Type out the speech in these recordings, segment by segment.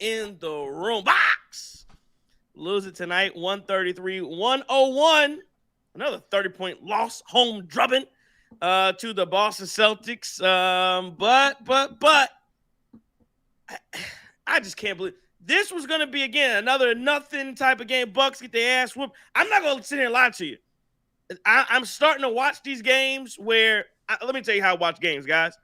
in the room. Bucks lose it tonight, 133-101. Another 30-point loss, home drubbing to the Boston Celtics. But I just can't believe this was going to be, again, another nothing type of game. Bucks get their ass whooped. I'm not going to sit here and lie to you. I'm starting to watch these games where, let me tell you how I watch games, guys.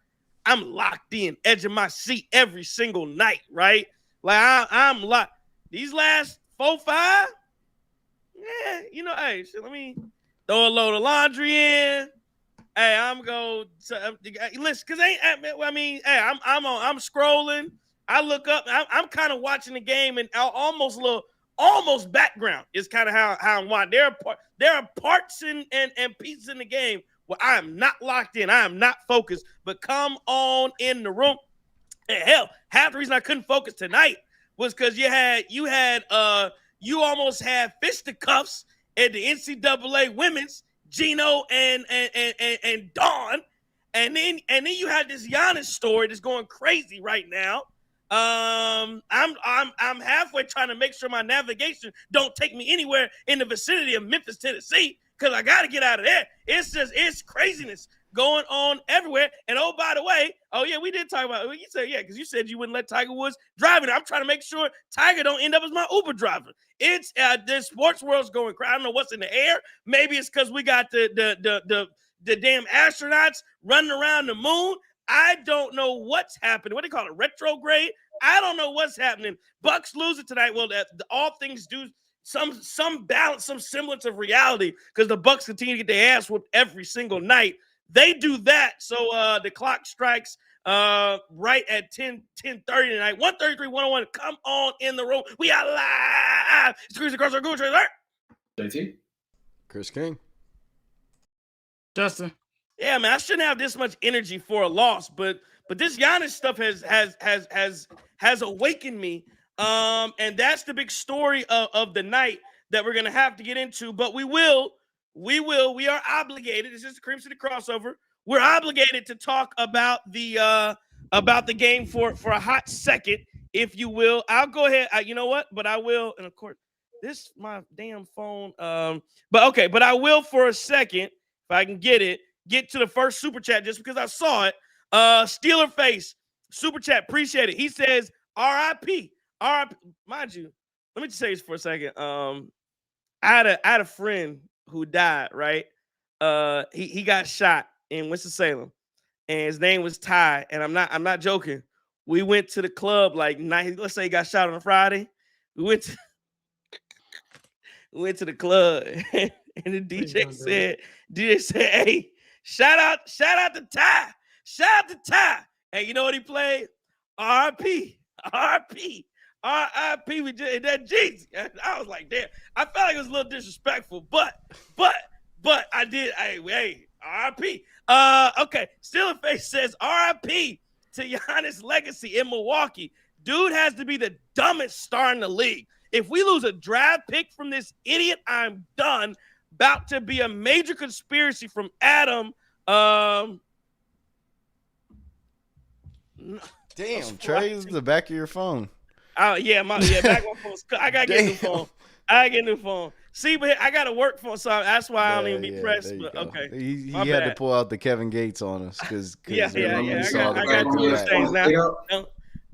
I'm locked in, edge of my seat every single night, right? Like, I'm locked. These last 4-5, hey, let me throw a load of laundry in. Hey, I'm going to listen, because I'm scrolling. I look up. I'm kind of watching the game, and almost background is kind of how I'm watching. There are parts and pieces in the game where I am not locked in. I am not focused. But come on in the room. And hell, half the reason I couldn't focus tonight was because you almost had fisticuffs at the NCAA women's, Gino and Dawn, and then you had this Giannis story that's going crazy right now. I'm halfway trying to make sure my navigation don't take me anywhere in the vicinity of Memphis, Tennessee, because I got to get out of there. It's craziness going on everywhere. And oh, by the way, we did talk about it. You said, because you said you wouldn't let Tiger Woods drive it. I'm trying to make sure Tiger don't end up as my Uber driver. It's the sports world's going crazy. I don't know what's in the air. Maybe it's because we got the damn astronauts running around the moon. I don't know what's happening. What do they call it? Retrograde? I don't know what's happening. Bucks lose it tonight. Well, all things do some balance, some semblance of reality, because the Bucks continue to get their ass whooped every single night. They do that. So the clock strikes right at 10:30 tonight. 133-101. Come on in the room. We are live. It's Chris across our Google Translate. JT. Chris King. Justin. Yeah, man, I shouldn't have this much energy for a loss, but this Giannis stuff has awakened me. And that's the big story of the night that we're gonna have to get into. But we are obligated. This is the Cream City crossover. We're obligated to talk about the game for a hot second, if you will. I'll go ahead. You know what? But I will, and of course, this my damn phone. But I will for a second, if I can get to the first super chat just because I saw it. Steeler Face super chat, appreciate it. He says R.I.P. R.I.P. Mind you, let me just say this for a second. I had a friend who died, right? He got shot in Winston-Salem, and his name was Ty. And I'm not joking. We went to the club let's say he got shot on a Friday. We went to the club, and the DJ said, hey, shout out to Ty. Shout out to Ty. And you know what he played? R.I.P. R.I.P. R.I.P. We did that Jesus. I was like, damn. I felt like it was a little disrespectful, but I did. Hey, R.I.P. Okay. Steeler Face says R.I.P. to Giannis' legacy in Milwaukee. Dude has to be the dumbest star in the league. If we lose a draft pick from this idiot, I'm done. About to be a major conspiracy from Adam. Damn, Trey, is the back of your phone. Back of my phone. I gotta get a new phone. I get a new phone. See, but I got a work phone, so that's why I don't even be pressed. But okay, he had to pull out the Kevin Gates on us because I got two of those things now.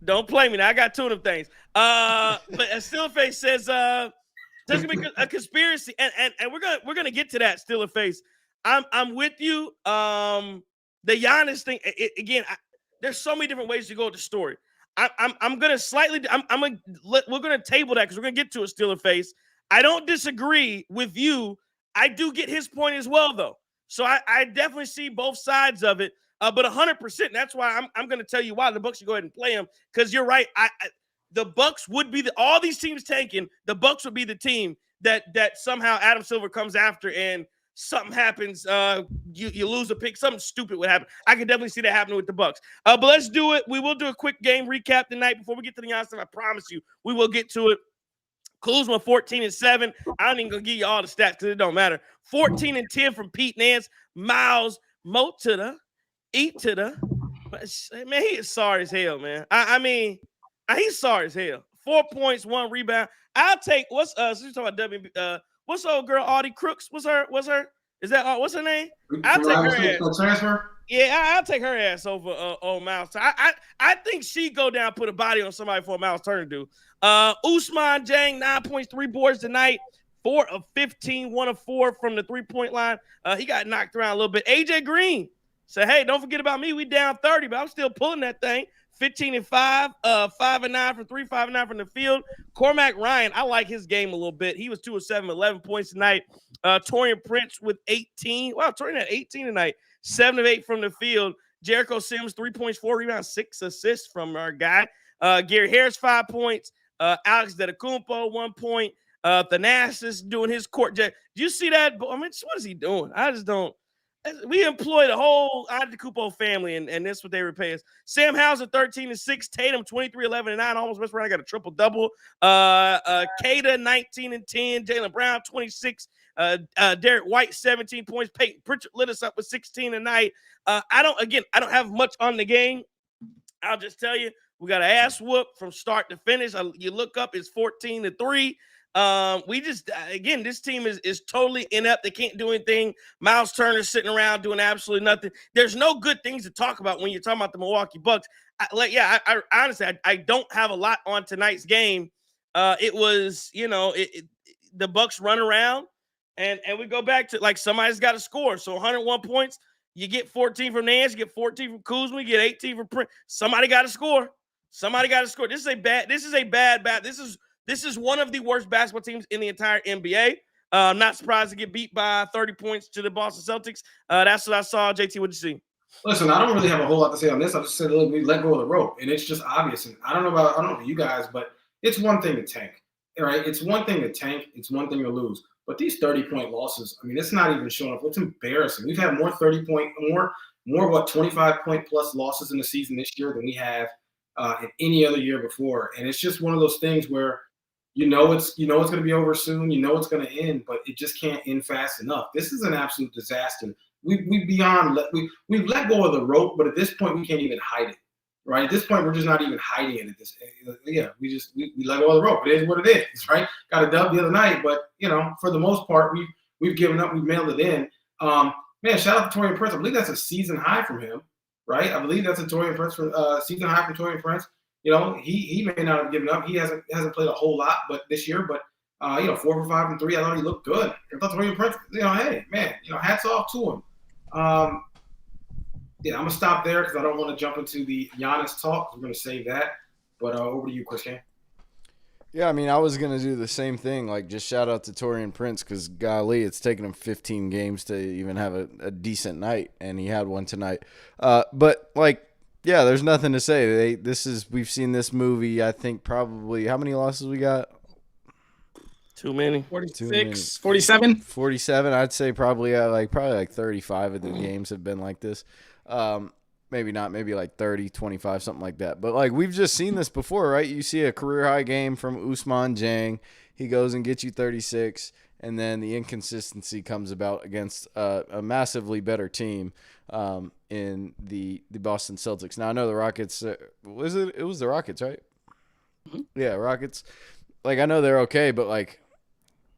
Don't play me now. I got two of them things. But Steelerface says there's gonna be a conspiracy, and we're gonna get to that. Steelerface, I'm with you. The Giannis thing again. There's so many different ways to go with the story. I'm gonna we're gonna table that because we're gonna get to a Steelerface. I don't disagree with you. I do get his point as well, though. So I definitely see both sides of it. But 100%. That's why I'm going to tell you why the Bucks should go ahead and play him, because you're right. The Bucks would be all these teams taken. The Bucks would be the team that somehow Adam Silver comes after and something happens. You lose a pick. Something stupid would happen. I can definitely see that happening with the Bucks. But let's do it. We will do a quick game recap tonight before we get to the Giannis stuff. I promise you, we will get to it. Kuzma 14-7. I don't even gonna give you all the stats because it don't matter. 14-10 from Pete Nance. Miles Mo to the eat to the. Man, he is sorry as hell, man. I mean, he's sorry as hell. 4 points, 1 rebound. I'll take what's since you talking about what's the old girl Audie Crooks? What's her? Is that what's her name? I'll take her ass. Transfer? Yeah, I'll take her ass over old Miles Turner. I think she go down, put a body on somebody for Miles Turner to do. Ousmane Dieng, 9 points, 3 boards tonight. 4 of 15, 1 of 4 from the 3-point line. He got knocked around a little bit. AJ Green said, hey, don't forget about me. We down 30, but I'm still pulling that thing. 15 and 5, 5 and 9 from 3, 5 and 9 from the field. Cormac Ryan, I like his game a little bit. He was 2 of 7, 11 points tonight. Taurean Prince with 18. Wow, Taurean had 18 tonight. 7 of 8 from the field. Jericho Sims, 3 points, 4 rebounds, 6 assists from our guy. Gary Harris, 5 points. Alex Dedecumpo, 1 point. Thanasis doing his court jet. Do you see that? I mean, what is he doing? I just don't. We employ the whole Antetokounmpo family, and that's what they repay us. Sam Hauser, 13 and 6. Tatum, 23, 11 and 9. Almost best round. I got a triple double. Kada, 19 and 10. Jaylen Brown, 26. Derek White, 17 points. Peyton Pritchard lit us up with 16 tonight. I don't have much on the game. I'll just tell you, we got an ass whoop from start to finish. You look up, it's 14-3. We just again, this team is totally inept. They can't do anything. Miles Turner's sitting around doing absolutely nothing. There's no good things to talk about when you're talking about the Milwaukee Bucks. I honestly don't have a lot on tonight's game. It was, the Bucks run around and we go back to like somebody's got to score. So 101 points, you get 14 from Nance, you get 14 from Kuzma, you get 18 from Prince. Somebody got to score. This is one of the worst basketball teams in the entire NBA. I'm not surprised to get beat by 30 points to the Boston Celtics. That's what I saw. JT, what'd you see? Listen, I don't really have a whole lot to say on this. I just said, look, we let go of the rope, and it's just obvious. And I don't know about you guys, but it's one thing to tank, right? It's one thing to tank. It's one thing to lose. But these 30-point losses, I mean, it's not even showing up. It's embarrassing. We've had more 25-point plus losses in the season this year than we have in any other year before. And it's just one of those things where it's going to be over soon. It's going to end, but it just can't end fast enough. This is an absolute disaster. We've let go of the rope, but at this point we can't even hide it. Right at this point, we're just not even hiding it. We let go of the rope. It is what it is. Right? Got a dub the other night, but for the most part, we've given up. We've mailed it in. Man, shout out to Taurean Prince. I believe that's a season high from him. Right? I believe that's a Taurean Prince season high from Taurean Prince. He may not have given up. He hasn't played a whole lot, but this year, 4 for 5 from 3. I thought he looked good. I thought Taurean Prince, hey man, hats off to him. I'm gonna stop there because I don't want to jump into the Giannis talk. We're gonna save that. But over to you, Chris Kane. Yeah, I mean, I was gonna do the same thing. Like, just shout out to Taurean Prince because golly, it's taken him 15 games to even have a decent night, and he had one tonight. But like. Yeah, there's nothing to say. We've seen this movie, I think probably, how many losses we got? Too many. 46, 47? 47. I'd say probably 35 of the games have been like this. Maybe not, maybe like 30, 25, something like that. But like we've just seen this before, right? You see a career high game from Ousmane Dieng. He goes and gets you 36, and then the inconsistency comes about against a massively better team. In the Boston Celtics. Now I know the Rockets. It was the Rockets, right? Mm-hmm. Yeah, Rockets. Like I know they're okay, but like,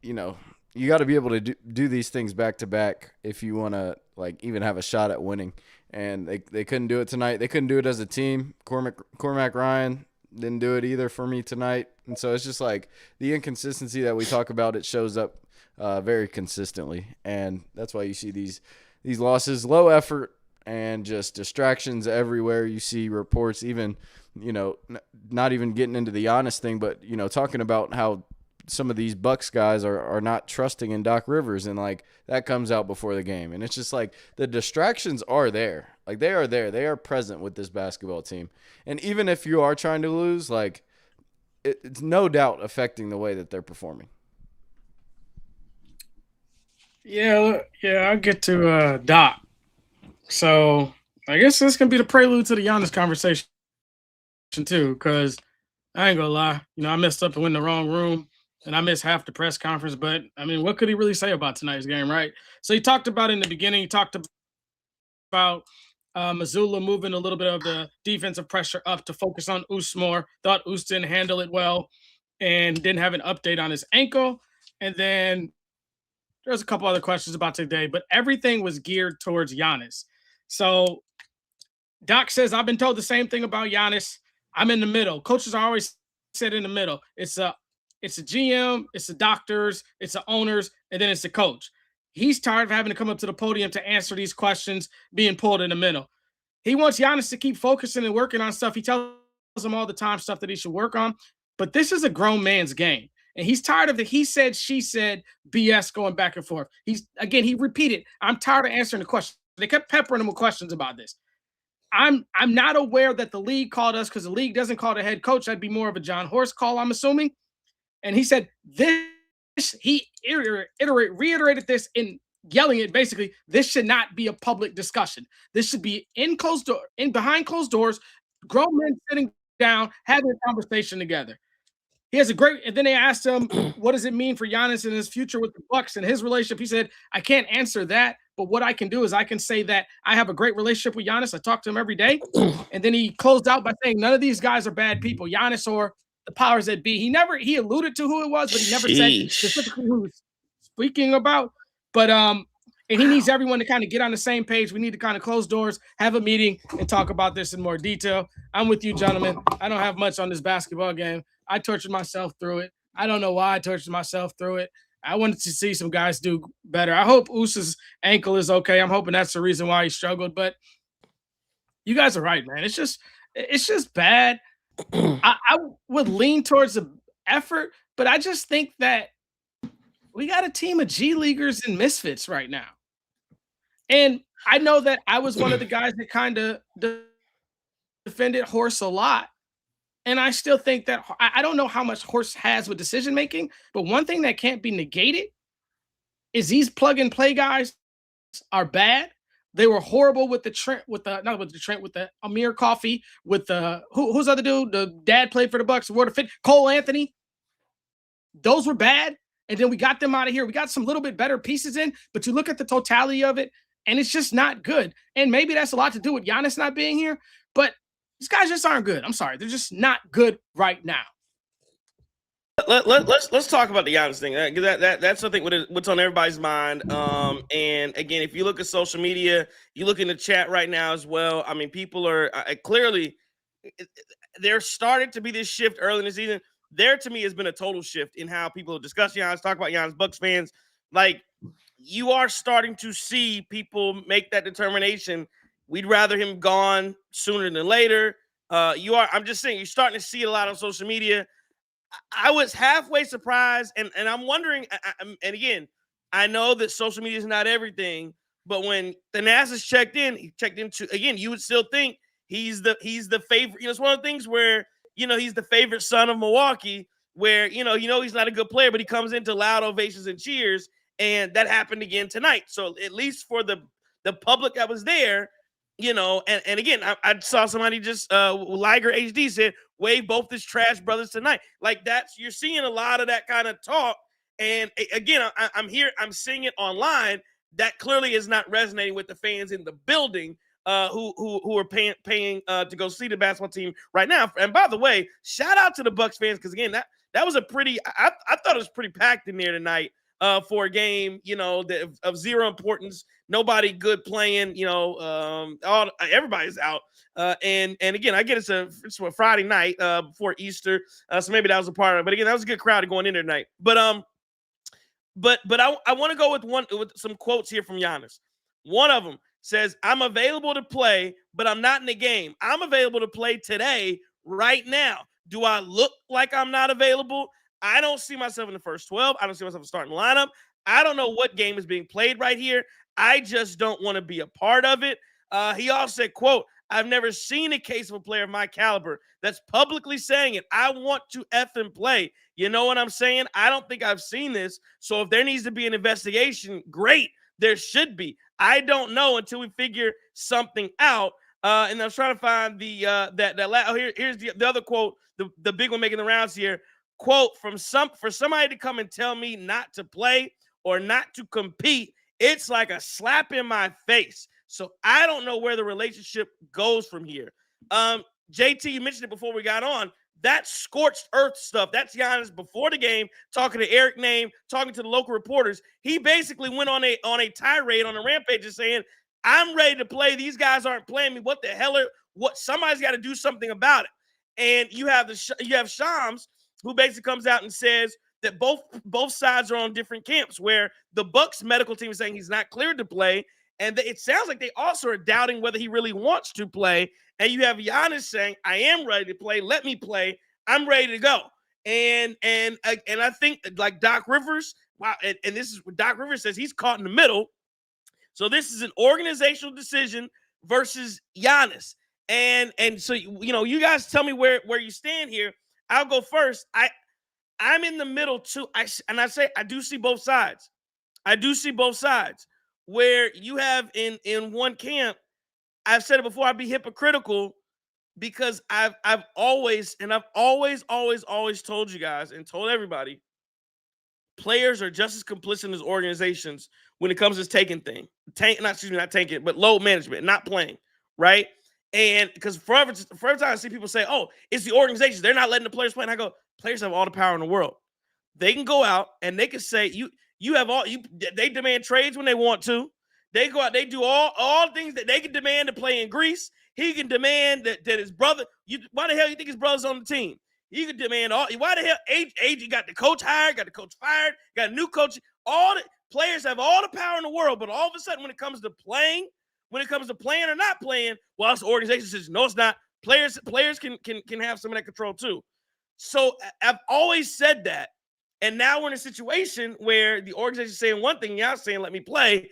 you got to be able to do these things back to back if you want to like even have a shot at winning. And they couldn't do it tonight. They couldn't do it as a team. Cormac Ryan didn't do it either for me tonight. And so it's just like the inconsistency that we talk about. It shows up very consistently, and that's why you see these losses, low effort, and just distractions everywhere. You see reports, even, not even getting into the Giannis thing, but, talking about how some of these Bucks guys are not trusting in Doc Rivers, and, like, that comes out before the game. And it's just, like, the distractions are there. Like, they are there. They are present with this basketball team. And even if you are trying to lose, like, it's no doubt affecting the way that they're performing. Yeah, I'll get to Doc. So I guess this can be the prelude to the Giannis conversation too, because I ain't gonna lie, I messed up and went in the wrong room, and I missed half the press conference. But I mean, what could he really say about tonight's game, right? So he talked about in the beginning. He talked about Missoula moving a little bit of the defensive pressure up to focus on Oos more. Thought Oos didn't handle it well and didn't have an update on his ankle. And then there's a couple other questions about today, but everything was geared towards Giannis. So Doc says, I've been told the same thing about Giannis. I'm in the middle. Coaches are always sit in the middle. It's a GM, it's the doctors, it's the owners, and then it's the coach. He's tired of having to come up to the podium to answer these questions, being pulled in the middle. He wants Giannis to keep focusing and working on stuff. He tells him all the time stuff that he should work on. But this is a grown man's game. And he's tired of the he said, she said BS going back and forth. He repeated, I'm tired of answering the questions. They kept peppering him with questions about this. I'm not aware that the league called us because the league doesn't call the head coach. That'd be more of a John Horst call, I'm assuming. And he said he reiterated this in yelling it basically, this should not be a public discussion. This should be behind closed doors, grown men sitting down, having a conversation together. He has and then they asked him, what does it mean for Giannis and his future with the Bucks and his relationship? He said, I can't answer that, but what I can do is I can say that I have a great relationship with Giannis. I talk to him every day. And then he closed out by saying, none of these guys are bad people, Giannis or the powers that be. He alluded to who it was, but he never said specifically who he was speaking about. But and he needs everyone to kind of get on the same page. We need to kind of close doors, have a meeting, and talk about this in more detail. I'm with you, gentlemen. I don't have much on this basketball game. I tortured myself through it. I don't know why I tortured myself through it. I wanted to see some guys do better. I hope Oos's ankle is okay. I'm hoping that's the reason why he struggled. But you guys are right, man. It's just bad. I would lean towards the effort, but I just think that we got a team of G Leaguers and misfits right now. And I know that I was one of the guys that kind of defended Horst a lot. And I still think that I don't know how much Horst has with decision making, but one thing that can't be negated is these plug and play guys are bad. They were horrible with the Amir Coffey, with the who's the other dude? The dad played for the Bucks. Cole Anthony. Those were bad. And then we got them out of here. We got some little bit better pieces in, but you look at the totality of it, and it's just not good. And maybe that's a lot to do with Giannis not being here, but these guys just aren't good. I'm sorry. They're just not good right now. Let's talk about the Giannis thing. That's something what's on everybody's mind. And again, if you look at social media, you look in the chat right now as well. I mean, people are clearly there started to be this shift early in the season. There, to me, has been a total shift in how people discuss Giannis, talk about Giannis. Bucks fans, like, you are starting to see people make that determination. We'd rather him gone sooner than later. I'm just saying, you're starting to see it a lot on social media. I was halfway surprised, and I'm wondering, and again, I know that social media is not everything, but when Thanasis checked in to, again, you would still think he's the favorite. You know, it's one of the things where, you know, he's the favorite son of Milwaukee, where, you know, he's not a good player, but he comes into loud ovations and cheers, and that happened again tonight. So at least for the public that was there, you know, and again, I saw somebody just Liger HD said, wave both his trash brothers tonight. Like, you're seeing a lot of that kind of talk. And again, I'm seeing it online. That clearly is not resonating with the fans in the building who are paying to go see the basketball team right now. And by the way, shout out to the Bucks fans, because again, that was a pretty, I thought it was pretty packed in there tonight for a game, you know, of zero importance. Nobody good playing, you know, everybody's out. And again, I get it's a Friday night before Easter, so maybe that was a part of it. But again, that was a good crowd going in there tonight. But I want to go with some quotes here from Giannis. One of them says, "I'm available to play, but I'm not in the game. I'm available to play today, right now. Do I look like I'm not available? I don't see myself in the first 12. I don't see myself in the starting lineup. I don't know what game is being played right here. I just don't want to be a part of it." He also said, quote, "I've never seen a case of a player of my caliber that's publicly saying it. I want to effing play. You know what I'm saying? I don't think I've seen this. So if there needs to be an investigation, great. There should be. I don't know until we figure something out." And I was trying to find here's the other quote, the big one making the rounds here. Quote, for somebody to come and tell me not to play or not to compete, it's like a slap in my face. So I don't know where the relationship goes from here. JT, you mentioned it before we got on. That scorched earth stuff, that's Giannis before the game, talking to Eric Name, talking to the local reporters. He basically went on a tirade, on a rampage, and saying, I'm ready to play. These guys aren't playing me. What the hell? Somebody's got to do something about it. And you have Shams, who basically comes out and says that both sides are on different camps, where the Bucks medical team is saying he's not cleared to play. And it sounds like they also are doubting whether he really wants to play. And you have Giannis saying, I am ready to play. Let me play. I'm ready to go. And I think like Doc Rivers, wow, and this is what Doc Rivers says, he's caught in the middle. So this is an organizational decision versus Giannis. And so, you guys tell me where you stand here. I'll go first. I'm in the middle too. I do see both sides. I do see both sides. Where you have in one camp, I've said it before, I'd be hypocritical because I've always told you guys and told everybody, players are just as complicit as organizations when it comes to taking thing. Not taking, but load management, not playing, right? And because forever time I see people say, oh, it's the organizations, they're not letting the players play. And I go, players have all the power in the world. They can go out and they can say, they demand trades when they want to. They go out, they do all things that they can demand to play in Greece. He can demand that his brother, why the hell you think his brother's on the team? He can demand why the hell AG got the coach hired, got the coach fired, got a new coach. All the players have all the power in the world, but all of a sudden when it comes to playing or not playing, well, us organization says, no, it's not. Players can have some of that control too. So I've always said that. And now we're in a situation where the organization is saying one thing, y'all saying, let me play.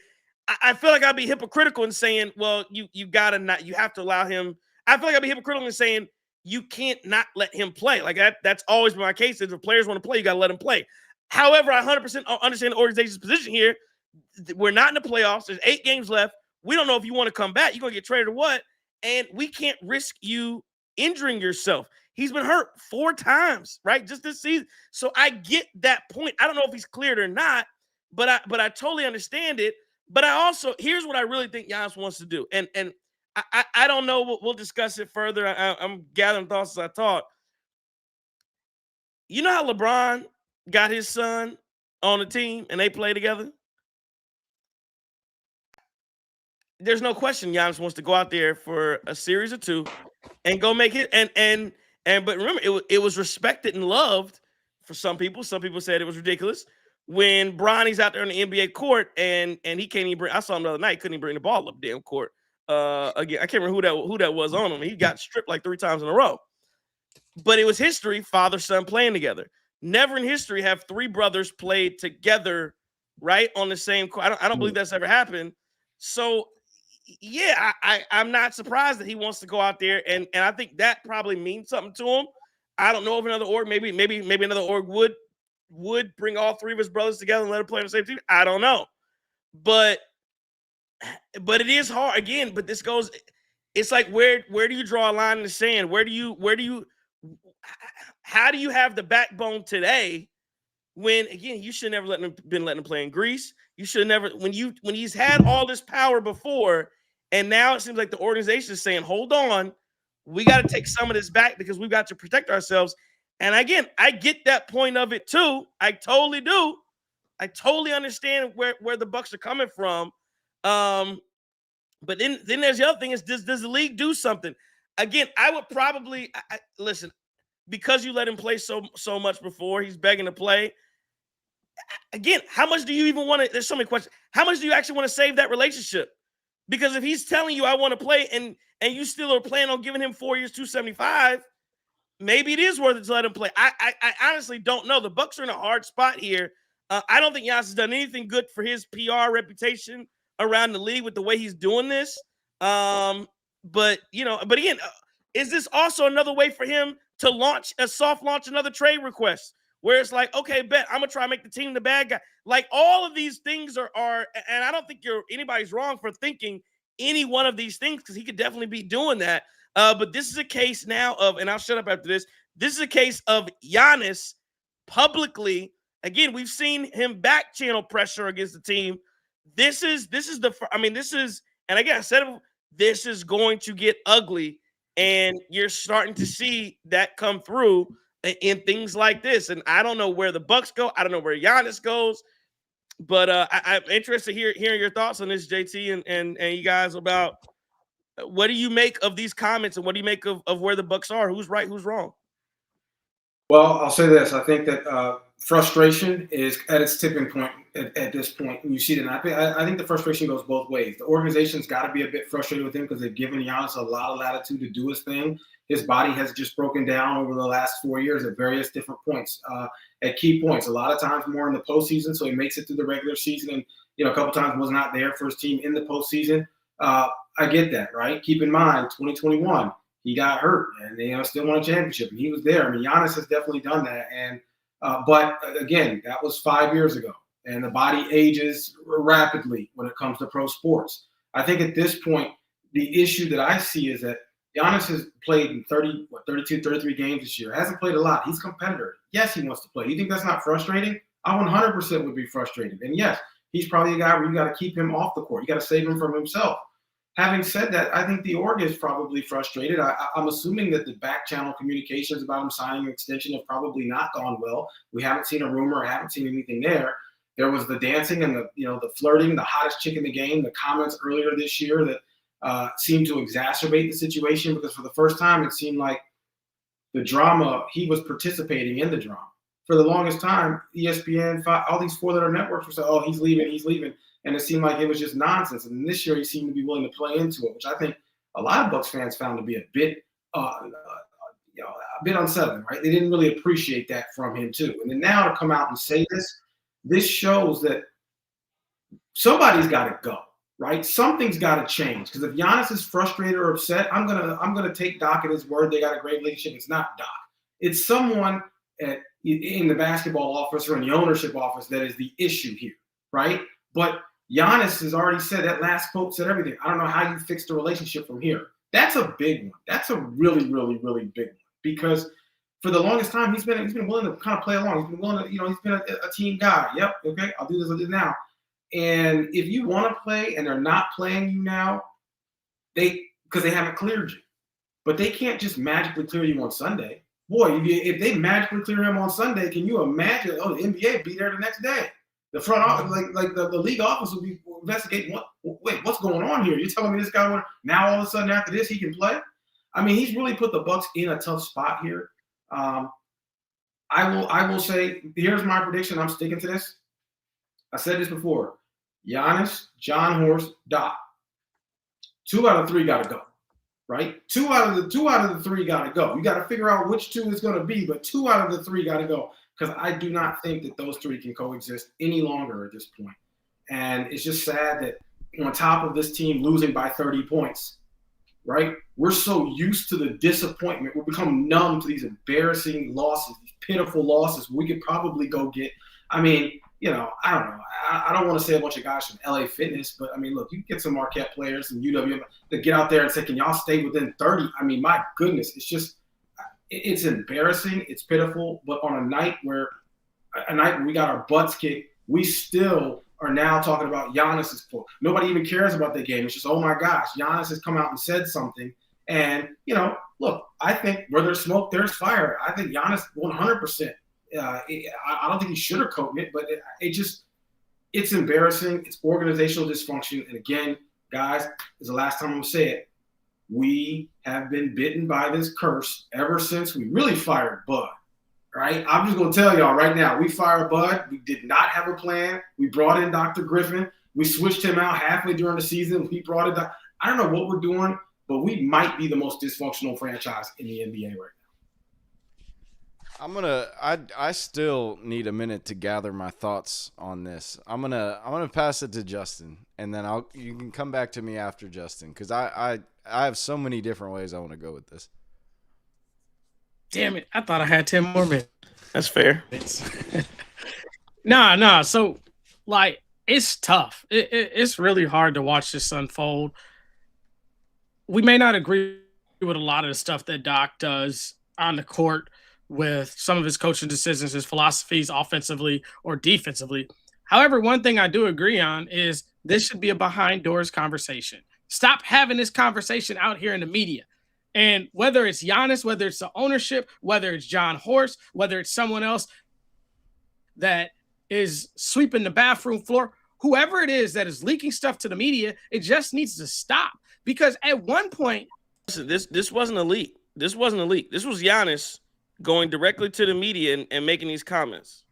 I feel like I'd be hypocritical in saying, well, you have to allow him. I feel like I'd be hypocritical in saying you can't not let him play. Like that's always been my case. If players want to play, you got to let them play. However, I 100% understand the organization's position here. We're not in the playoffs. There's 8 games left. We don't know if you want to come back. You're going to get traded or what. And we can't risk you injuring yourself. He's been hurt 4 times, right? Just this season. So I get that point. I don't know if he's cleared or not, but I totally understand it. But I also, here's what I really think Giannis wants to do. And I don't know. We'll discuss it further. I'm gathering thoughts as I talk. You know how LeBron got his son on the team and they play together? There's no question Giannis wants to go out there for a series or 2 and go make it. But remember, it was respected and loved for some people. Some people said it was ridiculous when Bronny's out there on the NBA court and he can't even bring. I saw him the other night, couldn't even bring the ball up damn court. Again, I can't remember who that was on him. He got stripped like 3 times in a row. But it was history, father son playing together. Never in history have 3 brothers played together, right, on the same court. I don't believe that's ever happened. So yeah, I'm not surprised that he wants to go out there, and I think that probably means something to him. I don't know if another org, maybe another org would bring all 3 of his brothers together and let him play on the same team. I don't know, but it is hard again. But this goes, it's like where do you draw a line in the sand? How do you have the backbone today when again you should never been letting him play in Greece? You should never when he's had all this power before, and now it seems like the organization is saying, hold on, we got to take some of this back because we've got to protect ourselves. And again, I get that point of it too. I totally do. I totally understand where the Bucks are coming from. But then there's the other thing is, does the league do something? Again, I would probably listen, because you let him play so much before, he's begging to play. Again, how much do you even want to? There's so many questions. How much do you actually want to save that relationship? Because if he's telling you I want to play and you still are planning on giving him 4 years, $275, maybe it is worth it to let him play. I honestly don't know. The Bucks are in a hard spot here. I don't think Giannis has done anything good for his PR reputation around the league with the way he's doing this. But again, is this also another way for him to soft launch another trade request? Where it's like, okay, bet I'm gonna try to make the team the bad guy. Like all of these things are, and I don't think anybody's wrong for thinking any one of these things because he could definitely be doing that. But this is a case now of, and I'll shut up after this. This is a case of Giannis publicly. Again, we've seen him back channel pressure against the team. This is And again, I said this is going to get ugly, and you're starting to see that come through in things like this. And I don't know where the Bucks go. I don't know where Giannis goes. But I'm interested hearing your thoughts on this, JT, and you guys, about what do you make of these comments, and what do you make of where the Bucks are? Who's right? Who's wrong? Well, I'll say this. I think that frustration is at its tipping point at this point. And you see that. I think the frustration goes both ways. The organization's got to be a bit frustrated with him because they've given Giannis a lot of latitude to do his thing. His body has just broken down over the last 4 years at various different points, at key points. A lot of times more in the postseason, so he makes it through the regular season, and a couple times was not there for his team in the postseason. I get that, right? Keep in mind, 2021. He got hurt and still won a championship, and he was there. I mean, Giannis has definitely done that. And but again, that was 5 years ago, and the body ages rapidly when it comes to pro sports. I think at this point, the issue that I see is that Giannis has played in 32, 33 games this year. Hasn't played a lot. He's a competitor. Yes, he wants to play. You think that's not frustrating? I 100% would be frustrated. And yes, he's probably a guy where you got to keep him off the court. You got to save him from himself. Having said that, I think the org is probably frustrated. I'm assuming that the back channel communications about him signing an extension have probably not gone well. We haven't seen a rumor. I haven't seen anything there. There was the dancing and the flirting, the hottest chick in the game, the comments earlier this year that seemed to exacerbate the situation, because for the first time it seemed like the drama, he was participating in the drama. For the longest time, ESPN, all these four-letter networks were saying, oh, he's leaving. And it seemed like it was just nonsense. And this year he seemed to be willing to play into it, which I think a lot of Bucks fans found to be a bit unsettling, right? They didn't really appreciate that from him too. And then now to come out and say this shows that somebody's got to go, right? Something's got to change. Because if Giannis is frustrated or upset, I'm gonna take Doc at his word. They got a great relationship. It's not Doc. It's someone in the basketball office or in the ownership office that is the issue here, right? But Giannis has already said, that last quote said everything. I don't know how you fix the relationship from here. That's a big one. That's a really, really, really big one, because for the longest time he's been willing to kind of play along. He's been willing to, he's been a team guy. Yep, okay, I'll do this now. And if you want to play and they're not playing you now, because they haven't cleared you, but they can't just magically clear you on Sunday. Boy, if they magically clear him on Sunday, can you imagine? Oh, the NBA would be there the next day. The front office, like the league office, will be investigating. What's going on here? You're telling me this guy now all of a sudden after this he can play? I mean, he's really put the Bucks in a tough spot here. I will say, here's my prediction. I'm sticking to this. I said this before. Giannis, John Horst, Doc. 2 out of 3 got to go, right? 2 out of the 3 got to go. You got to figure out which 2 is going to be, but 2 out of the 3 got to go, because I do not think that those 3 can coexist any longer at this point. And it's just sad that on top of this team losing by 30 points, right? We're so used to the disappointment. We've become numb to these embarrassing losses, these pitiful losses we could probably go get. I mean, I don't know. I don't want to say a bunch of guys from LA Fitness, but I mean, look, you get some Marquette players and UW to get out there and say, can y'all stay within 30? I mean, my goodness, it's embarrassing. It's pitiful. But on a night where we got our butts kicked, we still are now talking about Giannis's quote. Nobody even cares about the game. It's just, oh my gosh, Giannis has come out and said something. And, look, I think where there's smoke, there's fire. I think Giannis 100%. I don't think he sugarcoating it, but it's embarrassing. It's organizational dysfunction. And again, guys, this is the last time I'm going to say it. We have been bitten by this curse ever since we really fired Bud, right? I'm just going to tell y'all right now, we fired Bud. We did not have a plan. We brought in Dr. Griffin. We switched him out halfway during the season. We brought in I don't know what we're doing, but we might be the most dysfunctional franchise in the NBA right now. I still need a minute to gather my thoughts on this. I'm gonna pass it to Justin, and then you can come back to me after Justin, because I have so many different ways I want to go with this. Damn it! I thought I had 10 more minutes. That's fair. Nah. So, it's tough. It's really hard to watch this unfold. We may not agree with a lot of the stuff that Doc does on the court, with some of his coaching decisions, his philosophies offensively or defensively. However, one thing I do agree on is this should be a behind doors conversation. Stop having this conversation out here in the media. And whether it's Giannis, whether it's the ownership, whether it's John Horst, whether it's someone else that is sweeping the bathroom floor, whoever it is that is leaking stuff to the media, it just needs to stop. Because at one point, this wasn't a leak. This wasn't a leak. This was Giannis going directly to the media and making these comments.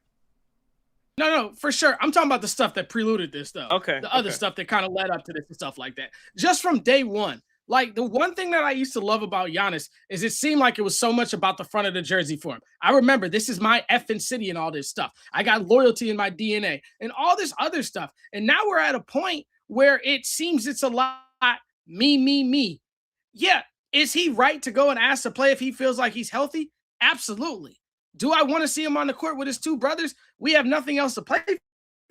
No, for sure. I'm talking about the stuff that preluded this, though. Okay. The other stuff that kind of led up to this and stuff like that. Just from day one. Like, the one thing that I used to love about Giannis is it seemed like it was so much about the front of the jersey for him. I remember, this is my effing city and all this stuff. I got loyalty in my DNA and all this other stuff. And now we're at a point where it seems it's a lot me. Yeah. Is he right to go and ask to play if he feels like he's healthy? Absolutely. Do I want to see him on the court with his two brothers? We have nothing else to play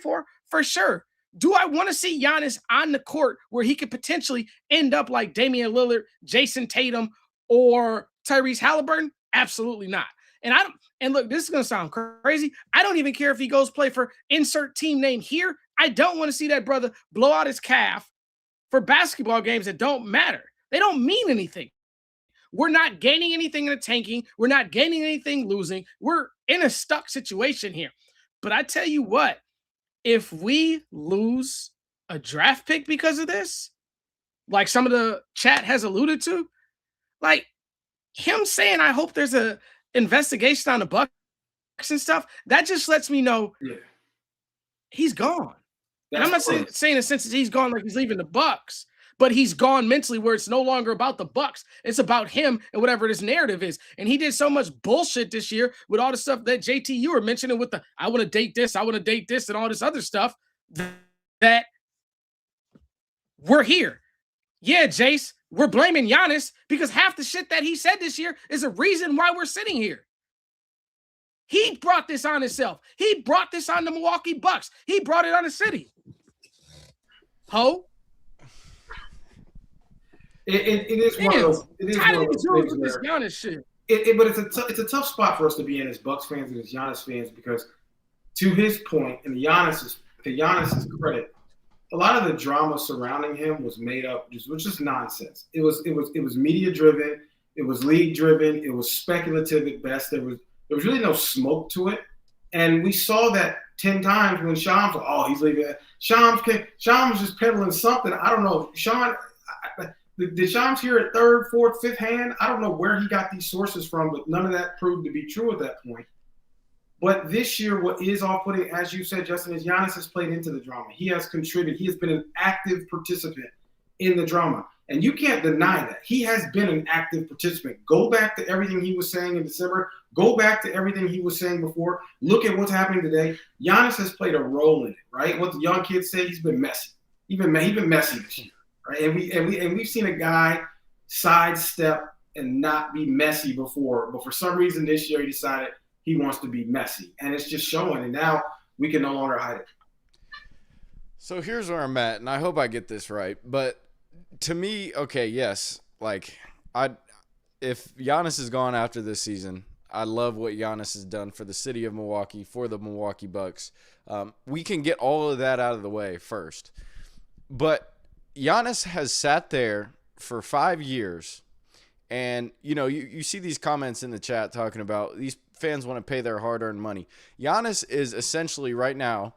for sure. Do I want to see Giannis on the court where he could potentially end up like Damian Lillard, Jason Tatum, or Tyrese Halliburton? Absolutely not. And look, this is going to sound crazy. I don't even care if he goes play for insert team name here. I don't want to see that brother blow out his calf for basketball games that don't matter. They don't mean anything. We're not gaining anything in the tanking. We're not gaining anything losing. We're in a stuck situation here. But I tell you what, if we lose a draft pick because of this, like some of the chat has alluded to, like him saying, I hope there's a investigation on the Bucks and stuff, that just lets me know he's gone. And I'm not saying in a sense that he's gone like he's leaving the Bucks, but he's gone mentally where it's no longer about the Bucks. It's about him and whatever this narrative is. And he did so much bullshit this year with all the stuff that JT, you were mentioning with the, I want to date this, and all this other stuff that we're here. Yeah, Jace, we're blaming Giannis because half the shit that he said this year is a reason why we're sitting here. He brought this on himself. He brought this on the Milwaukee Bucks. He brought it on the city. Ho. It is one of those. It is one of those things with this Giannis shit. But it's a tough spot for us to be in as Bucks fans and as Giannis fans because, to his point, and to Giannis's credit, a lot of the drama surrounding him was made up, was just nonsense. It was media driven, it was league driven, it was speculative at best. There was really no smoke to it, and we saw that 10 times when Shams, he's leaving. Shams was just peddling something. I don't know, Sean. Did Shams hear it third, fourth, fifth hand? I don't know where he got these sources from, but none of that proved to be true at that point. But this year, what is off-putting, as you said, Justin, is Giannis has played into the drama. He has contributed. He has been an active participant in the drama. And you can't deny that. He has been an active participant. Go back to everything he was saying in December. Go back to everything he was saying before. Look at what's happening today. Giannis has played a role in it, right? What the young kids say, he's been messy. He's been messy this year. Right? And we've seen a guy sidestep and not be messy before, but for some reason this year he decided he wants to be messy, and it's just showing. And now we can no longer hide it. So here's where I'm at, and I hope I get this right. But to me, okay, yes, like if Giannis is gone after this season, I love what Giannis has done for the city of Milwaukee, for the Milwaukee Bucks. We can get all of that out of the way first, but Giannis has sat there for 5 years, and, you see these comments in the chat talking about these fans want to pay their hard-earned money. Giannis is essentially right now,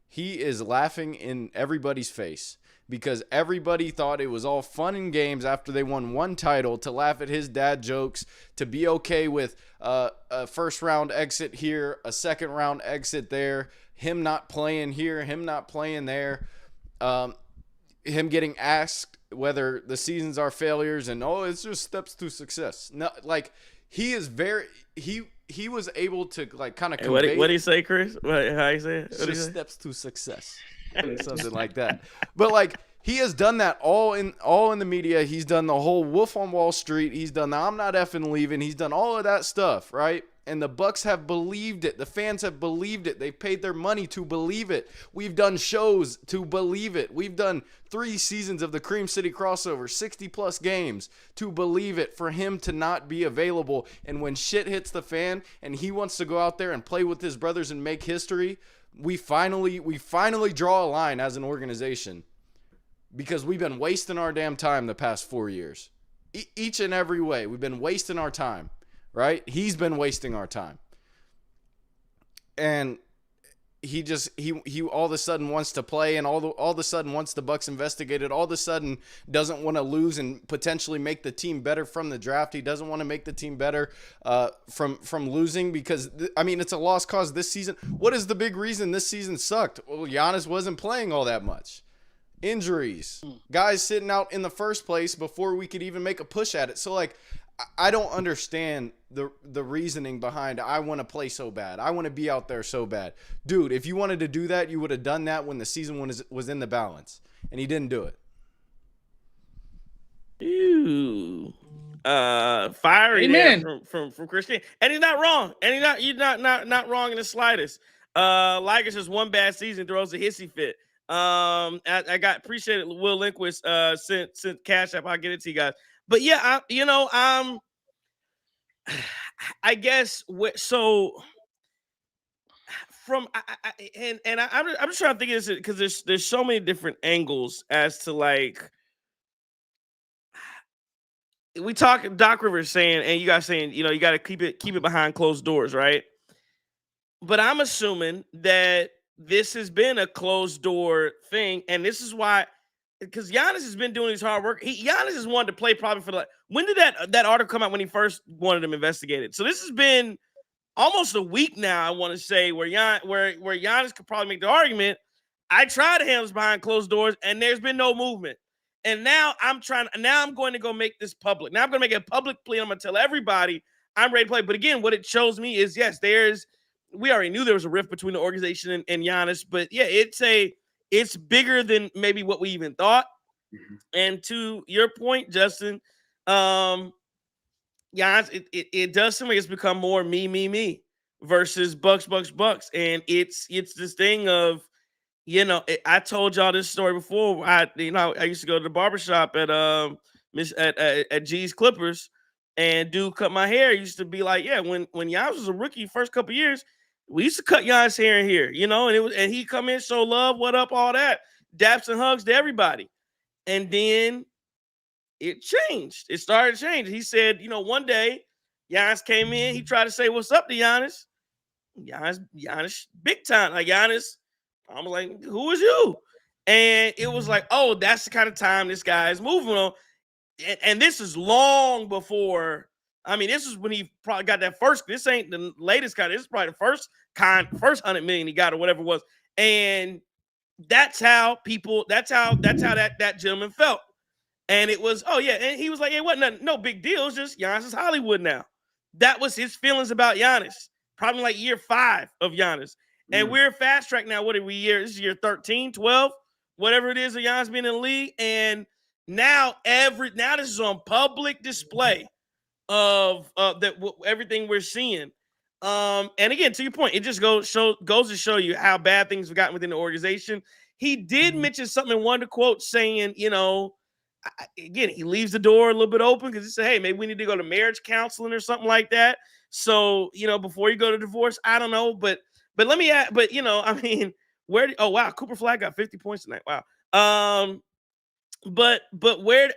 he is laughing in everybody's face because everybody thought it was all fun and games after they won one title to laugh at his dad jokes, to be okay with a first-round exit here, a second-round exit there, him not playing here, him not playing there, him getting asked whether the seasons are failures and it's just steps to success. No, like he is he was able to like kind of convey. What do you say, Chris? How you say it? It's just steps to success, something like that. But like he has done that all in the media. He's done the whole Wolf on Wall Street. He's done the I'm not effing leaving. He's done all of that stuff, right? And the Bucks have believed it. The fans have believed it. They've paid their money to believe it. We've done shows to believe it. We've done 3 seasons of the Cream City crossover, 60-plus games to believe it, for him to not be available. And when shit hits the fan and he wants to go out there and play with his brothers and make history, we finally draw a line as an organization. because we've been wasting our damn time the past 4 years. Each and every way, we've been wasting our time, right? He's been wasting our time. And he all of a sudden wants to play, and all of a sudden once the Bucks investigated, all of a sudden doesn't want to lose and potentially make the team better from the draft. He doesn't want to make the team better from losing, because it's a lost cause this season. What is the big reason this season sucked? Well, Giannis wasn't playing all that much. Injuries, guys sitting out in the first place before we could even make a push at it. So like, I don't understand the reasoning behind I want to play so bad. I want to be out there so bad. Dude, if you wanted to do that, you would have done that when the season was in the balance. And he didn't do it. Ew. Fiery there from Christian. And he's not wrong. And he's not wrong in the slightest. Liger says one bad season throws a hissy fit. I appreciate it. Will Lindquist sent Cash App. I'll get it to you guys. But yeah, I guess so. I'm just trying to think of this because there's so many different angles as to like we talk. Doc Rivers saying, and you guys saying, you got to keep it behind closed doors, right? But I'm assuming that this has been a closed door thing, and this is why. Because Giannis has been doing his hard work. Giannis has wanted to play probably for when did that article come out when he first wanted him investigated? So this has been almost a week now, I want to say, where Giannis could probably make the argument. I tried to handle this behind closed doors, and there's been no movement. And now I'm going to go make this public. Now I'm going to make a public plea. I'm going to tell everybody I'm ready to play. But again, what it shows me is, yes, we already knew there was a rift between the organization and Giannis, but yeah, it's bigger than maybe what we even thought. Mm-hmm. And to your point, Justin, Giannis, it does seem like it's become more me versus Bucks. And it's this thing of, I told y'all this story before. I used to go to the barbershop at G's Clippers, and dude cut my hair. Used to be like, yeah, when Giannis was a rookie, first couple years, we used to cut Giannis hair in here, and he come in, show love, what up, all that, daps and hugs to everybody. And then it changed. It started to change. He said, one day Giannis came in, he tried to say what's up to Giannis. Giannis, big time. Like Giannis, I'm like, who is you? And it was like, oh, that's the kind of time this guy is moving on. And this is long before. This is when he probably got that first. This ain't the latest kind. This is probably the first $100 million he got or whatever it was. And that's how that gentleman felt. And it was, oh yeah. And he was like, it wasn't no big deal. It's just Giannis is Hollywood now. That was his feelings about Giannis. Probably like year 5 of Giannis. And we're fast track now. What are we year? This is year 13, 12, whatever it is of Giannis being in the league. And now this is on public display of everything we're seeing. And again, to your point, it just goes to show you how bad things have gotten within the organization. He did mention something in one of the quotes saying, again, he leaves the door a little bit open because he said, hey, maybe we need to go to marriage counseling or something like that. So, before you go to divorce, I don't know. But let me add, oh wow, Cooper Flag got 50 points tonight. Wow. But where,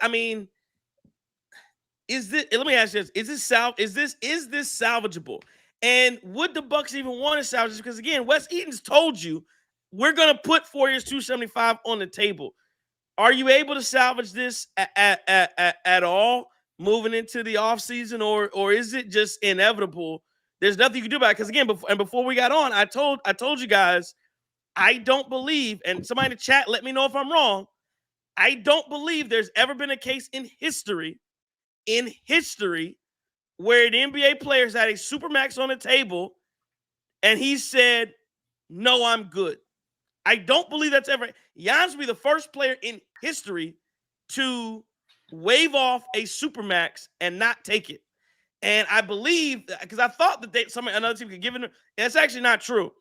is this, let me ask you this, is this salvageable? And would the Bucks even want to salvage this? Because again, Wes Eaton's told you we're going to put 4 years, $275 on the table. Are you able to salvage this at all moving into the offseason, or is it just inevitable? There's nothing you can do about it. Because again, before we got on, I told you guys, I don't believe, and somebody in the chat, let me know if I'm wrong. I don't believe there's ever been a case in history where an NBA player's had a supermax on the table and he said, no, I'm good. I don't believe that's ever. Giannis will be the first player in history to wave off a supermax and not take it. And I believe, because I thought that another team could give it. That's actually not true.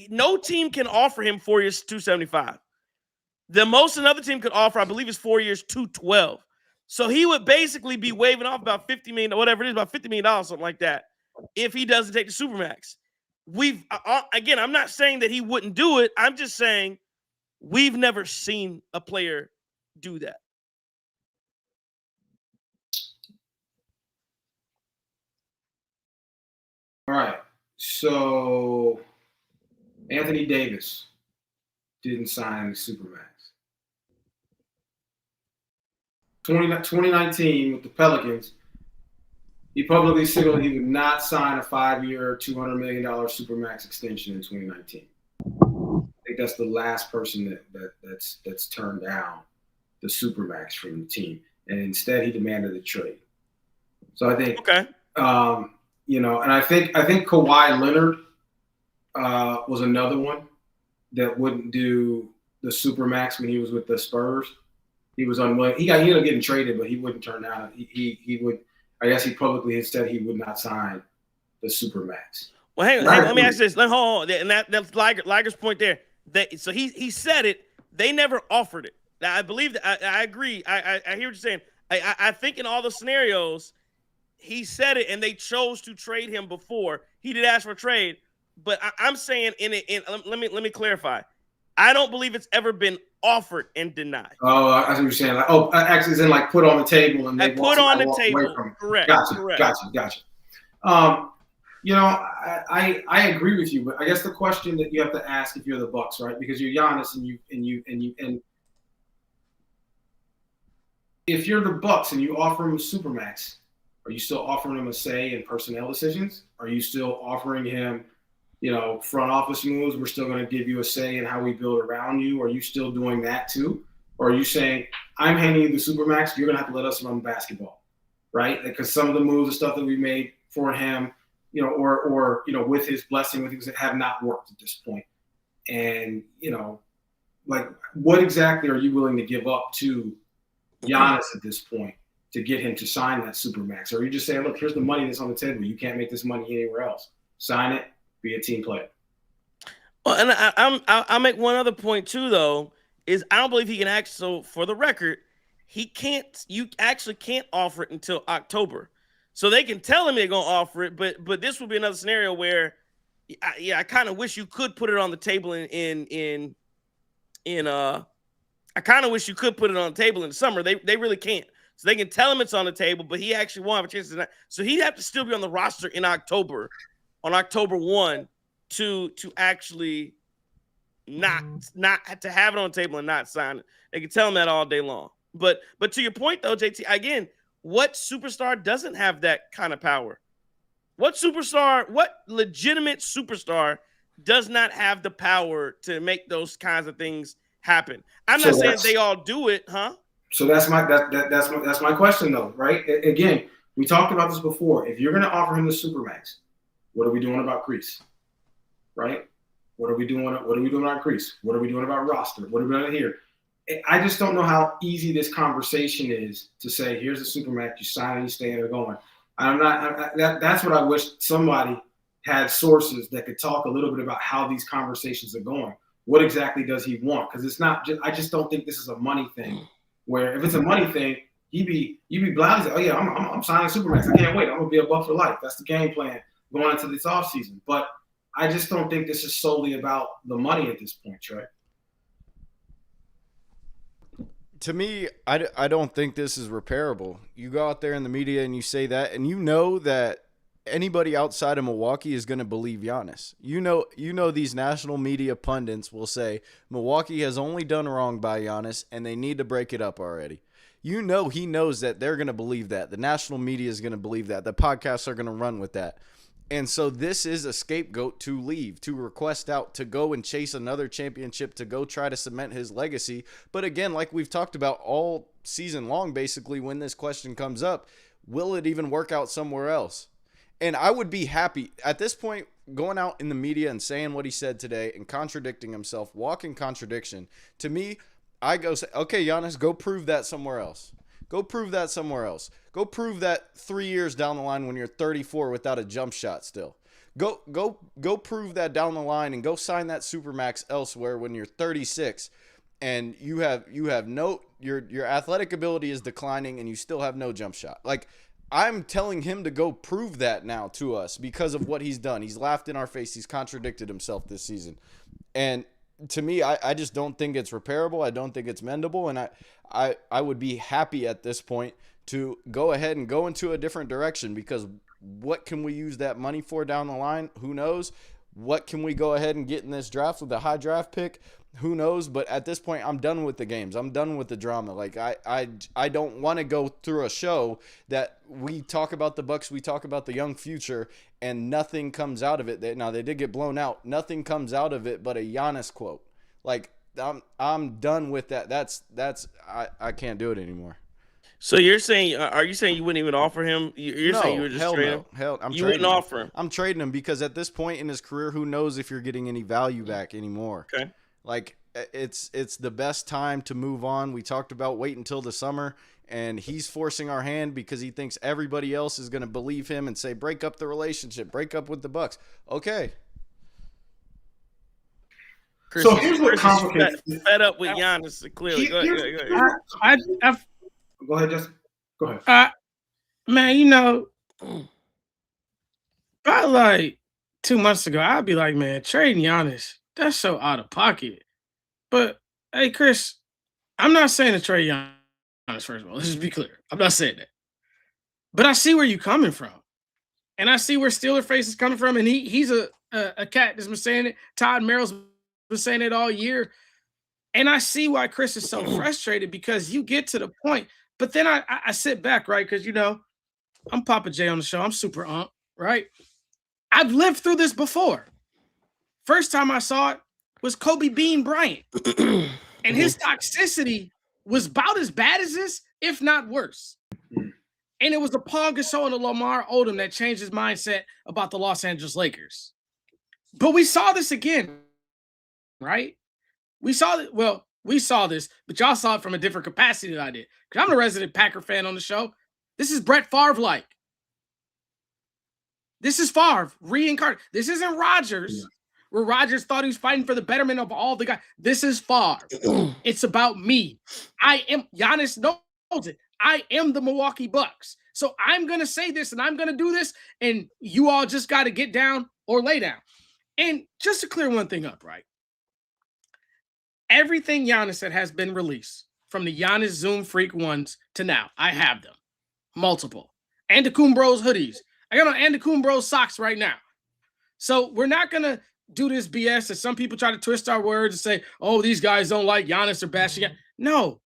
No team can offer him 4 years, $275. The most another team could offer, I believe, is 4 years, $212. So he would basically be waving off about $50 million, or whatever it is, about $50 million, something like that, if he doesn't take the supermax. Again, I'm not saying that he wouldn't do it. I'm just saying We've never seen a player do that. All right. So Anthony Davis didn't sign the Supermax. 2019 with the Pelicans, he publicly signaled he would not sign a 5-year, $200 million Supermax extension in 2019. I think that's the last person that's turned down the Supermax from the team. And instead he demanded a trade. So I think and I think Kawhi Leonard was another one that wouldn't do the Supermax when he was with the Spurs. He was unwilling. He ended up getting traded, but he wouldn't turn down. He would. I guess he publicly said he would not sign the Supermax. Well, hang on. Let me ask this. Hold on. And that's Liger's point there. So he said it. They never offered it. Now I believe that. I agree. I hear what you're saying. I think in all the scenarios, he said it, and they chose to trade him before he did ask for a trade. But I'm saying let me clarify. I don't believe it's ever been offered and denied. Oh, I see what you're saying. Like, actually, it's in like put on the table and they put on the table. Correct. Gotcha. I agree with you, but I guess the question that you have to ask if you're the Bucks, right? Because you're Giannis and if you're the Bucks and you offer him a Supermax, are you still offering him a say in personnel decisions? Are you still offering him, front office moves? We're still going to give you a say in how we build around you. Are you still doing that too? Or are you saying, I'm handing you the Supermax, you're going to have to let us run basketball, right? Because some of the moves and stuff that we made for him, or with his blessing, with things that have not worked at this point. And, what exactly are you willing to give up to Giannis at this point to get him to sign that Supermax? Or are you just saying, look, here's the money that's on the table. You can't make this money anywhere else. Sign it, be a team player. Well, and I'll make one other point too, though, is I don't believe he can act. So for the record, you actually can't offer it until October. So they can tell him they're going to offer it, but this would be another scenario where, I kind of wish you could put it on the table I kind of wish you could put it on the table in the summer. They really can't. So they can tell him it's on the table, but he actually won't have a chance to. So he'd have to still be on the roster in October, on October 1, to actually not to have it on the table and not sign it. They can tell him that all day long. But to your point though, JT, again, what superstar doesn't have that kind of power? What legitimate superstar does not have the power to make those kinds of things happen? I'm not saying they all do it, huh? So that's my question though, right? Again, we talked about this before. If you're going to offer him the Supermax, what are we doing about Greece? Right? What are we doing about Greece? What are we doing about roster? What are we doing here? I just don't know how easy this conversation is to say, here's the Supermax, you sign it, you stay in it going. That's what I wish somebody had sources that could talk a little bit about how these conversations are going. What exactly does he want? Because it's not just, I just don't think this is a money thing. Where if it's a money thing, you'd be glad to say, oh yeah, I'm signing Supermax. I can't wait. I'm gonna be a Buck for life. That's the game plan going into this offseason. But I just don't think this is solely about the money at this point, Trey. To me, I don't think this is repairable. You go out there in the media and you say that, and you know that anybody outside of Milwaukee is going to believe Giannis. You know these national media pundits will say Milwaukee has only done wrong by Giannis and they need to break it up already. He knows that they're going to believe that. The national media is going to believe that. The podcasts are going to run with that. And so this is a scapegoat to leave, to request out, to go and chase another championship, to go try to cement his legacy. But again, like we've talked about all season long, basically, when this question comes up, will it even work out somewhere else? And I would be happy at this point going out in the media and saying what he said today and contradicting himself, walking contradiction. To me, I go say, okay, Giannis, go prove that somewhere else. Go prove that somewhere else. Go prove that 3 years down the line when you're 34 without a jump shot still. Go prove that down the line and go sign that Supermax elsewhere when you're 36 and you have no your athletic ability is declining and you still have no jump shot. Like, I'm telling him to go prove that now to us because of what he's done. He's laughed in our face. He's contradicted himself this season. And to me, I just don't think it's repairable. I don't think it's mendable. And I would be happy at this point to go ahead and go into a different direction, because what can we use that money for down the line? Who knows? What can we go ahead and get in this draft with a high draft pick? Who knows? But at this point, I'm done with the games. I'm done with the drama. Like, I don't want to go through a show that we talk about the Bucks, we talk about the young future, and nothing comes out of it. Now, they did get blown out. Nothing comes out of it but a Giannis quote. Like, I'm done with that. I can't do it anymore. So you're saying, are you saying you wouldn't even offer him? You're No, saying you would just hell trade no. him? Hell, You wouldn't offer him. I'm trading him because at this point in his career, who knows if you're getting any value back anymore. Okay. Like, it's the best time to move on. We talked about wait until the summer, and he's forcing our hand because he thinks everybody else is going to believe him and say, break up the relationship, break up with the Bucks. Okay. Chris, So here's what Chris complicates is fed up with Giannis, clearly. Go ahead. Go ahead, Justin. Go ahead. Man, you know, about like 2 months ago, I'd be like, man, trading Giannis, that's so out of pocket. But hey, Chris, I'm not saying to trade Giannis, first of all. Let's just be clear. I'm not saying that. But I see where you're coming from. And I see where Steeler Face is coming from. And he's a cat that's been saying it. Todd Merrill's been saying it all year. And I see why Chris is so frustrated, because you get to the point. But then I sit back, right? Because, you know, I'm Papa J on the show. I'm super right? I've lived through this before. First time I saw it was Kobe Bean Bryant. And his toxicity was about as bad as this, if not worse. And it was the Paul Gasol and the Lamar Odom that changed his mindset about the Los Angeles Lakers. But we saw this again, right? We saw this, but y'all saw it from a different capacity than I did. Because I'm a resident Packer fan on the show. This is Brett Favre-like. This is Favre reincarnated. This isn't Rodgers, where Rodgers thought he was fighting for the betterment of all the guys. This is Favre. It's about me. Giannis knows it. I am the Milwaukee Bucks. So I'm going to say this and I'm going to do this, and you all just got to get down or lay down. And just to clear one thing up, right? Everything Giannis that has been released, from the Giannis Zoom Freak ones to now, I have them. Multiple. Antetokounmpo's hoodies. I got on Antetokounmpo's socks right now. So we're not going to do this BS that some people try to twist our words and say, oh, these guys don't like Giannis or bashing. No,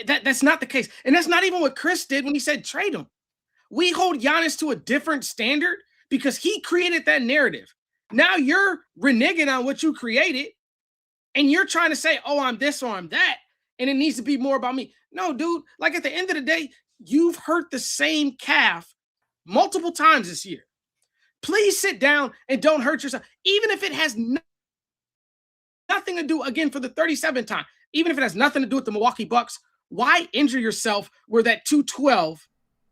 that's not the case. And that's not even what Chris did when he said trade him. We hold Giannis to a different standard because he created that narrative. Now you're reneging on what you created, and you're trying to say, oh, I'm this or I'm that, and it needs to be more about me. No, dude, like at the end of the day, you've hurt the same calf multiple times this year. Please sit down and don't hurt yourself. Even if it has nothing to do, again, for the 37th time, even if it has nothing to do with the Milwaukee Bucks, why injure yourself where that 212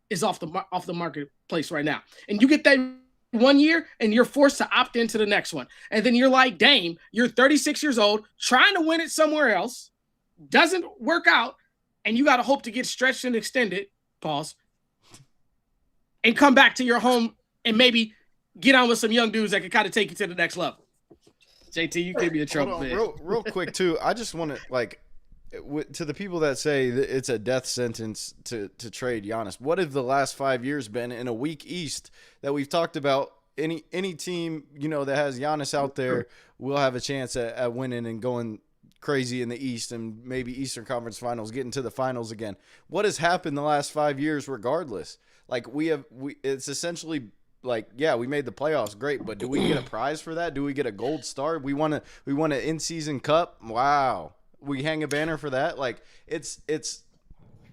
is off the marketplace right now? And you get that 1 year and you're forced to opt into the next one. And then you're like, Dame, you're 36 years old, trying to win it somewhere else, doesn't work out, and you got to hope to get stretched and extended, pause, and come back to your home and maybe get on with some young dudes that can kind of take you to the next level. JT, you give me a trouble, man. Real quick, too, I just want to, like, to the people that say that it's a death sentence to trade Giannis, what have the last 5 years been in a weak East that we've talked about? Any team, you know, that has Giannis out there will have a chance at winning and going crazy in the East and maybe Eastern Conference Finals, getting to the finals again. What has happened the last 5 years regardless? Like, it's essentially like, yeah, we made the playoffs, great, but do we get a prize for that? Do we get a gold star? We won an in-season cup. Wow. We hang a banner for that. Like, it's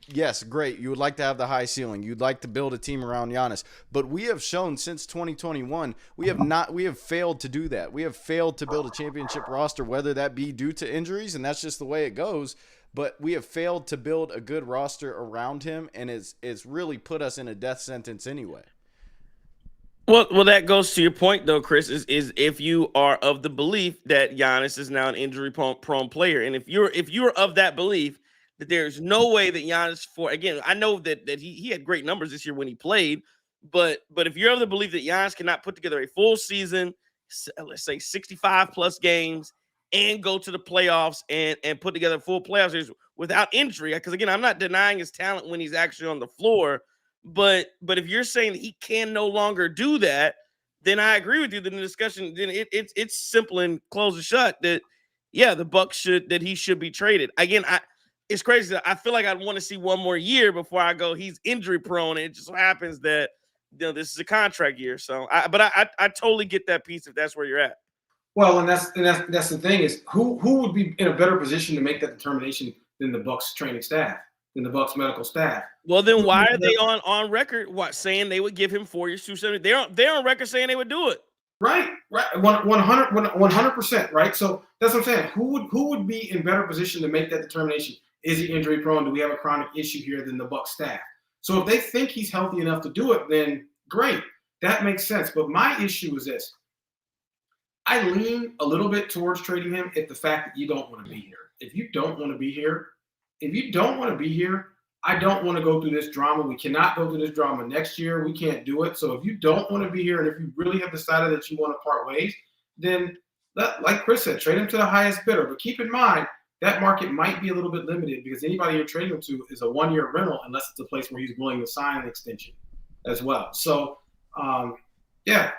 yes, great. You would like to have the high ceiling. You'd like to build a team around Giannis. But we have shown since 2021, we have failed to do that. We have failed to build a championship roster, whether that be due to injuries, and that's just the way it goes. But we have failed to build a good roster around him, and it's really put us in a death sentence anyway. Well, that goes to your point, though, Chris, is if you are of the belief that Giannis is now an injury-prone player, and if you're of that belief that there's no way that Giannis, again, I know that he had great numbers this year when he played, but if you're of the belief that Giannis cannot put together a full season, let's say 65 plus games, and go to the playoffs and put together full playoff series without injury. Because again, I'm not denying his talent when he's actually on the floor, but if you're saying that he can no longer do that, then I agree with you. Then the discussion, then it's simple and close and shut that the Bucks he should be traded. Again, it's crazy. I feel like I'd want to see one more year before I go, he's injury prone. And it just so happens that this is a contract year. So I totally get that piece if that's where you're at. Well, and that's the thing is who would be in a better position to make that determination than the Bucks training staff, than the Bucks medical staff. Well, then why are they on record saying they would give him 4 years, $270? They're on record saying they would do it. Right, 100%. Right. So that's what I'm saying. Who would be in better position to make that determination? Is he injury prone? Do we have a chronic issue here than the Bucks staff? So if they think he's healthy enough to do it, then great, that makes sense. But my issue is this. I lean a little bit towards trading him if the fact that you don't want to be here. If you don't want to be here, I don't want to go through this drama. We cannot go through this drama next year. We can't do it. So if you don't want to be here and if you really have decided that you want to part ways, then like Chris said, trade him to the highest bidder. But keep in mind, that market might be a little bit limited because anybody you're trading him to is a 1-year rental unless it's a place where he's willing to sign an extension as well. So,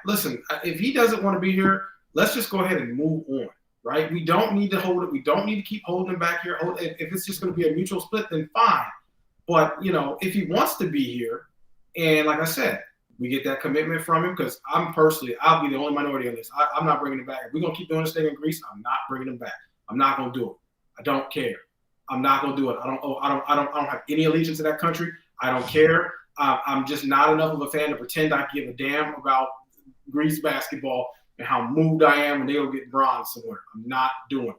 listen, if he doesn't want to be here, let's just go ahead and move on, right? We don't need to hold it. We don't need to keep holding him back here. If it's just going to be a mutual split, then fine. But, if he wants to be here, and like I said, we get that commitment from him because I'll be the only minority on this. I'm not bringing him back. If we're going to keep doing this thing in Greece, I'm not bringing him back. I'm not going to do it. I don't care. I'm not going to do it. I don't have any allegiance to that country. I don't care. I'm just not enough of a fan to pretend I give a damn about Greece basketball and how moved I am when they go get bronze somewhere. I'm not doing it,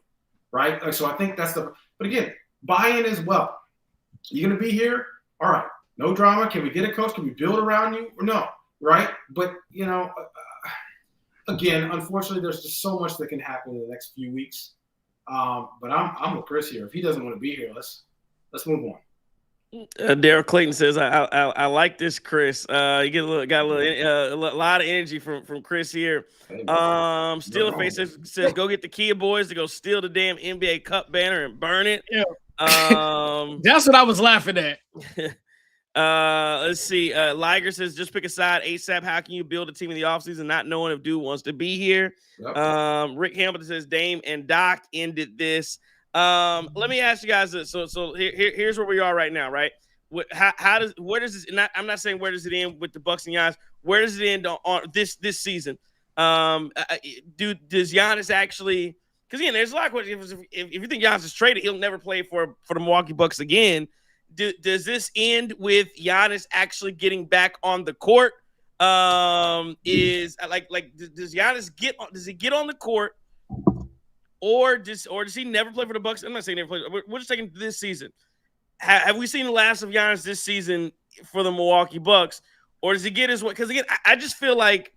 right? So I think that's but again, buy-in as well. You're going to be here? All right. No drama. Can we get a coach? Can we build around you? Or no, right? But, again, unfortunately, there's just so much that can happen in the next few weeks. But I'm with Chris here. If he doesn't want to be here, let's move on. Daryl Clayton says, "I like this, Chris. You got a lot of energy from Chris here." Steelerface says, "Go get the Kia boys to go steal the damn NBA Cup banner and burn it." Yeah. That's what I was laughing at. Let's see. Liger says, "Just pick a side ASAP. How can you build a team in the offseason not knowing if dude wants to be here?" Yep. Rick Hamilton says, "Dame and Doc ended this." Let me ask you guys this. So here's where we are right now, right? Where does this? I'm not saying where does it end with the Bucks and Giannis. Where does it end on this season? Does Giannis actually? Because again, there's a lot of questions. If you think Giannis is traded, he'll never play for the Milwaukee Bucks again. Does this end with Giannis actually getting back on the court? Does Giannis get on the court? Or does he never play for the Bucks? I'm not saying never play. We're just taking this season. Have we seen the last of Giannis this season for the Milwaukee Bucks, or does he get his way? Because again, I just feel like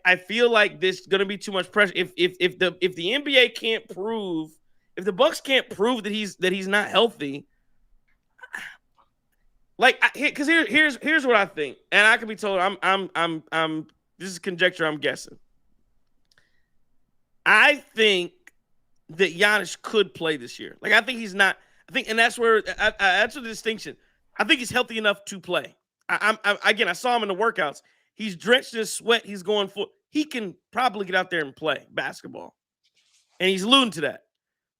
I feel like this is going to be too much pressure. If the NBA can't prove, if the Bucks can't prove that he's not healthy, because here's what I think, and I can be told I'm this is conjecture. I'm guessing. I think that Giannis could play this year. I think he's not. I think, and that's where that's the distinction. I think he's healthy enough to play. I saw him in the workouts. He's drenched in sweat. He's going full. He can probably get out there and play basketball, and he's alluding to that.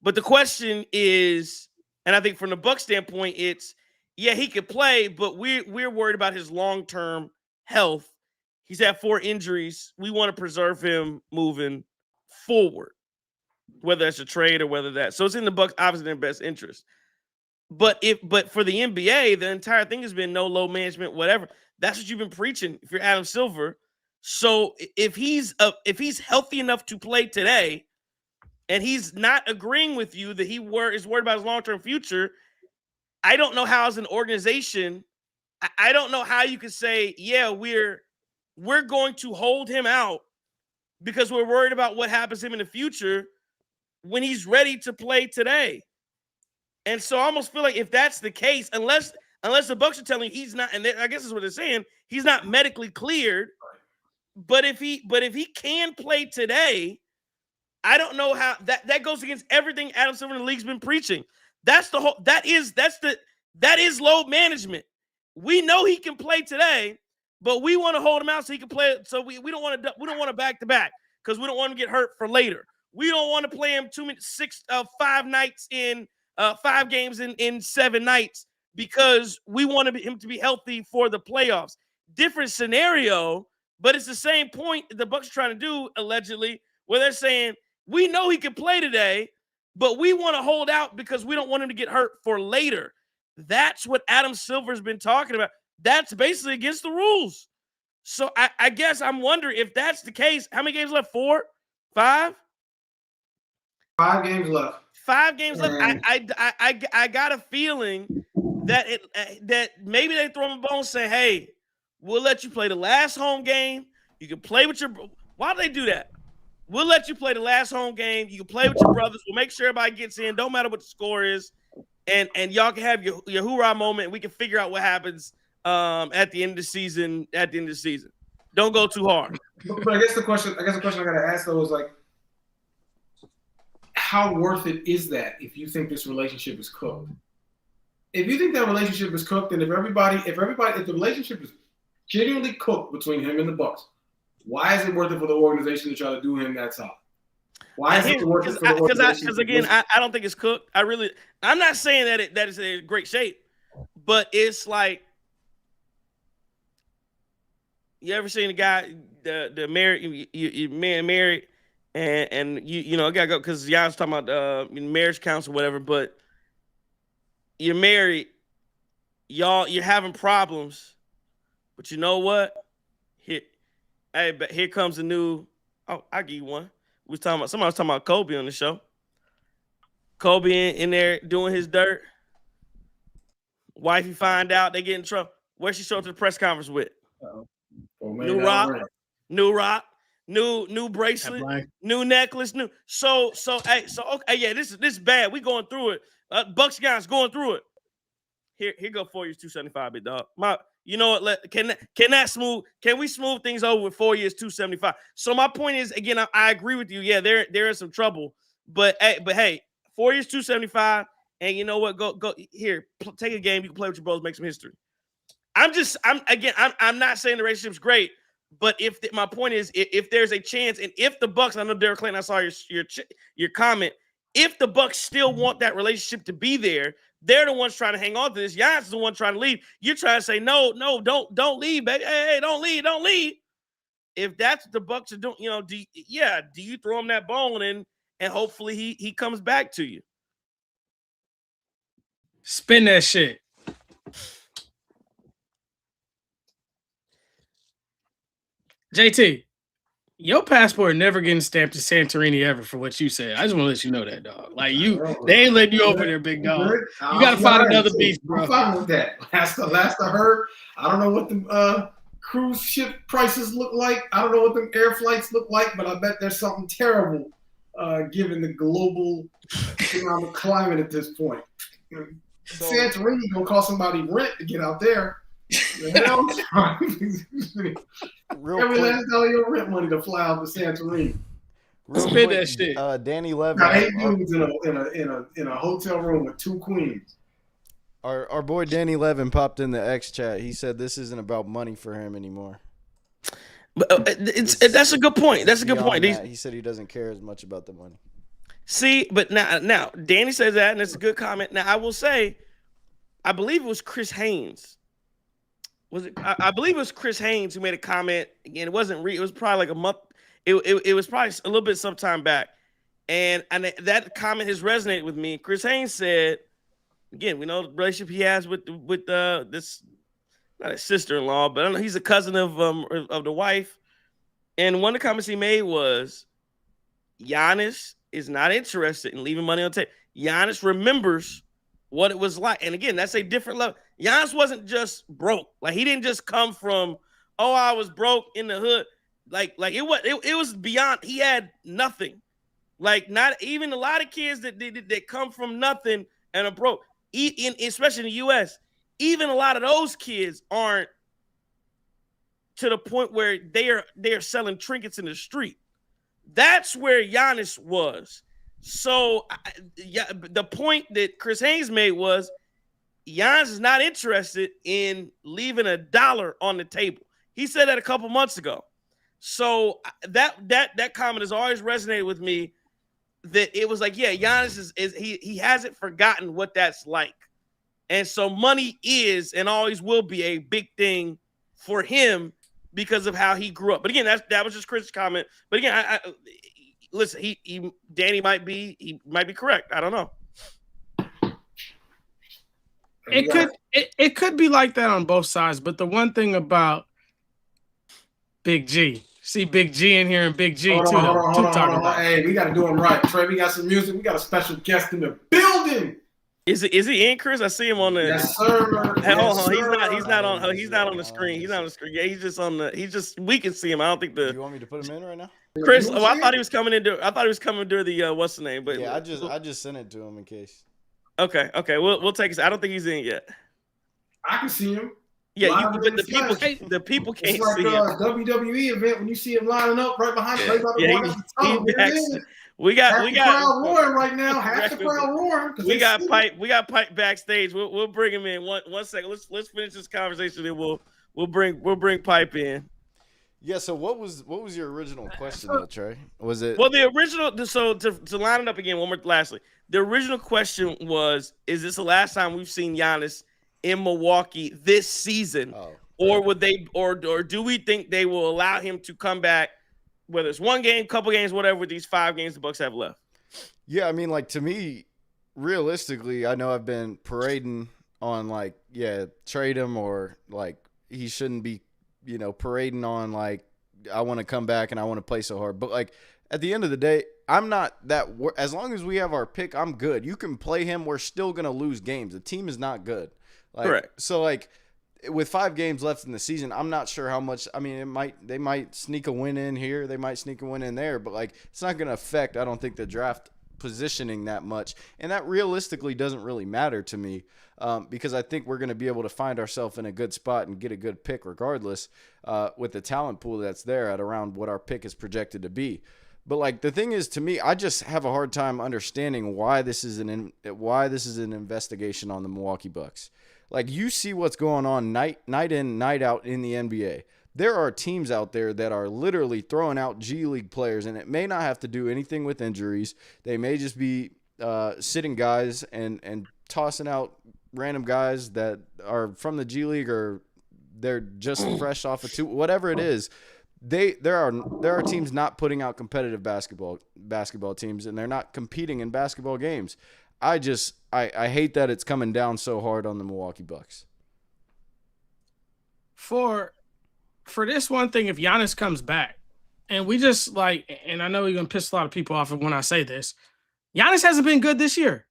But the question is, and I think from the Bucs standpoint, it's he could play, but we're worried about his long-term health. He's had 4 injuries. We want to preserve him moving forward, whether it's a trade or whether that. So it's in the Bucks, obviously, in their best interest. But for the NBA, the entire thing has been no load management, whatever. That's what you've been preaching if you're Adam Silver. So if he's healthy enough to play today, and he's not agreeing with you that is worried about his long-term future, I don't know how as an organization, I don't know how you could say, we're going to hold him out because we're worried about what happens to him in the future when he's ready to play today. And so I almost feel like if that's the case, unless the Bucks are telling you he's not, and I guess that's what they're saying, he's not medically cleared. But if he can play today, I don't know how that goes against everything Adam Silver in the league's been preaching. That is load management. We know he can play today, but we want to hold him out so he can play. So we don't want to back to back because we don't want him to get hurt for later. We don't want to play him 5 nights in 5 games in 7 nights because we want him to be healthy for the playoffs. Different scenario, but it's the same point the Bucks are trying to do allegedly, where they're saying we know he can play today, but we want to hold out because we don't want him to get hurt for later. That's what Adam Silver's been talking about. That's basically against the rules. So I guess I'm wondering if that's the case. How many games left? 4? 5? 5 games left. 5 games left. I got a feeling that that maybe they throw him a bone and say, hey, we'll let you play the last home game. You can play with your – why do they do that? We'll let you play the last home game. You can play with your brothers. We'll make sure everybody gets in. Don't matter what the score is. And y'all can have your hoorah moment. We can figure out what happens at the end of the season. Don't go too hard. But I guess the question I got to ask though is like, how worth it is that if you think this relationship is cooked? If you think that relationship is cooked, and if the relationship is genuinely cooked between him and the Bucks, why is it worth it for the organization to try to do him that top? Why is it worth it for the organization? Because again, I don't think it's cooked. I'm not saying that is in great shape, but it's like, you ever seen a guy the married you man married and you know I gotta go because y'all was talking about marriage counsel whatever, but you're married, you're having problems, but you know what? Here comes a new. Oh, I'll give you one. Somebody was talking about Kobe on the show. Kobe in there doing his dirt. Wifey find out, they get in trouble. Where she showed up to the press conference with? New rock, new bracelet, new necklace, new. So okay, yeah, this is bad. We going through it. Bucks guys going through it. Here go 4 years, 275, big dog. You know what? Can we smooth things over with 4 years, 275? So my point is, again, I agree with you. Yeah, there is some trouble, but hey, 4 years, 275, and you know what? Go here, take a game. You can play with your bros, make some history. I'm not saying the relationship's great, but my point is, if there's a chance, and if the Bucks, I know Derek Clayton, I saw your comment. If the Bucks still want that relationship to be there, they're the ones trying to hang on to this. Giannis is the one trying to leave. You're trying to say, no, don't leave, baby. Hey, don't leave. If that's what the Bucks are doing, do you throw him that bone and hopefully he comes back to you? Spin that shit. JT, your passport never getting stamped to Santorini ever for what you said. I just want to let you know that, dog. Like they ain't letting you over there, big dog. You got to find another beast, bro. I'm fine with that. Last I heard, I don't know what the cruise ship prices look like. I don't know what the air flights look like, but I bet there's something terrible given the global economic climate at this point. So, Santorini gonna cost somebody rent to get out there. Every last dollar your rent money to fly out to Santorini. Spin that shit. Danny Levin. Got 8 dudes in a hotel room with 2 queens. Our boy Danny Levin popped in the X chat. He said this isn't about money for him anymore. But that's a good point. That's a good point. He said he doesn't care as much about the money. See, but now Danny says that, and it's a good comment. Now I will say, I believe it was Chris Haynes. I believe it was Chris Haynes who made a comment. Again, it wasn't. It was probably like a month. It was probably a little bit sometime back, and that comment has resonated with me. Chris Haynes said, again, we know the relationship he has with this, not his sister-in-law, but I know he's a cousin of the wife. And one of the comments he made was, Giannis is not interested in leaving money on the table. Giannis remembers what it was like. And again, that's a different level. Giannis wasn't just broke. Like, he didn't just come from, I was broke in the hood. Like it was beyond. He had nothing. Like, not even a lot of kids that come from nothing and are broke, especially in the U.S., even a lot of those kids aren't to the point where they are selling trinkets in the street. That's where Giannis was. So, the point that Chris Haynes made was Giannis is not interested in leaving $1 on the table. He said that a couple months ago. So that comment has always resonated with me. That it was like, yeah, Giannis he hasn't forgotten what that's like, and so money is and always will be a big thing for him because of how he grew up. But again, that was just Chris' comment. But again, I listen. Danny might be correct. I don't know. It could be like that on both sides. But the one thing about Big G. See Big G in here and Big G hold too. on. Hey, we got to do him right. Trey, we got some music. We got a special guest in the building. Is he in, Chris? I see him on the. Yes, sir. He's not on the screen. He's not on the screen. Yeah, we can see him. I don't think You want me to put him in right now? Chris. Oh, I thought he was coming in. I thought he was coming during the what's the name? But yeah, I just sent it to him in case. Okay. We'll take it. I don't think he's in yet. I can see him. Yeah, but the people can't it's like see him. WWE event when you see him lining up right behind. We got the crowd roaring right now. Half the crowd roaring. We got Pipe backstage. We'll bring him in. One second. Let's finish this conversation and we'll bring Pipe in. Yeah. So what was your original question, though, Trey? Was it the original? So to line it up again, lastly, the original question was: is this the last time we've seen Giannis in Milwaukee this season, or would they, or do we think they will allow him to come back, whether it's one game, couple games, whatever, with these 5 games the Bucks have left? Yeah, I mean, like, to me, realistically, I know I've been parading on, like, yeah, trade him, or like he shouldn't be, parading on, like, I want to come back and I want to play so hard. But like at the end of the day, I'm not that. As long as we have our pick, I'm good. You can play him. We're still gonna lose games. The team is not good. Correct. So like, with 5 games left in the season, I'm not sure how much. I mean, they might sneak a win in here, they might sneak a win in there, but like it's not going to affect, I don't think, the draft positioning that much, and that realistically doesn't really matter to me, because I think we're going to be able to find ourselves in a good spot and get a good pick regardless, with the talent pool that's there at around what our pick is projected to be. But like the thing is, to me, I just have a hard time understanding why this is an investigation on the Milwaukee Bucks. Like, you see what's going on night in, night out in the NBA. There are teams out there that are literally throwing out G League players, and it may not have to do anything with injuries. They may just be sitting guys and tossing out random guys that are from the G League, or they're just fresh off of 2, whatever it is. There are teams not putting out competitive basketball teams, and they're not competing in basketball games. I hate that it's coming down so hard on the Milwaukee Bucks. For this one thing, if Giannis comes back, and we just like, and I know you're going to piss a lot of people off when I say this, Giannis hasn't been good this year.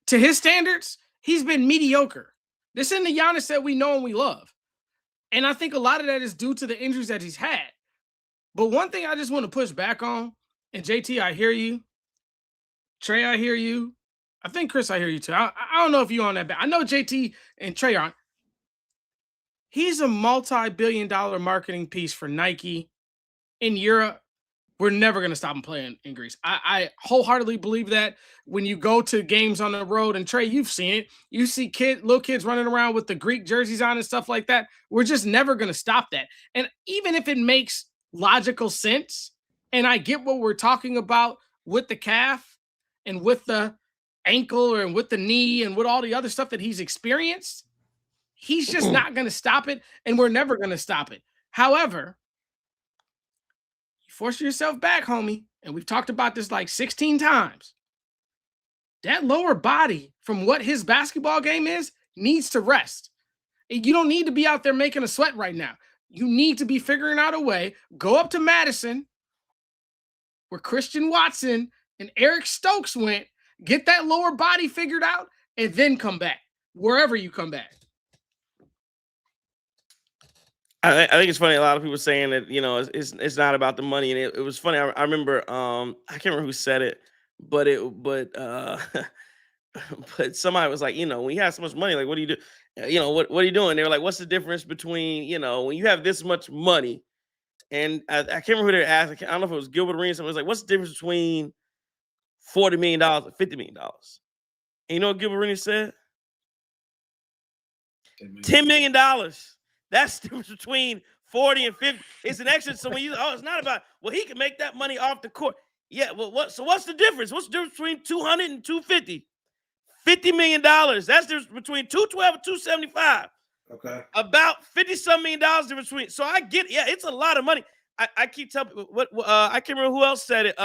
To his standards, he's been mediocre. This isn't the Giannis that we know and we love. And I think a lot of that is due to the injuries that he's had. But one thing I just want to push back on, and JT, I hear you. Trey, I hear you. I think, Chris, I hear you too. I don't know if you're on that back. I know JT and Trey aren't. He's a multi-billion-dollar marketing piece for Nike in Europe. We're never going to stop him playing in Greece. I wholeheartedly believe that. When you go to games on the road, and Trey, you've seen it. You see little kids running around with the Greek jerseys on and stuff like that. We're just never going to stop that. And even if it makes logical sense, and I get what we're talking about with the calf and with the ankle and with the knee and with all the other stuff that he's experienced, he's just not going to stop it, and we're never going to stop it. However, you force yourself back, homie, and we've talked about this like 16 times. That lower body, from what his basketball game is, needs to rest. You don't need to be out there making a sweat right now. You need to be figuring out a way. Go up to Madison, where Christian Watson and Eric Stokes went, get that lower body figured out, and then come back, wherever you come back. I think it's funny. A lot of people saying that, it's not about the money. And it was funny. I remember, I can't remember who said it, but but somebody was like, when you have so much money, like, what do you do? What are you doing? They were like, what's the difference between, when you have this much money and I can't remember who they asked. I don't know if it was Gilbert Arenas. Someone was like, "What's the difference between $40 million and $50 million?" And you know what Gilbert Arenas said? $10 million. That's the difference between 40 and 50. It's an extra. So when you it's not about he can make that money off the court. Yeah. Well, what's the difference? What's the difference between 200 and 250? $50 million. That's the difference between 212 and 275. Okay. About $50-some million difference between. So I get, it's a lot of money. I keep telling I can't remember who else said it.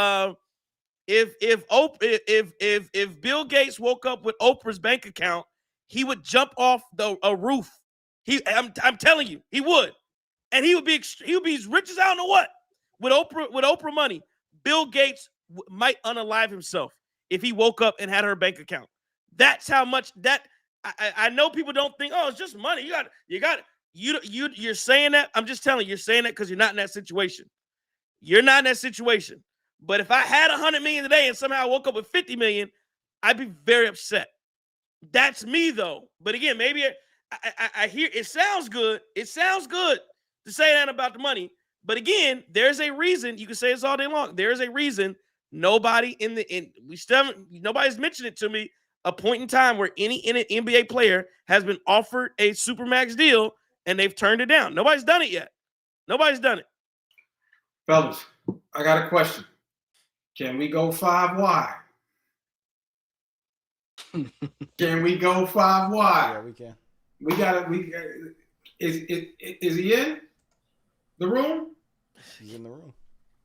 If Bill Gates woke up with Oprah's bank account, he would jump off a roof. I'm telling you, he would, and he would be as rich as I don't know what with Oprah money. Bill Gates might unalive himself if he woke up and had her bank account. That's how much that. I know people don't think, oh, it's just money. You're saying that. I'm just telling you, you're saying that because you're not in that situation. You're not in that situation. But if I had $100 million today and somehow I woke up with 50 million, I'd be very upset. That's me though. But again, maybe I hear it sounds good. It sounds good to say that about the money. But again, there's a reason. You can say this all day long. There's a reason nobody's mentioned it to me. A point in time where any NBA player has been offered a supermax deal and they've turned it down. Nobody's done it yet. Nobody's done it. Fellas, I got a question. Can we go 5 wide? Can we go 5 wide? Yeah, we can. Is he in the room? He's in the room.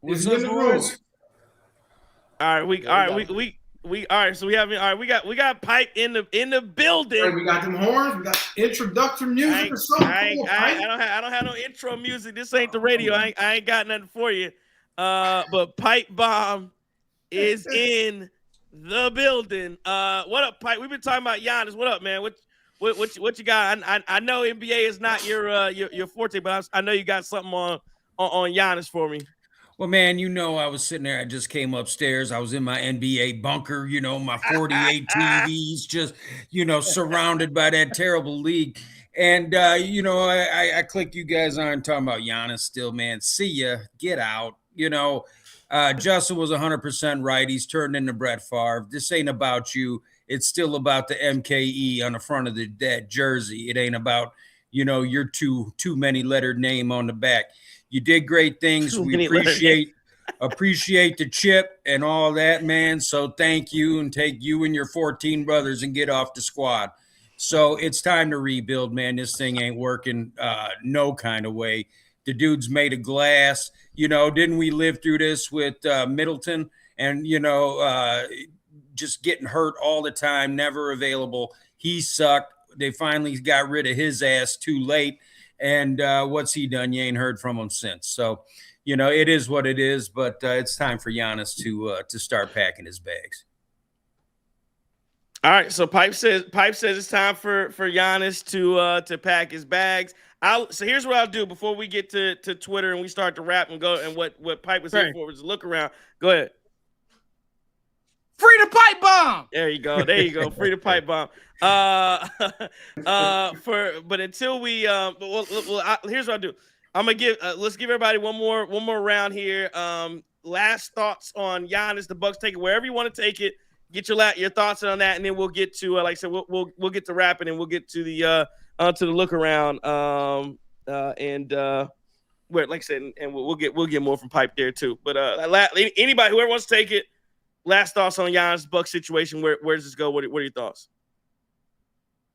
Is he in the room? All right, so we got Pipe in the building. Right, we got them horns. We got introduction music or something. I don't have no intro music. This ain't the radio. I ain't got nothing for you. But Pipe Bomb is in the building. What up, Pipe? We've been talking about Giannis. What up, man? What you got? I know NBA is not your forte, but I know you got something on Giannis for me. Well, man, I was sitting there. I just came upstairs. I was in my NBA bunker, my 48 TVs, just, surrounded by that terrible league. And, I clicked you guys on talking about Giannis still, man. See ya. Get out. Justin was 100% right. He's turned into Brett Favre. This ain't about you. It's still about the MKE on the front of that jersey. It ain't about, your too many lettered name on the back. You did great things. We appreciate the chip and all that, man. So thank you, and take you and your 14 brothers and get off the squad. So it's time to rebuild, man. This thing ain't working no kind of way. The dude's made of glass. Didn't we live through this with Middleton and, just getting hurt all the time, never available. He sucked. They finally got rid of his ass too late. And what's he done? You ain't heard from him since. So, it is what it is, but it's time for Giannis to start packing his bags. All right. So Pipe says it's time for Giannis to pack his bags. So here's what I'll do before we get to Twitter and we start to rap and go, and what Pipe was here for was a look around. Go ahead. Free the Pipe Bomb. There you go. Free the Pipe Bomb. But until we here's what I'll do. I'm gonna let's give everybody one more round here. Last thoughts on Giannis, the Bucks. Take it wherever you want to take it. Get your thoughts on that, and then we'll get to like I said, we'll get to rapping, and we'll get to the look around. Where like I said, and we'll get more from Pipe there too. But anybody, whoever wants to take it. Last thoughts on Giannis Bucks situation. Where does this go? What are your thoughts?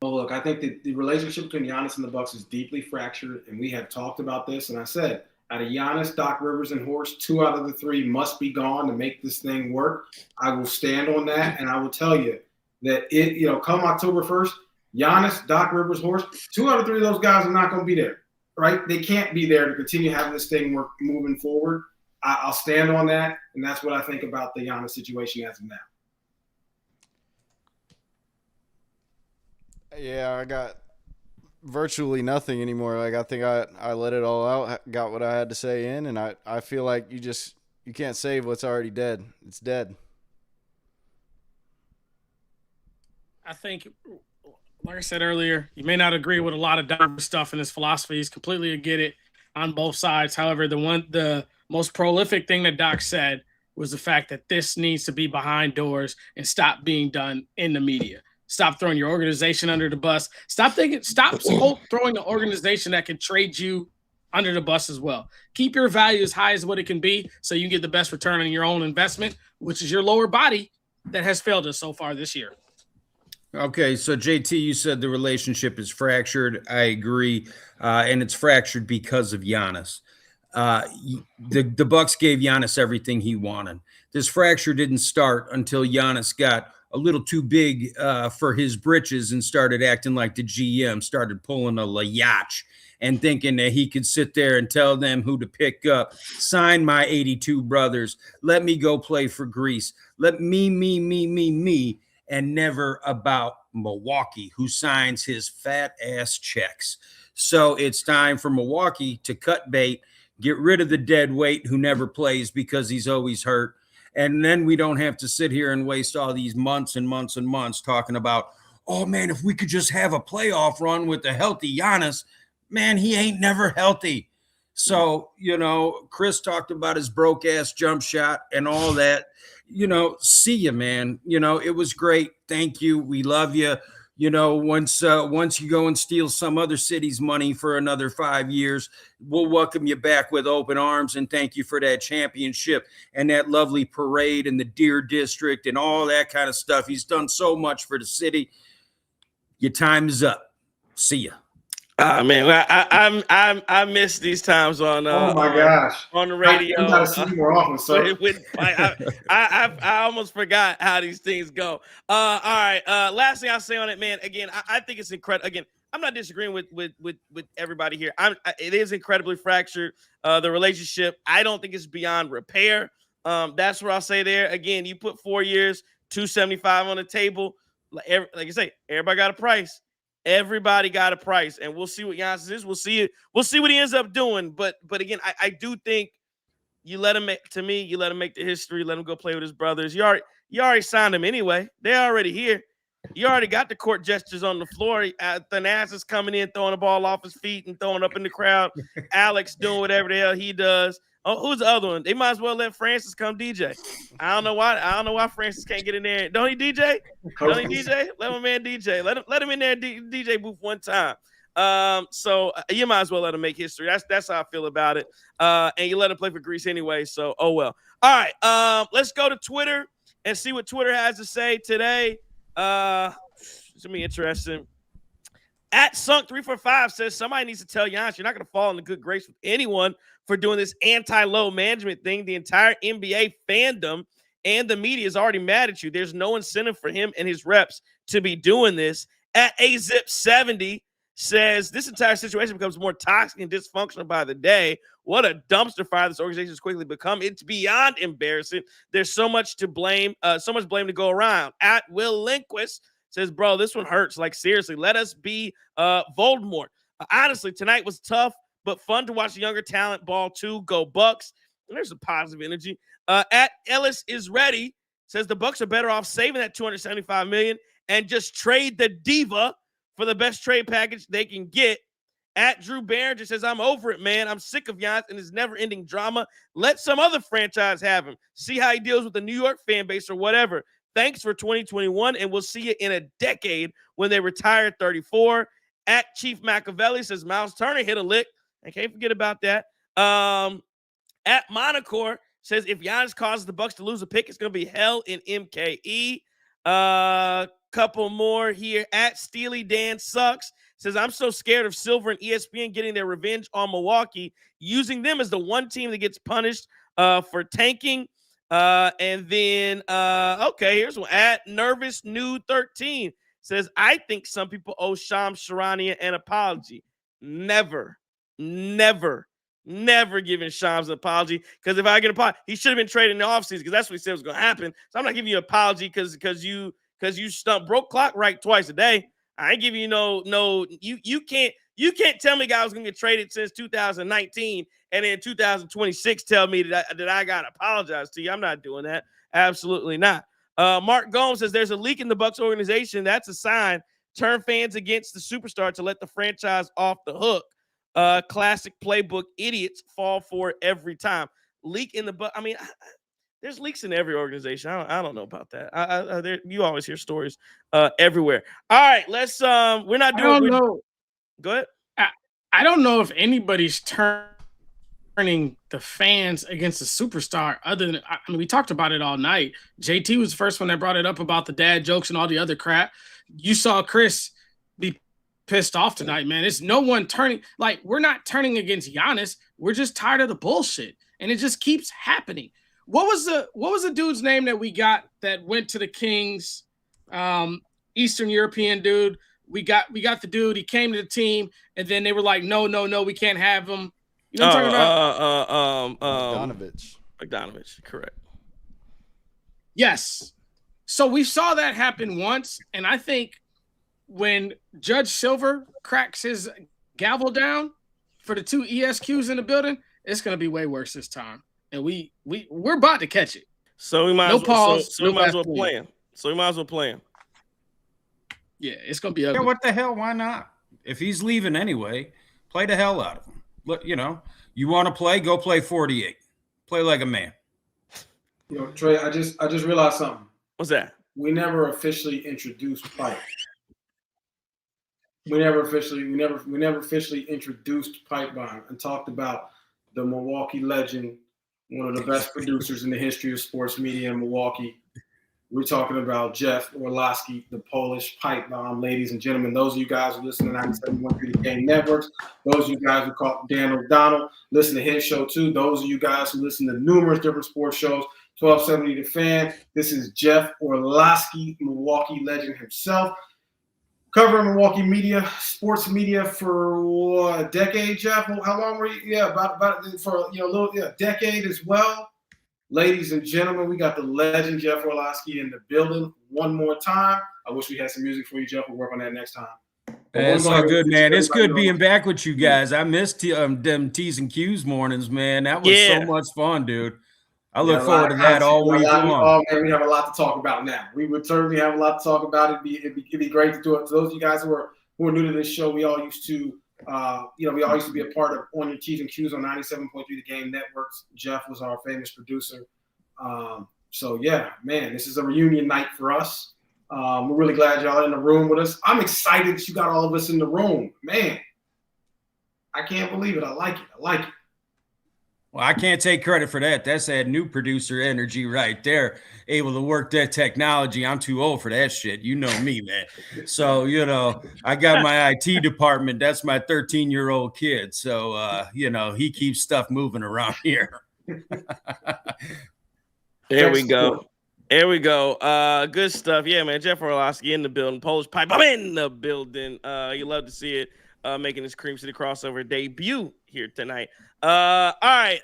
Well, look, I think the relationship between Giannis and the Bucks is deeply fractured, and we have talked about this. And I said, out of Giannis, Doc Rivers, and Horst, 2 out of the 3 must be gone to make this thing work. I will stand on that, and I will tell you that come October 1st, Giannis, Doc Rivers, Horst, 2 out of 3 of those guys are not going to be there, right? They can't be there to continue having this thing work moving forward. I'll stand on that, and that's what I think about the Giannis situation as of now. Yeah, I got virtually nothing anymore. Like, I think I let it all out, got what I had to say in, and I feel like you can't save what's already dead. It's dead. I think, like I said earlier, you may not agree with a lot of diverse stuff in his philosophies. Completely get it. on both sides. However, the most prolific thing that Doc said was the fact that this needs to be behind doors and stop being done in the media. Stop throwing your organization under the bus. Stop throwing the organization that can trade you under the bus as well. Keep your value as high as what it can be so you can get the best return on your own investment, which is your lower body that has failed us so far this year. Okay, so JT, you said the relationship is fractured. I agree, and it's fractured because of Giannis. The Bucks gave Giannis everything he wanted. This fracture didn't start until Giannis got a little too big for his britches and started acting like the GM, started pulling a Layach and thinking that he could sit there and tell them who to pick up, sign my 82 brothers, let me go play for Greece, let me, and never about Milwaukee, who signs his fat ass checks. So it's time for Milwaukee to cut bait, get rid of the dead weight who never plays because he's always hurt. And then we don't have to sit here and waste all these months and months and months talking about, oh man, if we could just have a playoff run with a healthy Giannis. Man, he ain't never healthy. So, Chris talked about his broke ass jump shot and all that. See you, man. It was great. Thank you. We love you. Once you go and steal some other city's money for another 5 years, we'll welcome you back with open arms and thank you for that championship and that lovely parade in the Deer District and all that kind of stuff. He's done so much for the city. Your time is up. See ya. Man, I miss these times on oh my gosh on the radio. I gotta see you more often, sir. I almost forgot how these things go. All right. Last thing I'll say on it, man. Again, I think it's incredible. Again, I'm not disagreeing with everybody here. It is incredibly fractured. The relationship, I don't think it's beyond repair. That's what I'll say there. Again, you put 4 years, $275 on the table. Like I say, everybody got a price. Everybody got a price, and we'll see what Giannis is. We'll see it. We'll see what he ends up doing. But again, I do think you let him make the history. Let him go play with his brothers. You already signed him anyway. They're already here. You already got the court gestures on the floor. Thanasis is coming in, throwing the ball off his feet and throwing up in the crowd. Alex doing whatever the hell he does. Oh, who's the other one? They might as well let Francis come DJ. I don't know why Francis can't get in there. Don't he DJ? Don't he DJ? Let my man DJ. Let him in there DJ booth one time. So you might as well let him make history. That's how I feel about it. And you let him play for Greece anyway. So oh well. All right. Let's go to Twitter and see what Twitter has to say today. It's gonna be interesting. At Sunk345 says somebody needs to tell Giannis you're not going to fall into good grace with anyone for doing this anti-low management thing. The entire NBA fandom and the media is already mad at you. There's no incentive for him and his reps to be doing this. At AZip70 says this entire situation becomes more toxic and dysfunctional by the day. What a dumpster fire this organization has quickly become. It's beyond embarrassing. There's so much to blame, to go around. At Will Lindquist says, bro, this one hurts. Like, seriously, let us be Voldemort. Honestly, tonight was tough, but fun to watch the younger talent ball too. Go Bucks. And there's some positive energy. At Ellis is ready says the Bucks are better off saving that $275 million and just trade the diva for the best trade package they can get. At Drew Barringer says, I'm over it, man. I'm sick of Giannis and his never-ending drama. Let some other franchise have him. See how he deals with the New York fan base or whatever. Thanks for 2021, and we'll see you in a decade when they retire at 34. At Chief Machiavelli says Miles Turner hit a lick. I can't forget about that. At Monacore says if Giannis causes the Bucks to lose a pick, it's going to be hell in MKE. Couple more here. At Steely Dan Sucks says I'm so scared of Silver and ESPN getting their revenge on Milwaukee, using them as the one team that gets punished for tanking. And then, here's one. At Nervous Nude 13 says, I think some people owe Shams Charania an apology. Never giving Shams an apology. Because if I get an apology, he should have been traded in the offseason because that's what he said was going to happen. So I'm not giving you an apology because you broke clock right twice a day. I ain't giving you you can't tell me guy was going to get traded since 2019 and then 2026 tell me that I got to apologize to you. I'm not doing that. Absolutely not. Mark Gomes says there's a leak in the Bucks organization. That's a sign. Turn fans against the superstar to let the franchise off the hook. classic playbook idiots fall for it every time. Leak in the butt. I mean, there's leaks in every organization. I don't know about that. You always hear stories everywhere. All right, let's. We're not doing. I don't know. Go ahead. I don't know if anybody's turning the fans against a superstar other than, I mean, we talked about it all night. JT was the first one that brought it up about the dad jokes and all the other crap. You saw Chris be pissed off tonight, man. It's no one turning, like, we're not turning against Giannis. We're just tired of the bullshit. And it just keeps happening. What was the dude's name that we got that went to the Kings? Eastern European dude. We got the dude. He came to the team, and then they were like, no, we can't have him. You know what I'm talking about? Bogdanovich, correct. Yes. So we saw that happen once, and I think when Judge Silver cracks his gavel down for the two ESQs in the building, it's gonna be way worse this time. And we're about to catch it. So we might as well play him. So we might as well play him. Yeah, it's gonna be ugly. Yeah, what the hell? Why not? If he's leaving anyway, play the hell out of him. Look, you know, you want to play, go play 48. Play like a man. You know, Trey, I just realized something. What's that? We never officially introduced pipe. We never officially introduced Pipe Bomb and talked about the Milwaukee legend, one of the best producers in the history of sports media in Milwaukee. We're talking about Jeff Orlowski, the Polish Pipe Bomb, ladies and gentlemen. Those of you guys who listen to 97.3 The Game Networks, those of you guys who call Dan O'Donnell, listen to his show too. Those of you guys who listen to numerous different sports shows, 1270 The Fan. This is Jeff Orlowski, Milwaukee legend himself. Covering Milwaukee media, sports media for a decade, Jeff. How long were you? Yeah, about for a decade as well. Ladies and gentlemen, we got the legend Jeff Orlowski in the building one more time. I wish we had some music for you, Jeff. We'll work on that next time. It's all good, man. It's good being back with you guys. I missed them T's and Q's mornings, man. That was so much fun, dude. I look forward to that all week long. Oh, man, we have a lot to talk about now. We would certainly have a lot to talk about. It'd be great to do it. For those of you guys who are new to this show, we all used to be a part of On Your T's and Q's on 97.3 The Game Networks. Jeff was our famous producer. So yeah, man, this is a reunion night for us. We're really glad y'all are in the room with us. I'm excited that you got all of us in the room, man. I can't believe it. I like it. Well, I can't take credit for that. That's that new producer energy right there. Able to work that technology. I'm too old for that shit. You know me, man. So, I got my IT department. That's my 13-year-old kid. So, he keeps stuff moving around here. There we go. Good stuff. Yeah, man. Jeff Orlowski in the building. Polish Pipe. I'm in the building. You love to see it. Making his Cream City crossover debut here tonight. All right.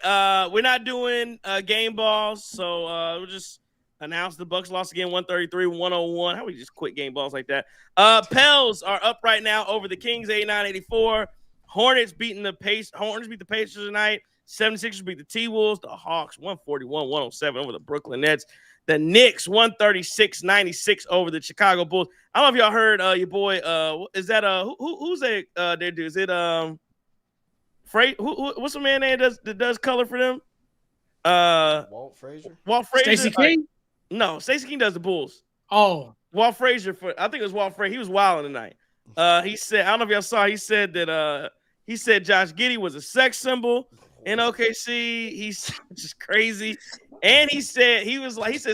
We're not doing game balls, so we'll just announce the Bucks lost again 133-101. How we just quit game balls like that? Pels are up right now over the Kings 89-84. Hornets beat the Pacers tonight. 76ers beat the T-Wolves. The Hawks 141-107 over the Brooklyn Nets. The Knicks 136-96 over the Chicago Bulls. I don't know if y'all heard your boy. Is that who's their dude? Is it what's the man name that does color for them? Walt Frazier. Stacey King? No, Stacey King does the Bulls. Oh, Walt Frazier I think it was Walt Frazier. He was wilding tonight. He said, I don't know if y'all saw. He said that he said Josh Giddey was a sex symbol in OKC. He's just crazy. And he said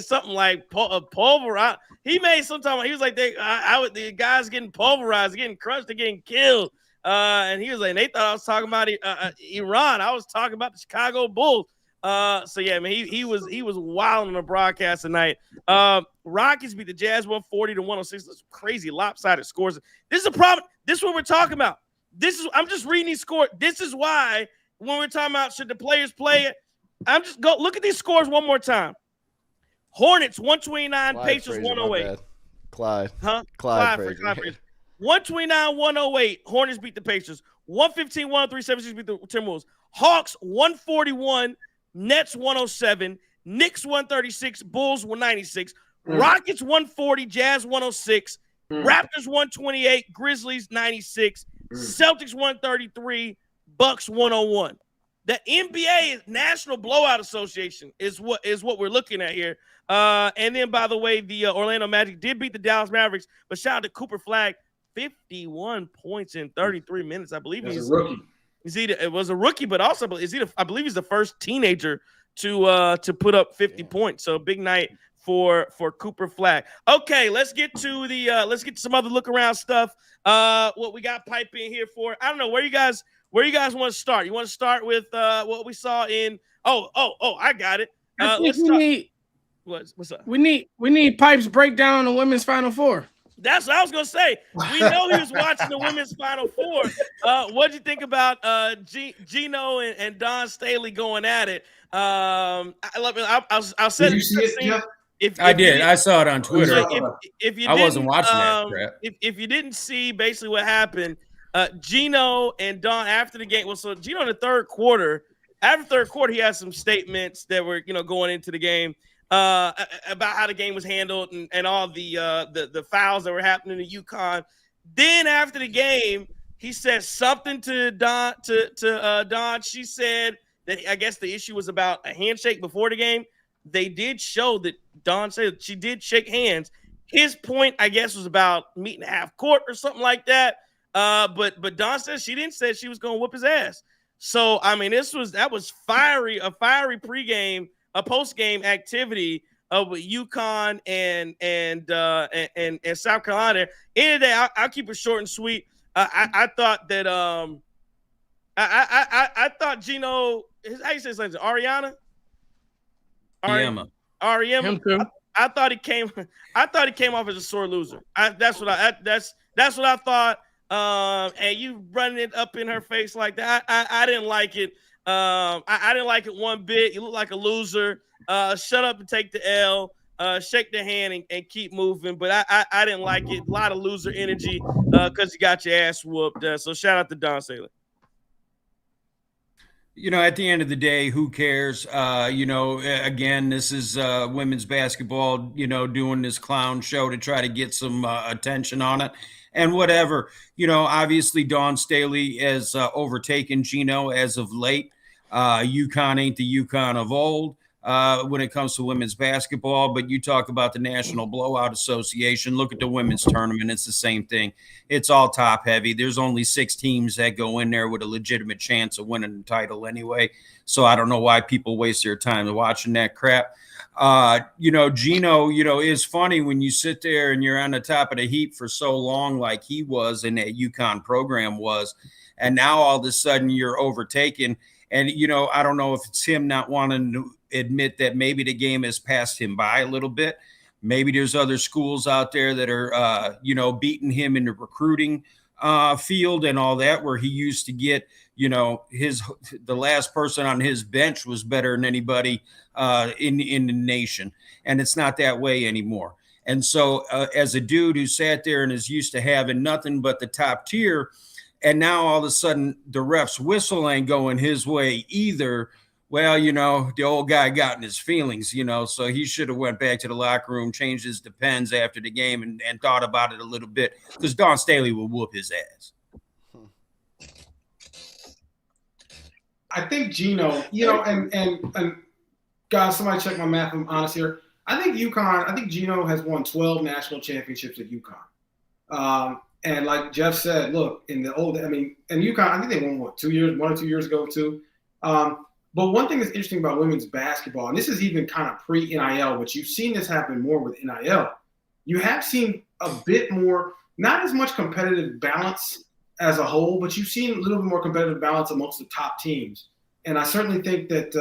something like pulverized. He made some time. He was like, the guys getting pulverized, getting crushed, they're getting killed. And he was like, they thought I was talking about Iran. I was talking about the Chicago Bulls. So yeah, man, he was wild on the broadcast tonight. Rockets beat the Jazz 140-106. That's crazy lopsided scores. This is a problem. This is what we're talking about. I'm just reading these scores. This is why when we're talking about should the players play it. I'm just go look at these scores one more time. Hornets 129, Pacers 108. Clyde. Huh? Clyde Frazier. 129-108. Hornets beat the Pacers. 115-103. 76 beat the Timberwolves. Hawks 141. Nets 107. Knicks 136. Bulls 196. Rockets 140. Jazz 106. Raptors 128. Grizzlies 96. Celtics 133. Bucks 101. The NBA National Blowout Association is what we're looking at here. And then, by the way, the Orlando Magic did beat the Dallas Mavericks, but shout out to Cooper Flag, 51 points in 33 minutes. I believe He's a rookie. It was a rookie, but also I believe he's the first teenager to put up 50 points. So big night for Cooper Flag. Okay, let's get to some other look around stuff. What we got pipe in here for? I don't know where you guys want to start. You want to start with what we saw in? I got it. What's up? We need Pipe's breakdown on the women's Final Four. That's what I was gonna say. We know he was watching the women's Final Four. What'd you think about Gino and Don Staley going at it? I'll say. Did you see it, Jeff? I did. I saw it on Twitter. If you I wasn't watching that crap. If you didn't see basically what happened, Gino and Don after the game. Well, so Gino in the third quarter, he had some statements that were going into the game. About how the game was handled and all the fouls that were happening to UConn. Then after the game, he said something to Don. Don, she said that I guess the issue was about a handshake before the game. They did show that Don said she did shake hands. His point, I guess, was about meeting half court or something like that. But Don said she didn't say she was going to whoop his ass. So I mean, that was a fiery pregame. A post-game activity with UConn and South Carolina. End of the day, I'll keep it short and sweet. I thought that I thought Gino, how you say his name? Ariana? Ariema. I thought he came off as a sore loser. That's what I thought. And you running it up in her face like that. I didn't like it. I didn't like it one bit. You look like a loser. Shut up and take the L. Shake the hand and keep moving. But I didn't like it. A lot of loser energy because you got your ass whooped. So shout out to Don Saylor. At the end of the day, who cares? Again, this is women's basketball, doing this clown show to try to get some attention on it. And whatever, obviously Dawn Staley has overtaken Gino as of late. UConn ain't the UConn of old when it comes to women's basketball. But you talk about the National Blowout Association. Look at the women's tournament. It's the same thing. It's all top heavy. There's only 6 teams that go in there with a legitimate chance of winning the title anyway. So I don't know why people waste their time watching that crap. Gino, is funny when you sit there and you're on the top of the heap for so long, like he was and that UConn program was. And now all of a sudden you're overtaken. And, I don't know if it's him not wanting to admit that maybe the game has passed him by a little bit. Maybe there's other schools out there that are, beating him in the recruiting field and all that, where he used to get, the last person on his bench was better than anybody in the nation. And it's not that way anymore. And so as a dude who sat there and is used to having nothing but the top tier, and now all of a sudden the ref's whistle ain't going his way either. Well, the old guy got in his feelings, so he should have went back to the locker room, changed his depends after the game and thought about it a little bit, because Dawn Staley will whoop his ass. I think Gino, and guys, somebody check my math. I'm honest here. I think Gino has won 12 national championships at UConn. And like Jeff said, look, in the old, and UConn, I think they won 1 or 2 years ago too. But one thing that's interesting about women's basketball, and this is even kind of pre-NIL, but you've seen this happen more with NIL. You have seen a bit more, not as much competitive balance as a whole, but you've seen a little bit more competitive balance amongst the top teams. And I certainly think that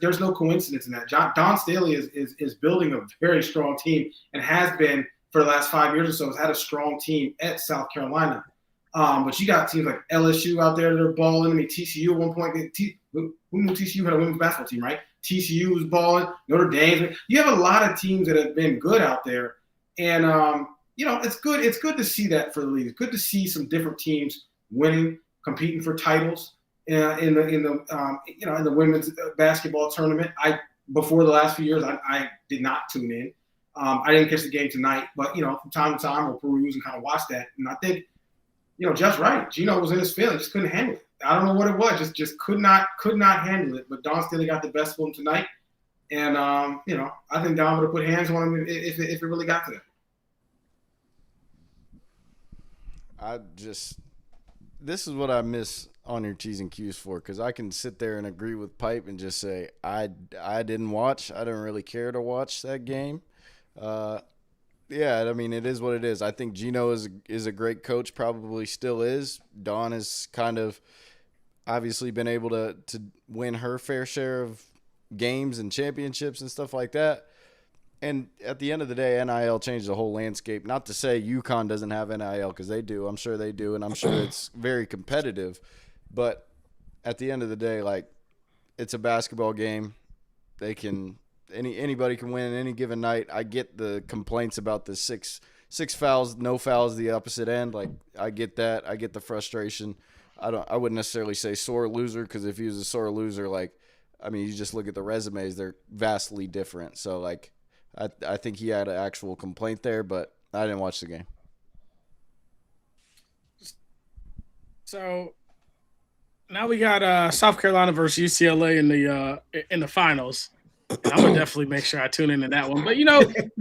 there's no coincidence in that. Don Staley is building a very strong team and has been for the last 5 years or so, has had a strong team at South Carolina. But you got teams like LSU out there that are balling. TCU at one point, who knew TCU had a women's basketball team, right? TCU was balling, Notre Dame. You have a lot of teams that have been good out there. And, it's good. It's good to see that for the league. It's good to see some different teams winning, competing for titles in the women's basketball tournament. Before the last few years, I did not tune in. I didn't catch the game tonight, but, from time to time I'll peruse and kind of watch that. And I think, Jeff's right. Gino was in his feelings, just couldn't handle it. I don't know what it was. Just could not handle it. But Don Staley got the best of him tonight. And, I think Don would have put hands on him if it really got to that. This is what I miss on your T's and Q's for, because I can sit there and agree with Pipe and just say, I didn't watch. I didn't really care to watch that game. Yeah, I mean, it is what it is. I think Gino is a great coach, probably still is. Dawn has kind of obviously been able to win her fair share of games and championships and stuff like that. And at the end of the day, NIL changed the whole landscape. Not to say UConn doesn't have NIL, because they do. I'm sure they do, and I'm sure it's very competitive. But at the end of the day, like, it's a basketball game. They can anybody can win any given night. I get the complaints about the six fouls, no fouls, the opposite end. Like, I get that. I get the frustration. I wouldn't necessarily say sore loser, because if he was a sore loser, like, I mean, you just look at the resumes, they're vastly different. So, like, I think he had an actual complaint there, but I didn't watch the game. So now we got South Carolina versus UCLA in the finals. I'm gonna definitely make sure I tune into that one. But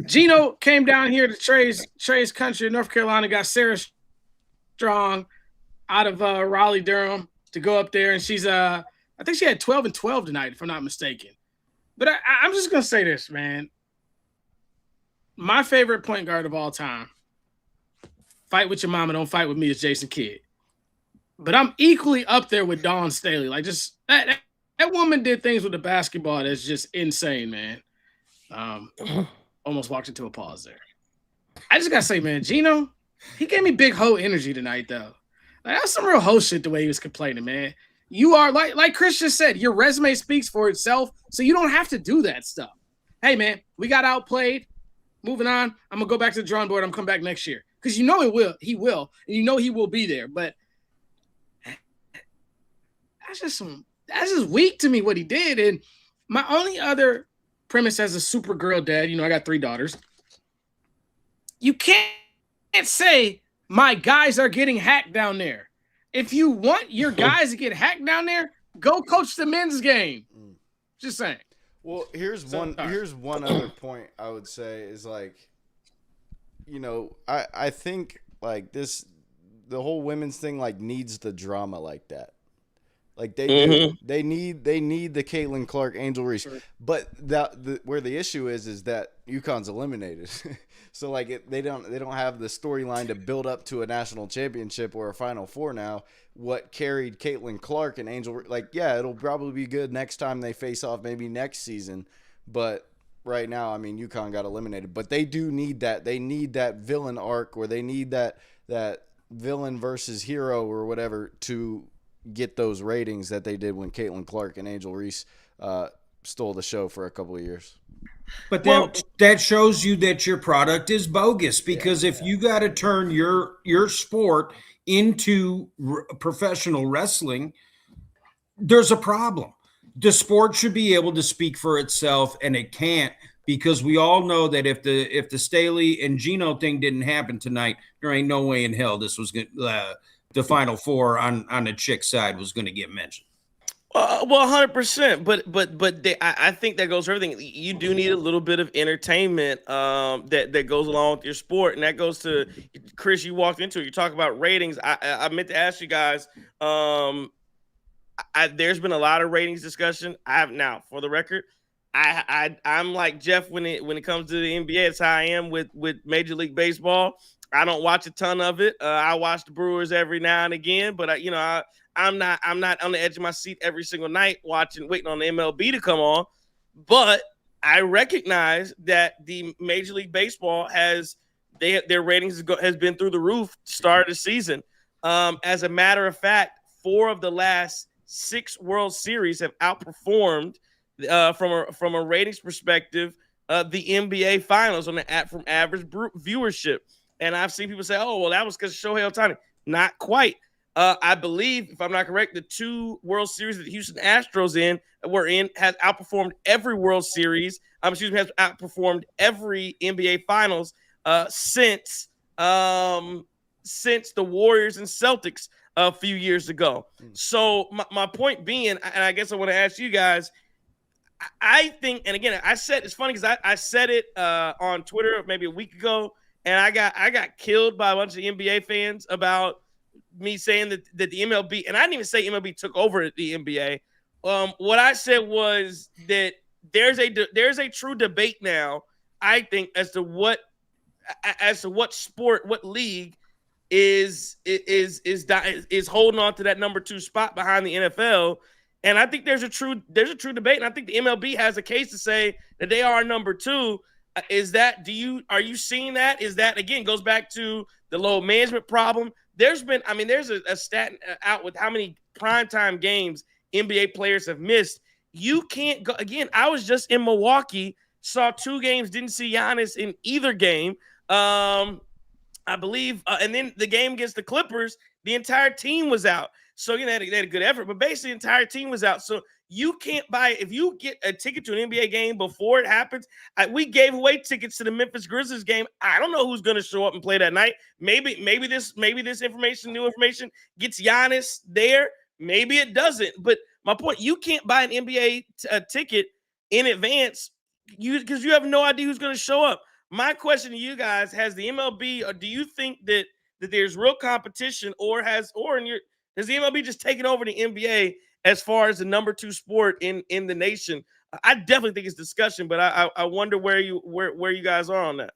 Gino came down here to Trey's country, North Carolina, got Sarah Strong out of Raleigh, Durham, to go up there, and she's I think she had 12 and 12 tonight, if I'm not mistaken. But I'm just gonna say this, man. My favorite point guard of all time, fight with your mama, don't fight with me, is Jason Kidd. But I'm equally up there with Dawn Staley. Like, just that woman did things with the basketball that's just insane, man. Almost walked into a pause there. I just gotta say, man, Gino, he gave me big hoe energy tonight, though. Like, that's some real hoe shit the way he was complaining, man. You are, like Chris just said, your resume speaks for itself, so you don't have to do that stuff. Hey, man, we got outplayed. Moving on, I'm gonna go back to the drawing board. I'm coming back next year, because he will, and he will be there. But that's just weak to me what he did. And my only other premise as a super girl dad, I got 3 daughters. You can't say my guys are getting hacked down there. If you want your guys to get hacked down there, go coach the men's game. Just saying. Well, here's one other point I would say is, like, I think, like, the whole women's thing, like, needs the drama like that. Like, they need the Caitlin Clark, Angel Reese. Sure. But where the issue is that UConn's eliminated. So, like, they don't have the storyline to build up to a national championship or a Final Four now. What carried Caitlin Clark and Angel, like, yeah, it'll probably be good next time they face off, maybe next season. But right now, I mean, UConn got eliminated. But they do need that. They need that villain arc, or they need that villain versus hero or whatever to get those ratings that they did when Caitlin Clark and Angel Reese stole the show for a couple of years. But that shows you that your product is bogus, because if you got to turn your sport into professional wrestling, there's a problem. The sport should be able to speak for itself, and it can't, because we all know that if the Staley and Gino thing didn't happen tonight, there ain't no way in hell this was the Final Four on the chick side was going to get mentioned. Well, 100%. But I think that goes for everything. You do need a little bit of entertainment that goes along with your sport, and that goes to Chris. You walked into it. You talk about ratings. I meant to ask you guys. There's been a lot of ratings discussion. Now, for the record, I'm like Jeff when it comes to the NBA. It's how I am with Major League Baseball. I don't watch a ton of it. I watch the Brewers every now and again, but I'm not on the edge of my seat every single night waiting on the MLB to come on. But I recognize that the Major League Baseball their ratings has been through the roof start of the season. As a matter of fact, 4 of the last 6 World Series have outperformed from a ratings perspective the NBA Finals from average viewership. And I've seen people say, "Oh, well, that was because of Shohei Ohtani." Not quite. I believe, if I'm not correct, the 2 World Series that the Houston Astros has outperformed every World Series. Has outperformed every NBA Finals since the Warriors and Celtics a few years ago. So my point being, and I guess I want to ask you guys, I think, and again, I said it's funny because I said it on Twitter maybe a week ago, and I got killed by a bunch of NBA fans about me saying that the MLB, and I didn't even say MLB took over the NBA. What I said was that there's a true debate now, I think, as to what sport, what league is holding on to that number 2 spot behind the NFL. And I think there's a true debate, and I think the MLB has a case to say that they are number 2. Are you seeing that? Is that, again, goes back to the load management problem? There's a stat out with how many primetime games NBA players have missed. You can't go, again, I was just in Milwaukee, saw 2 games, didn't see Giannis in either game. I believe, and then the game against the Clippers, the entire team was out. So, they had a good effort, but basically the entire team was out. So you can't buy, if you get a ticket to an NBA game before it happens. We gave away tickets to the Memphis Grizzlies game. I don't know who's going to show up and play that night. Maybe this new information gets Giannis there. Maybe it doesn't. But my point, you can't buy an NBA ticket in advance because you have no idea who's going to show up. My question to you guys, has the MLB, or do you think that there's real competition, does the MLB just taking over the NBA as far as the number 2 sport in the nation? I definitely think it's discussion, but I wonder where you guys are on that.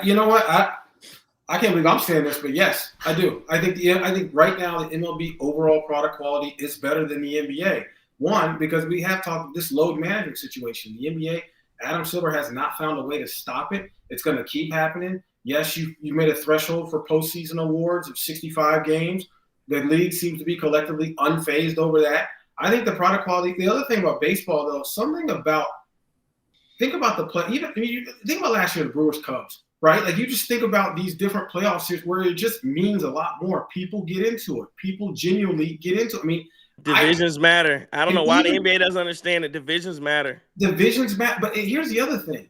You know what? I can't believe I'm saying this, but yes, I do. I think right now the MLB overall product quality is better than the NBA. One, because we have talked this load management situation. The NBA, Adam Silver has not found a way to stop it. It's going to keep happening. Yes, you made a threshold for postseason awards of 65 games. The league seems to be collectively unfazed over that. I think the product quality. The other thing about baseball, though, think about the play. Think about last year, the Brewers Cubs, right? Like, you just think about these different playoff series where it just means a lot more. People get into it. People genuinely get into it. I mean, divisions matter. I don't know why the NBA doesn't understand that divisions matter. Divisions matter. But here's the other thing.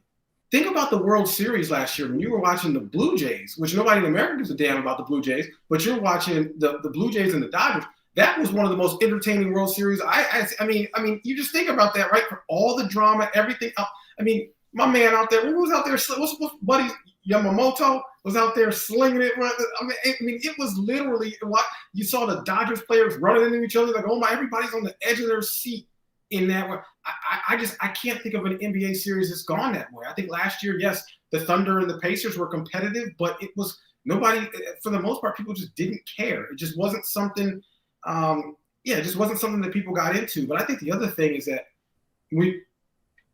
Think about the World Series last year when you were watching the Blue Jays, which nobody in America gives a damn about the Blue Jays, but you're watching the Blue Jays and the Dodgers. That was one of the most entertaining World Series. I mean, you just think about that, right? For all the drama, everything. I mean, my man out there, who was out there? What's buddy Yamamoto was out there slinging it. I mean, it was literally what you saw the Dodgers players running into each other like, oh my, everybody's on the edge of their seat. In that way, I can't think of an NBA series that's gone that way. I think last year, yes, the Thunder and the Pacers were competitive, but it was nobody, for the most part, people just didn't care. It just wasn't something, it just wasn't something that people got into. But I think the other thing is that we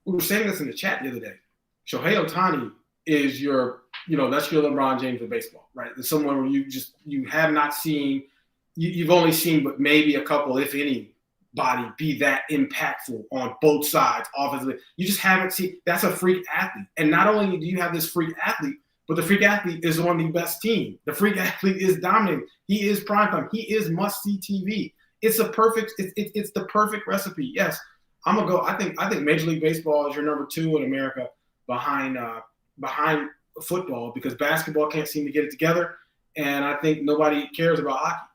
were saying this in the chat the other day. Shohei Ohtani is that's your LeBron James of baseball, right? It's someone where you have not seen, you've only seen, but maybe a couple, if any, body be that impactful on both sides offensively. You just haven't seen. That's a freak athlete. And not only do you have this freak athlete, but the freak athlete is on the best team. The freak athlete is dominating. He is primetime. He is must-see TV. It's the perfect recipe. Yes, I'm gonna go. I think Major League Baseball is your number 2 in America behind football, because basketball can't seem to get it together, and I think nobody cares about hockey.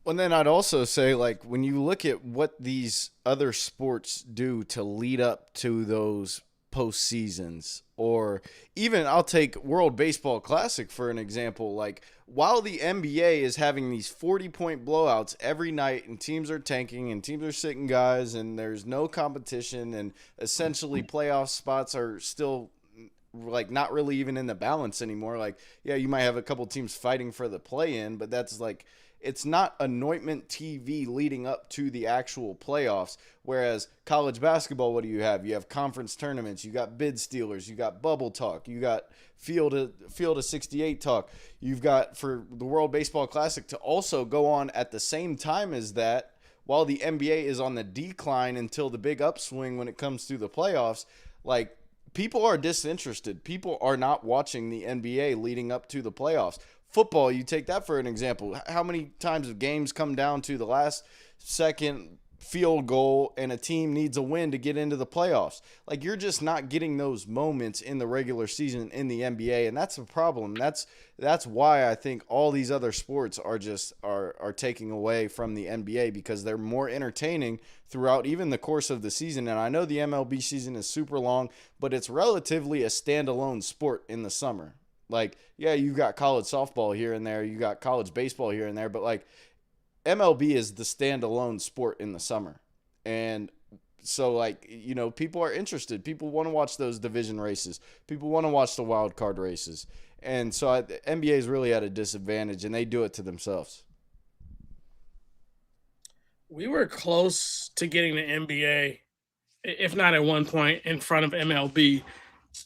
Well, then I'd also say, like, when you look at what these other sports do to lead up to those postseasons, or even I'll take World Baseball Classic for an example. Like, while the NBA is having these 40-point blowouts every night and teams are tanking and teams are sitting guys and there's no competition and essentially playoff spots are still like not really even in the balance anymore. Like, yeah, you might have a couple teams fighting for the play-in, but that's like, it's not anointment TV leading up to the actual playoffs. Whereas college basketball, what do you have? You have conference tournaments. You got bid stealers. You got bubble talk. You got field of 68 talk. You've got, for the World Baseball Classic to also go on at the same time as that, while the NBA is on the decline until the big upswing when it comes to the playoffs. Like, people are disinterested. People are not watching the NBA leading up to the playoffs. Football, you take that for an example. How many times have games come down to the last second, field goal and a team needs a win to get into the playoffs. Like, you're just not getting those moments in the regular season in the NBA, and that's a problem. That's why I think all these other sports are taking away from the NBA, because they're more entertaining throughout even the course of the season. And I know the MLB season is super long, but it's relatively a standalone sport in the summer. Like, yeah, you've got college softball here and there, you got college baseball here and there, but like, MLB is the standalone sport in the summer. And so, like, you know, people are interested. People want to watch those division races. People want to watch the wild card races. And so the NBA is really at a disadvantage, and they do it to themselves. We were close to getting the NBA, if not at one point, in front of MLB.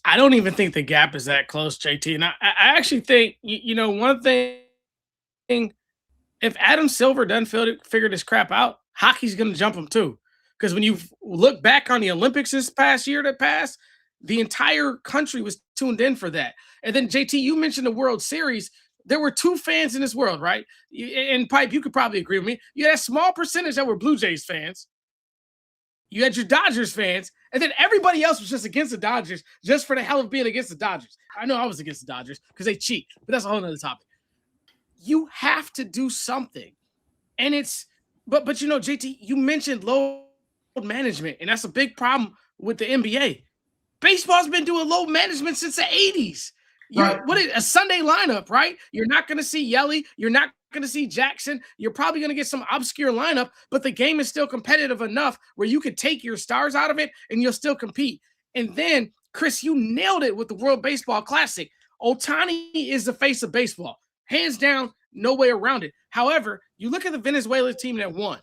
I don't even think the gap is that close, JT. And I actually think, you know, one thing, if Adam Silver doesn't figure this crap out, hockey's going to jump him too. Because when you look back on the Olympics this past year that passed, the entire country was tuned in for that. And then, JT, you mentioned the World Series. There were 2 fans in this world, right? And Pipe, you could probably agree with me. You had a small percentage that were Blue Jays fans. You had your Dodgers fans. And then everybody else was just against the Dodgers just for the hell of being against the Dodgers. I know I was against the Dodgers because they cheat, but that's a whole nother topic. You have to do something. And it's, but you know, JT, you mentioned load management, and that's a big problem with the NBA. Baseball's been doing load management since the 80s. Right. What is a Sunday lineup, right? You're not going to see Yelly. You're not going to see Jackson. You're probably going to get some obscure lineup, but the game is still competitive enough where you could take your stars out of it and you'll still compete. And then, Chris, you nailed it with the World Baseball Classic. Ohtani is the face of baseball. Hands down, no way around it. However, you look at the Venezuela team that won.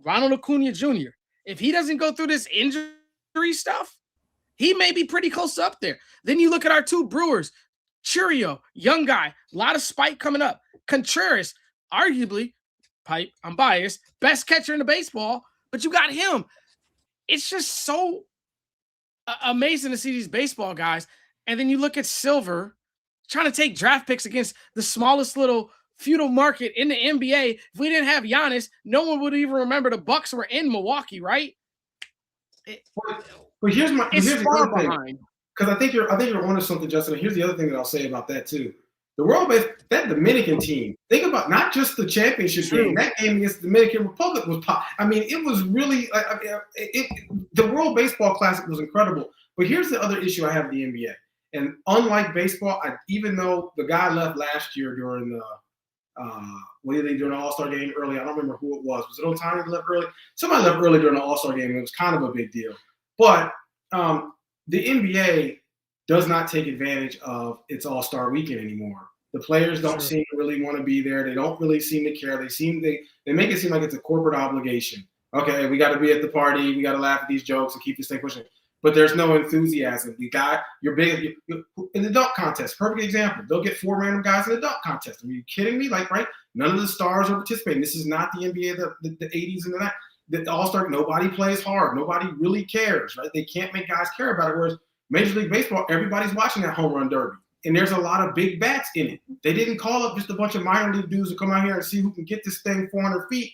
Ronald Acuna Jr., if he doesn't go through this injury stuff, he may be pretty close up there. Then you look at our 2 Brewers, Churio, young guy, a lot of spike coming up. Contreras, arguably, Pipe, I'm biased, best catcher in the baseball, but you got him. It's just so amazing to see these baseball guys. And then you look at Silver trying to take draft picks against the smallest little feudal market in the NBA. If we didn't have Giannis, no one would even remember the Bucks were in Milwaukee, right? But here's the far other thing, behind. because I think you're onto something, Justin. And here's the other thing that I'll say about that too. The that Dominican team. Think about not just the championship game. That game against the Dominican Republic was pop. I mean, it was really the World Baseball Classic was incredible. But here's the other issue I have with the NBA. And unlike baseball, even though the guy left last year during the during the All-Star game early, I don't remember who it was. Was it Ohtani that left early? Somebody left early during the All-Star game. It was kind of a big deal. But the NBA does not take advantage of its All-Star weekend anymore. The players don't seem to really want to be there. They don't really seem to care. They make it seem like it's a corporate obligation. Okay, we got to be at the party. We got to laugh at these jokes and keep this thing pushing. But there's no enthusiasm. You're big in the dunk contest. Perfect example. They'll get 4 random guys in the dunk contest. Are you kidding me? Like, right? None of the stars are participating. This is not the NBA of the 80s and that. The All-Star, nobody plays hard. Nobody really cares, right? They can't make guys care about it. Whereas Major League Baseball, everybody's watching that home run derby. And there's a lot of big bats in it. They didn't call up just a bunch of minor league dudes to come out here and see who can get this thing 400 feet.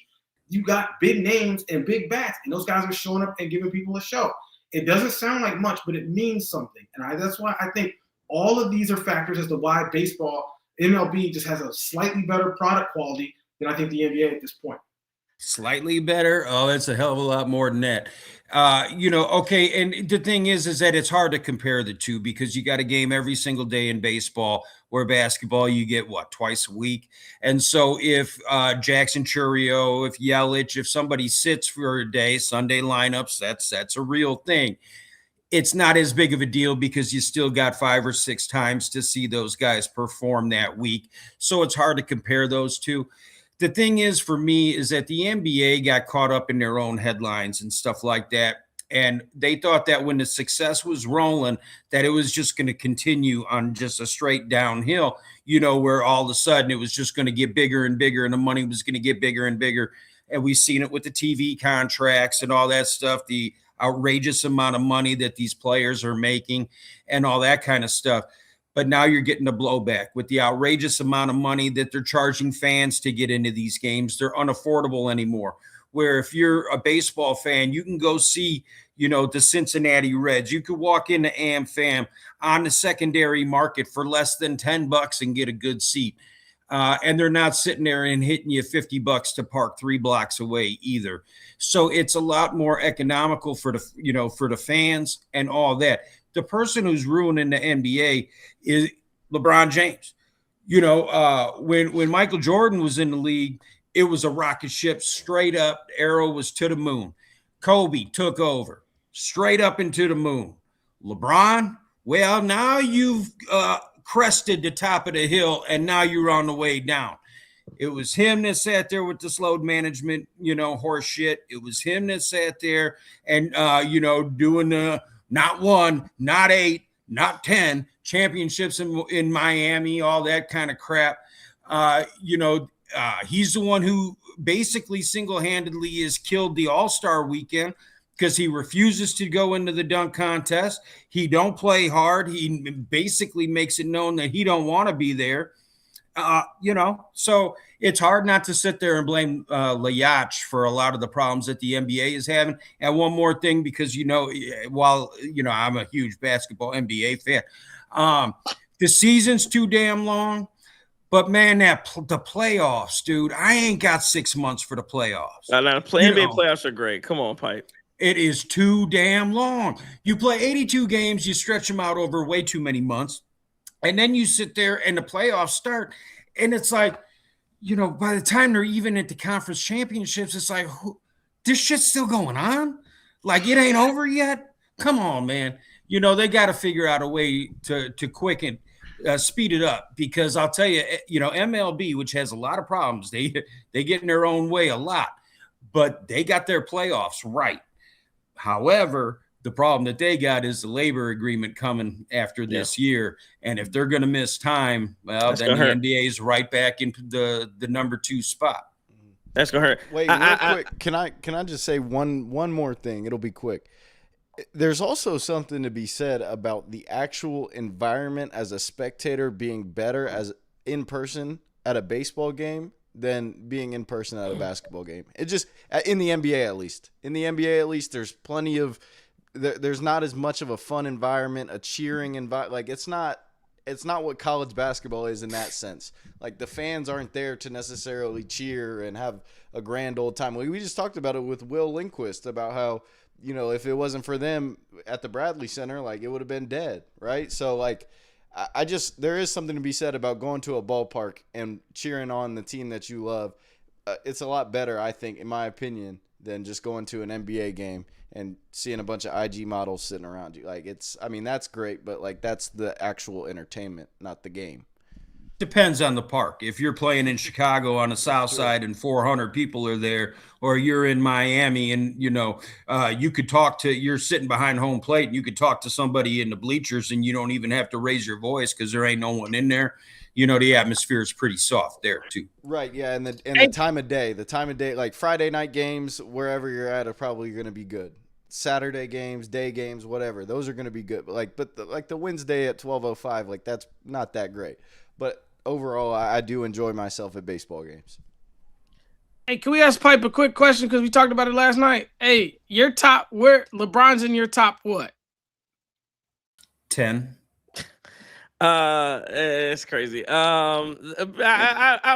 You got big names and big bats, and those guys are showing up and giving people a show. It doesn't sound like much, but it means something. And that's why I think all of these are factors as to why baseball, MLB, just has a slightly better product quality than I think the NBA at this point. Slightly better? Oh, that's a hell of a lot more than that. Okay. And the thing is that it's hard to compare the two because you got a game every single day in baseball, where basketball you get twice a week. And so if Jackson Churio, if Yelich, if somebody sits for a day, Sunday lineups, that's a real thing. It's not as big of a deal because you still got 5 or 6 times to see those guys perform that week. So it's hard to compare those two. The thing is, for me, is that the NBA got caught up in their own headlines and stuff like that. And they thought that when the success was rolling, that it was just going to continue on just a straight downhill, where all of a sudden it was just going to get bigger and bigger and the money was going to get bigger and bigger. And we've seen it with the TV contracts and all that stuff, the outrageous amount of money that these players are making and all that kind of stuff. But now you're getting the blowback with the outrageous amount of money that they're charging fans to get into these games. They're unaffordable anymore. where if you're a baseball fan, you can go see, the Cincinnati Reds. You could walk into AmFam on the secondary market for less than $10 and get a good seat. And they're not sitting there and hitting you $50 to park 3 blocks away either. So it's a lot more economical for the fans and all that. The person who's ruining the NBA is LeBron James. When Michael Jordan was in the league, it was a rocket ship straight up. Arrow was to the moon. Kobe took over straight up into the moon. LeBron, well, now you've crested the top of the hill, and now you're on the way down. It was him that sat there with this load management, horse shit. It was him that sat there and, doing the not 1, not 8, not 10 championships in Miami, all that kind of crap. He's the one who basically single-handedly has killed the All-Star weekend because he refuses to go into the dunk contest. He don't play hard. He basically makes it known that he don't want to be there. So it's hard not to sit there and blame Liach for a lot of the problems that the NBA is having. And one more thing, because, while, I'm a huge basketball NBA fan, the season's too damn long. But, man, the playoffs, dude, I ain't got 6 months for the playoffs. NBA playoffs are great. Come on, Pipe. It is too damn long. You play 82 games, you stretch them out over way too many months, and then you sit there and the playoffs start, and it's like, by the time they're even at the conference championships, it's like, this shit's still going on? Like, it ain't over yet? Come on, man. They got to figure out a way to quicken, speed it up, because I'll tell you, MLB, which has a lot of problems, they get in their own way a lot, but they got their playoffs right. However, the problem that they got is the labor agreement coming after this year. And if they're going to miss time, well, then the NBA is right back into the number 2 spot. That's going to hurt. Wait, real quick. Can I just say one more thing? It'll be quick. There's also something to be said about the actual environment as a spectator being better as in person at a baseball game than being in person at a basketball game. It just, in the NBA at least. In the NBA at least, there's plenty of, there's not as much of a fun environment, a cheering environment. Like, it's not what college basketball is in that sense. Like, the fans aren't there to necessarily cheer and have a grand old time. We just talked about it with Will Lindquist about how, if it wasn't for them at the Bradley Center, like, it would have been dead, right? So, like, there is something to be said about going to a ballpark and cheering on the team that you love. It's a lot better, I think, in my opinion, than just going to an NBA game and seeing a bunch of IG models sitting around you. Like, that's great, but, like, that's the actual entertainment, not the game. Depends on the park. If you're playing in Chicago on the south side and 400 people are there, or you're in Miami and, you could you're sitting behind home plate and you could talk to somebody in the bleachers and you don't even have to raise your voice because there ain't no one in there. The atmosphere is pretty soft there too. Right. Yeah. And the time of day, like Friday night games, wherever you're at, are probably going to be good. Saturday games, day games, whatever, those are going to be good. But the Wednesday at 12:05, like, that's not that great. But overall, I do enjoy myself at baseball games. Hey, can we ask Pipe a quick question? Because we talked about it last night. Hey, LeBron's in your top what? 10. It's crazy. I'll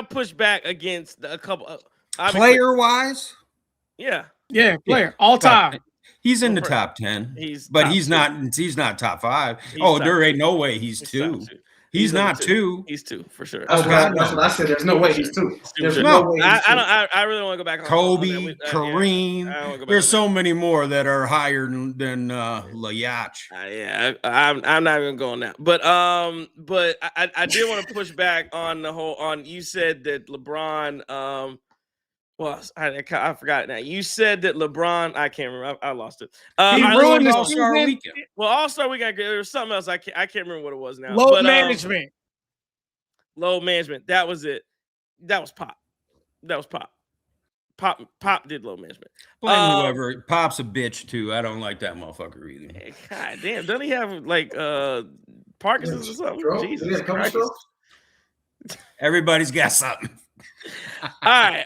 push back against a couple. Player wise? Yeah. Yeah, player. All time. He's in the top 10. He's not top 5. There ain't no way he's 2. He's not 2. He's 2 for sure. That's what I said. There's no way he's 2. There's no way he's 2. I really want to go back on Kobe, Kareem. There's so many more that are higher than Liach. I'm not even going that. But I did want to push back on the whole you said that LeBron I forgot it now. You said that LeBron, I can't remember. I lost it. He ruined the All-Star weekend. Well, All-Star weekend, there was something else. I can't remember what it was now. Load management. Load management. That was it. That was Pop. Pop did load management. Blame whoever. Pop's a bitch too. I don't like that motherfucker either. God damn. Doesn't he have like Parkinson's or something? Jesus Christ. Everybody's got something. All right.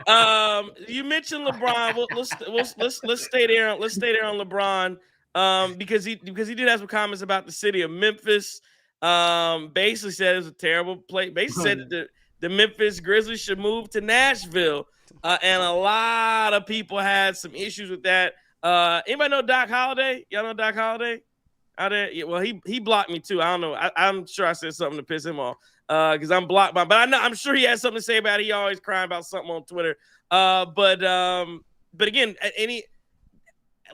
You mentioned LeBron. Let's stay there. Let's stay there on LeBron. Because he did have some comments about the city of Memphis. Basically said it was a terrible play. Basically said that the Memphis Grizzlies should move to Nashville. And a lot of people had some issues with that. Anybody know Doc Holliday? Y'all know Doc Holliday? Out there? Yeah, well, he blocked me too. I don't know. I'm sure I said something to piss him off. Because I'm blocked by, but I'm sure he has something to say about it. He always crying about something on Twitter. But again, a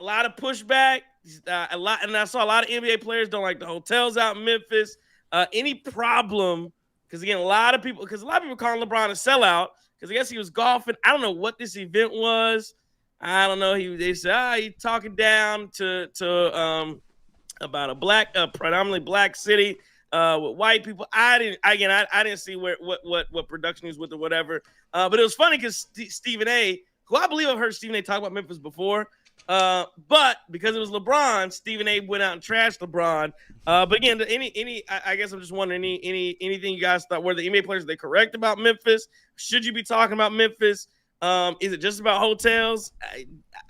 lot of pushback, a lot, and I saw a lot of NBA players don't like the hotels out in Memphis. Any problem? Because again, a lot of people calling LeBron a sellout because I guess he was golfing. I don't know what this event was. I don't know. They said he talking down to about a predominantly black city. With white people, I didn't see what production he was with or whatever. But it was funny because Stephen A, who I believe I've heard Stephen A talk about Memphis before, but because it was LeBron, Stephen A went out and trashed LeBron. But again, I guess I'm just wondering anything you guys thought, were the NBA players, are they correct about Memphis? Should you be talking about Memphis? Is it just about hotels?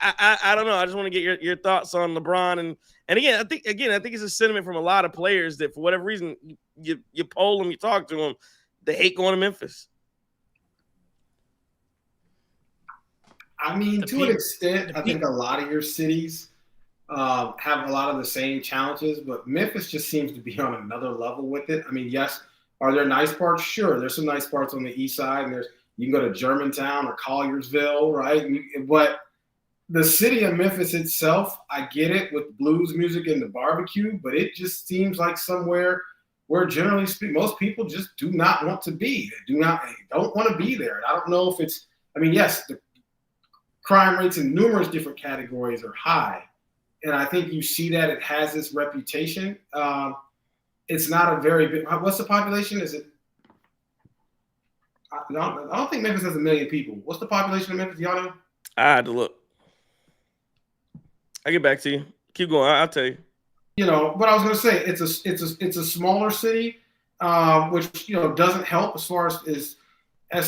I don't know. I just want to get your thoughts on LeBron and again, I think it's a sentiment from a lot of players that for whatever reason you poll them, you talk to them, they hate going to Memphis. I mean, to an extent, I think a lot of your cities have a lot of the same challenges, but Memphis just seems to be on another level with it. I mean, yes, are there nice parts? Sure, there's some nice parts on the east side, and you can go to Germantown or Colliersville, right? But the city of Memphis itself, I get it with blues music and the barbecue, but it just seems like somewhere where generally speaking, most people just do not want to be. They don't want to be there. And I don't know if it's, I mean, yes, the crime rates in numerous different categories are high. And I think you see that it has this reputation. It's not a very big, what's the population? Is it, I don't think Memphis has 1 million people. What's the population of Memphis? Y'all know? I had to look. I'll get back to you. Keep going. I'll tell you. You know, but I was going to say it's a smaller city, which doesn't help as far as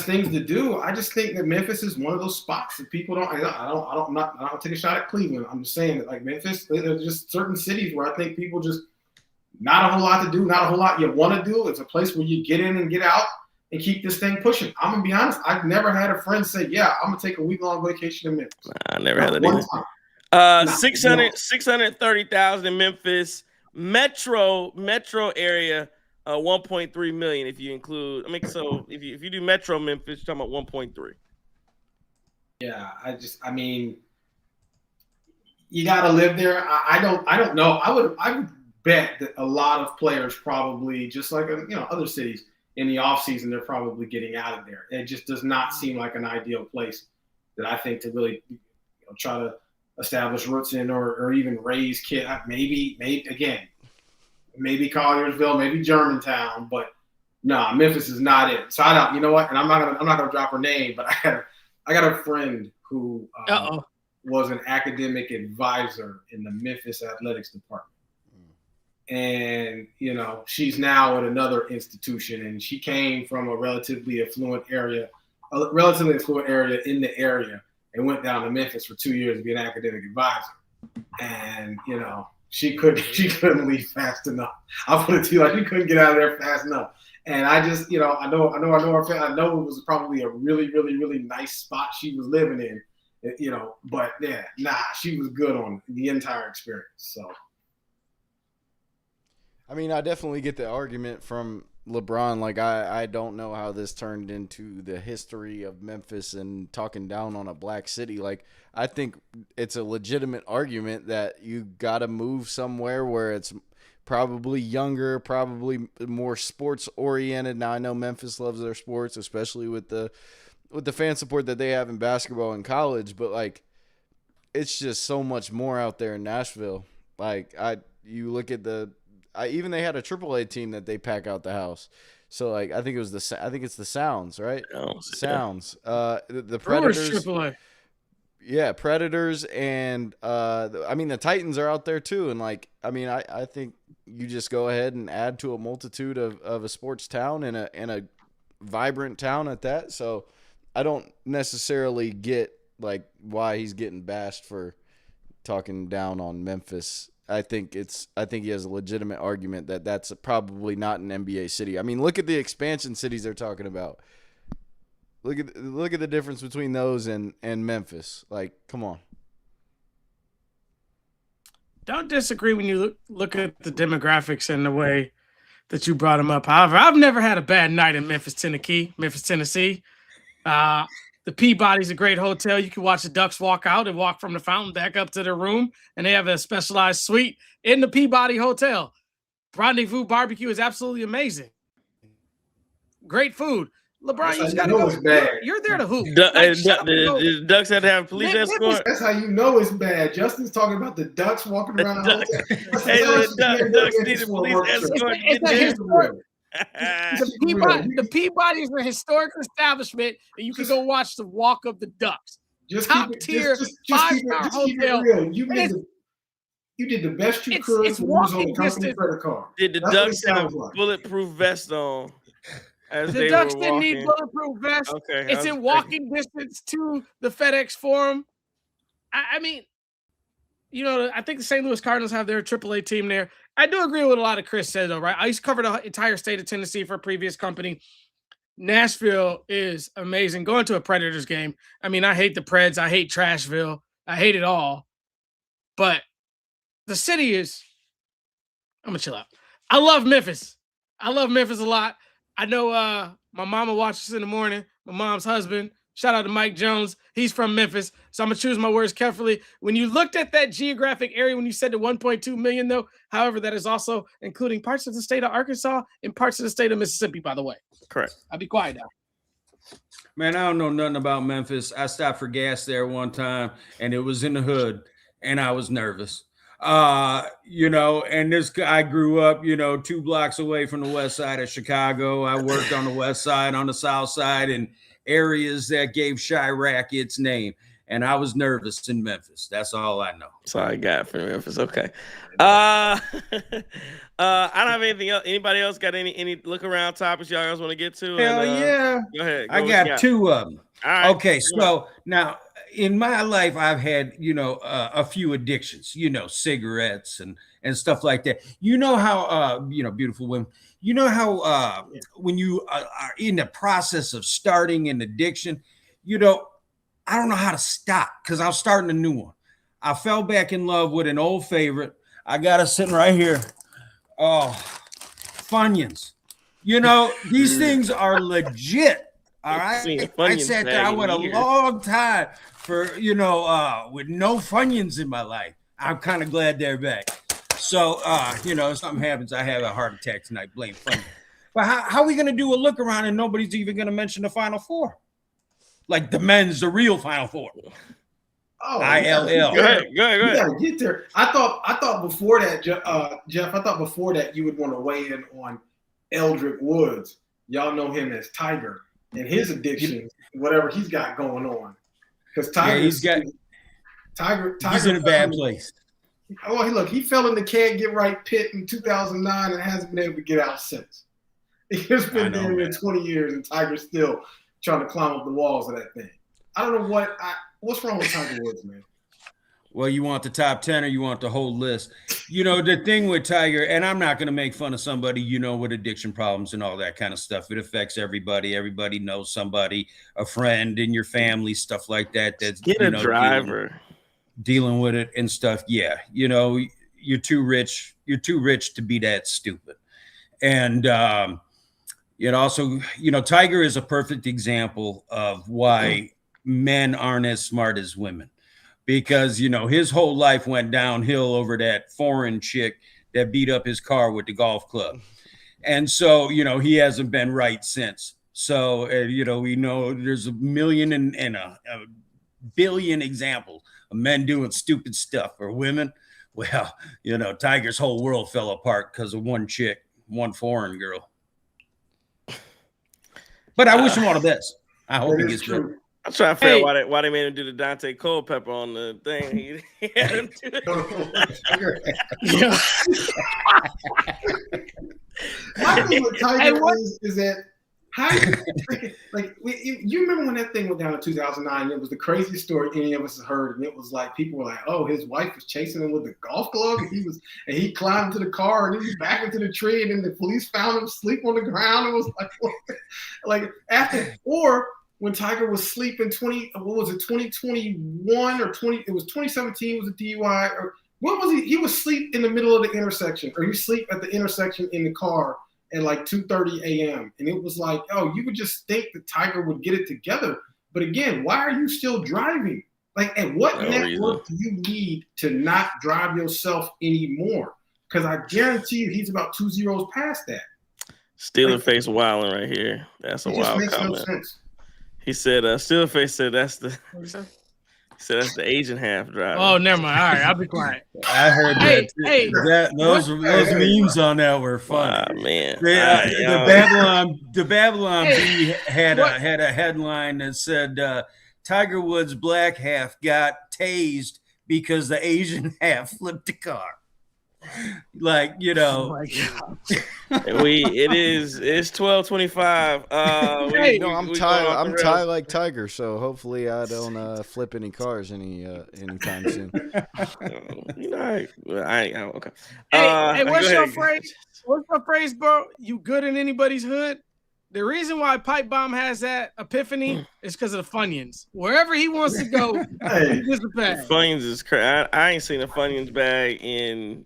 things to do. I just think that Memphis is one of those spots that people don't. I'm not take a shot at Cleveland. I'm just saying that like Memphis, there's just certain cities where I think people just not a whole lot to do, not a whole lot you want to do. It's a place where you get in and get out and keep this thing pushing. I'm gonna be honest. I've never had a friend say, "Yeah, I'm gonna take a week-long vacation in Memphis." I never had that either. 630,000 in Memphis metro area, 1.3 million if you include. I mean, so if you do Metro Memphis, you're talking about 1.3. Yeah, I mean, you got to live there. I don't know. I would bet that a lot of players probably, just like other cities in the off season, they're probably getting out of there. It just does not seem like an ideal place that I think to really try to establish roots in or even raise kids. Maybe Colliersville, maybe Germantown, but no, Memphis is not it. So I don't. You know what? And I'm not gonna drop her name, but I got a friend who was an academic advisor in the Memphis athletics department. And, she's now at another institution, and she came from a relatively affluent area in the area and went down to Memphis for 2 years to be an academic advisor. And, she couldn't leave fast enough. I'll put it to you, like, she couldn't get out of there fast enough. And I just, I know her, I know it was probably a really, really, really nice spot she was living in, but yeah, she was good on the entire experience. So. I mean, I definitely get the argument from LeBron. Like, I don't know how this turned into the history of Memphis and talking down on a black city. Like, I think it's a legitimate argument that you got to move somewhere where it's probably younger, probably more sports oriented. Now, I know Memphis loves their sports, especially with the fan support that they have in basketball in college. But, like, it's just so much more out there in Nashville. Like, you look at even they had a AAA team that they pack out the house. So like I think it's the Sounds, right? Sounds. The Predators. AAA. Yeah, Predators and the Titans are out there too. And like I think you just go ahead and add to a multitude of a sports town and a vibrant town at that. So don't necessarily get like why he's getting bashed for talking down on Memphis. I think he has a legitimate argument that that's probably not an NBA city. I mean, look at the expansion cities they're talking about. Look at the difference between those and Memphis. Like, come on. Don't disagree when you look at the demographics and the way that you brought them up. However, I've never had a bad night in Memphis, Tennessee. The Peabody's a great hotel. You can watch the Ducks walk out and walk from the fountain back up to their room, and they have a specialized suite in the Peabody Hotel. Rendezvous Barbecue is absolutely amazing. Great food. LeBron, you just gotta go. You're there to hoop. The Ducks had to have police escort. That's how you know it's bad. Justin's talking about the Ducks walking around the hotel. Hey, the Ducks need a police escort. The Peabody is a historic establishment, and you can go watch the walk of the Ducks. Top tier, 5-star hotel. You did the best you could. It's walking distance. Did the Ducks have bulletproof vests on? The Ducks didn't need bulletproof vests. Okay, it's in walking distance to the FedEx Forum. I mean, I think the St. Louis Cardinals have their AAA team there. I do agree with a lot of Chris said, though, right? I used to cover the entire state of Tennessee for a previous company. Nashville is amazing. Going to a Predators game. I mean, I hate the Preds. I hate Trashville. I hate it all. But the city is – I'm going to chill out. I love Memphis. I love Memphis a lot. I know my mama watches in the morning. My mom's husband. Shout out to Mike Jones. He's from Memphis. So I'm going to choose my words carefully. When you looked at that geographic area, when you said the 1.2 million, though, however, that is also including parts of the state of Arkansas and parts of the state of Mississippi, by the way. Correct. I'll be quiet now. Man, I don't know nothing about Memphis. I stopped for gas there one time, and it was in the hood, and I was nervous. And this guy grew up, 2 blocks away from the west side of Chicago. I worked on the west side, on the south side, and areas that gave Chirac its name, and I was nervous in Memphis. That's all I know. That's all I got for Memphis. Okay. I don't have anything else. Anybody else got any look around topics y'all guys want to get to? Hell yeah. Go ahead. I got 2 of them. All right. Okay, so now in my life, I've had, a few addictions, cigarettes and stuff like that. You know how, beautiful women, you know how when you are in the process of starting an addiction, I don't know how to stop because I'm starting a new one. I fell back in love with an old favorite. I got it sitting right here. Oh, Funyuns. These things are legit. All right. I sat there. I went a long time for, with no Funyuns in my life. I'm kind of glad they're back. So, if something happens, I have a heart attack tonight. Blame Funyuns. But how are we going to do a look around and nobody's even going to mention the Final Four? Like the real Final Four. Oh, ILL. Go ahead. You gotta get there. I thought before that, Jeff. I thought before that you would want to weigh in on Eldrick Woods. Y'all know him as Tiger and his addictions, whatever he's got going on. Because Tiger, he's in a bad place. Oh, he fell in the can't get right pit in 2009 and hasn't been able to get out since. It's been there in 20 years, and Tiger's still trying to climb up the walls of that thing. I don't know what's wrong with Tiger Woods, man. Well, you want the top 10 or you want the whole list? The thing with Tiger, and I'm not going to make fun of somebody, with addiction problems and all that kind of stuff. It affects everybody. Everybody knows somebody, a friend in your family, stuff like that. That's get a driver. Dealing with it and stuff. Yeah. You're too rich. You're too rich to be that stupid. And, also, Tiger is a perfect example of why men aren't as smart as women. Because, his whole life went downhill over that foreign chick that beat up his car with the golf club. And so, he hasn't been right since. So, we know there's a million and a billion examples of men doing stupid stuff. Or women, well, Tiger's whole world fell apart because of one chick, one foreign girl. But I wish him all the best. I hope he gets better. I'm trying to figure out why they made him do the Dante Culpepper on the thing. He had him do My thing with Tiger is that How you remember when that thing went down in 2009? It was the craziest story any of us had heard, and it was like people were like, "Oh, his wife was chasing him with a golf club, and he climbed into the car, and he was back into the tree, and then the police found him asleep on the ground." It was like, like after or when Tiger was asleep in 2021 or 20? It was 2017 was a DUI or what was he? He was asleep in the middle of the intersection, or he sleep at the intersection in the car at like 2:30 a.m. And it was like, oh, you would just think that Tiger would get it together. But again, why are you still driving? Like, at what network do you need to not drive yourself anymore? Because I guarantee you he's about 2 zeros past that. Steeler face wilding right here. That's a wild comment. No sense. He said, Steeler face said that's the Asian half driver. Oh, never mind. All right, I'll be quiet. I heard that. Hey, those memes on that were fun. Oh, man. The Babylon Bee had a headline that said Tiger Woods' black half got tased because the Asian half flipped the car. Like, you know. Oh it's 12:25. I'm tied like Tiger, so hopefully I don't flip any cars anytime soon. Okay. Hey, what's your phrase? What's your phrase, bro? You good in anybody's hood? The reason why Pipe Bomb has that epiphany is because of the Funyuns. Wherever he wants to go, he gets a bag. Funyuns is crazy. I ain't seen a Funyuns bag in.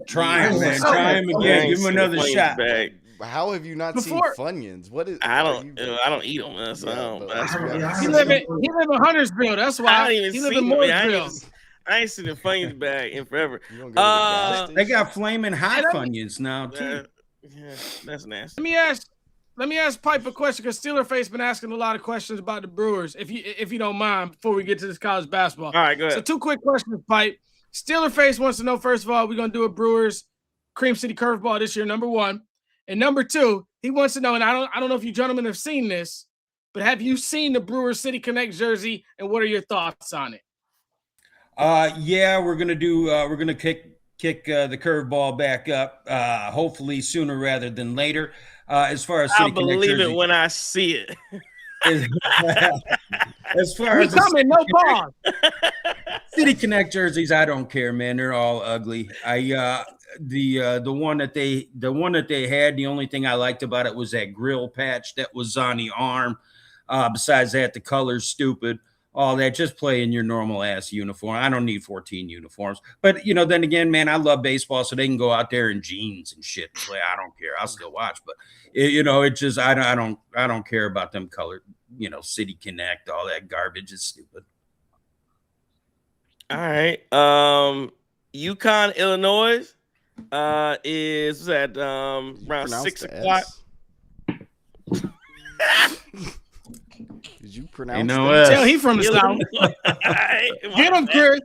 Try him, man. Try him again. Give him another shot. Bag. How have you not seen Funyuns? What is? I don't eat them. He live in Huntersville. That's why he live in Mooresville. I ain't seen the Funyuns bag in forever. They got flaming hot Funyuns now too. Yeah, that's nasty. Let me ask Pipe a question, because Steelerface been asking a lot of questions about the Brewers. If you don't mind, before we get to this college basketball. All right, go ahead. So 2 quick questions, Pipe. Steelerface wants to know, first of all, we're going to do a Brewers Cream City curveball this year, number 1. And number 2, he wants to know, and I don't know if you gentlemen have seen this, but have you seen the Brewers City Connect jersey, and what are your thoughts on it? Yeah, we're going to kick the curveball back up, hopefully sooner rather than later. As far as City Connect believe jersey, it when I see it. As far as no pause. City Connect jerseys, I don't care, man. They're all ugly. The one that they had, the only thing I liked about it was that grill patch that was on the arm. Besides that, the color's stupid. All that, just play in your normal ass uniform. I don't need 14 uniforms. But then again, man, I love baseball, so they can go out there in jeans and shit and play. I don't care. I'll still watch, but it's just I don't care about them colored. City Connect, all that garbage is stupid. All right. UConn, Illinois is at around 6 o'clock. Did you pronounce that? Tell he from the South. Get him, Chris.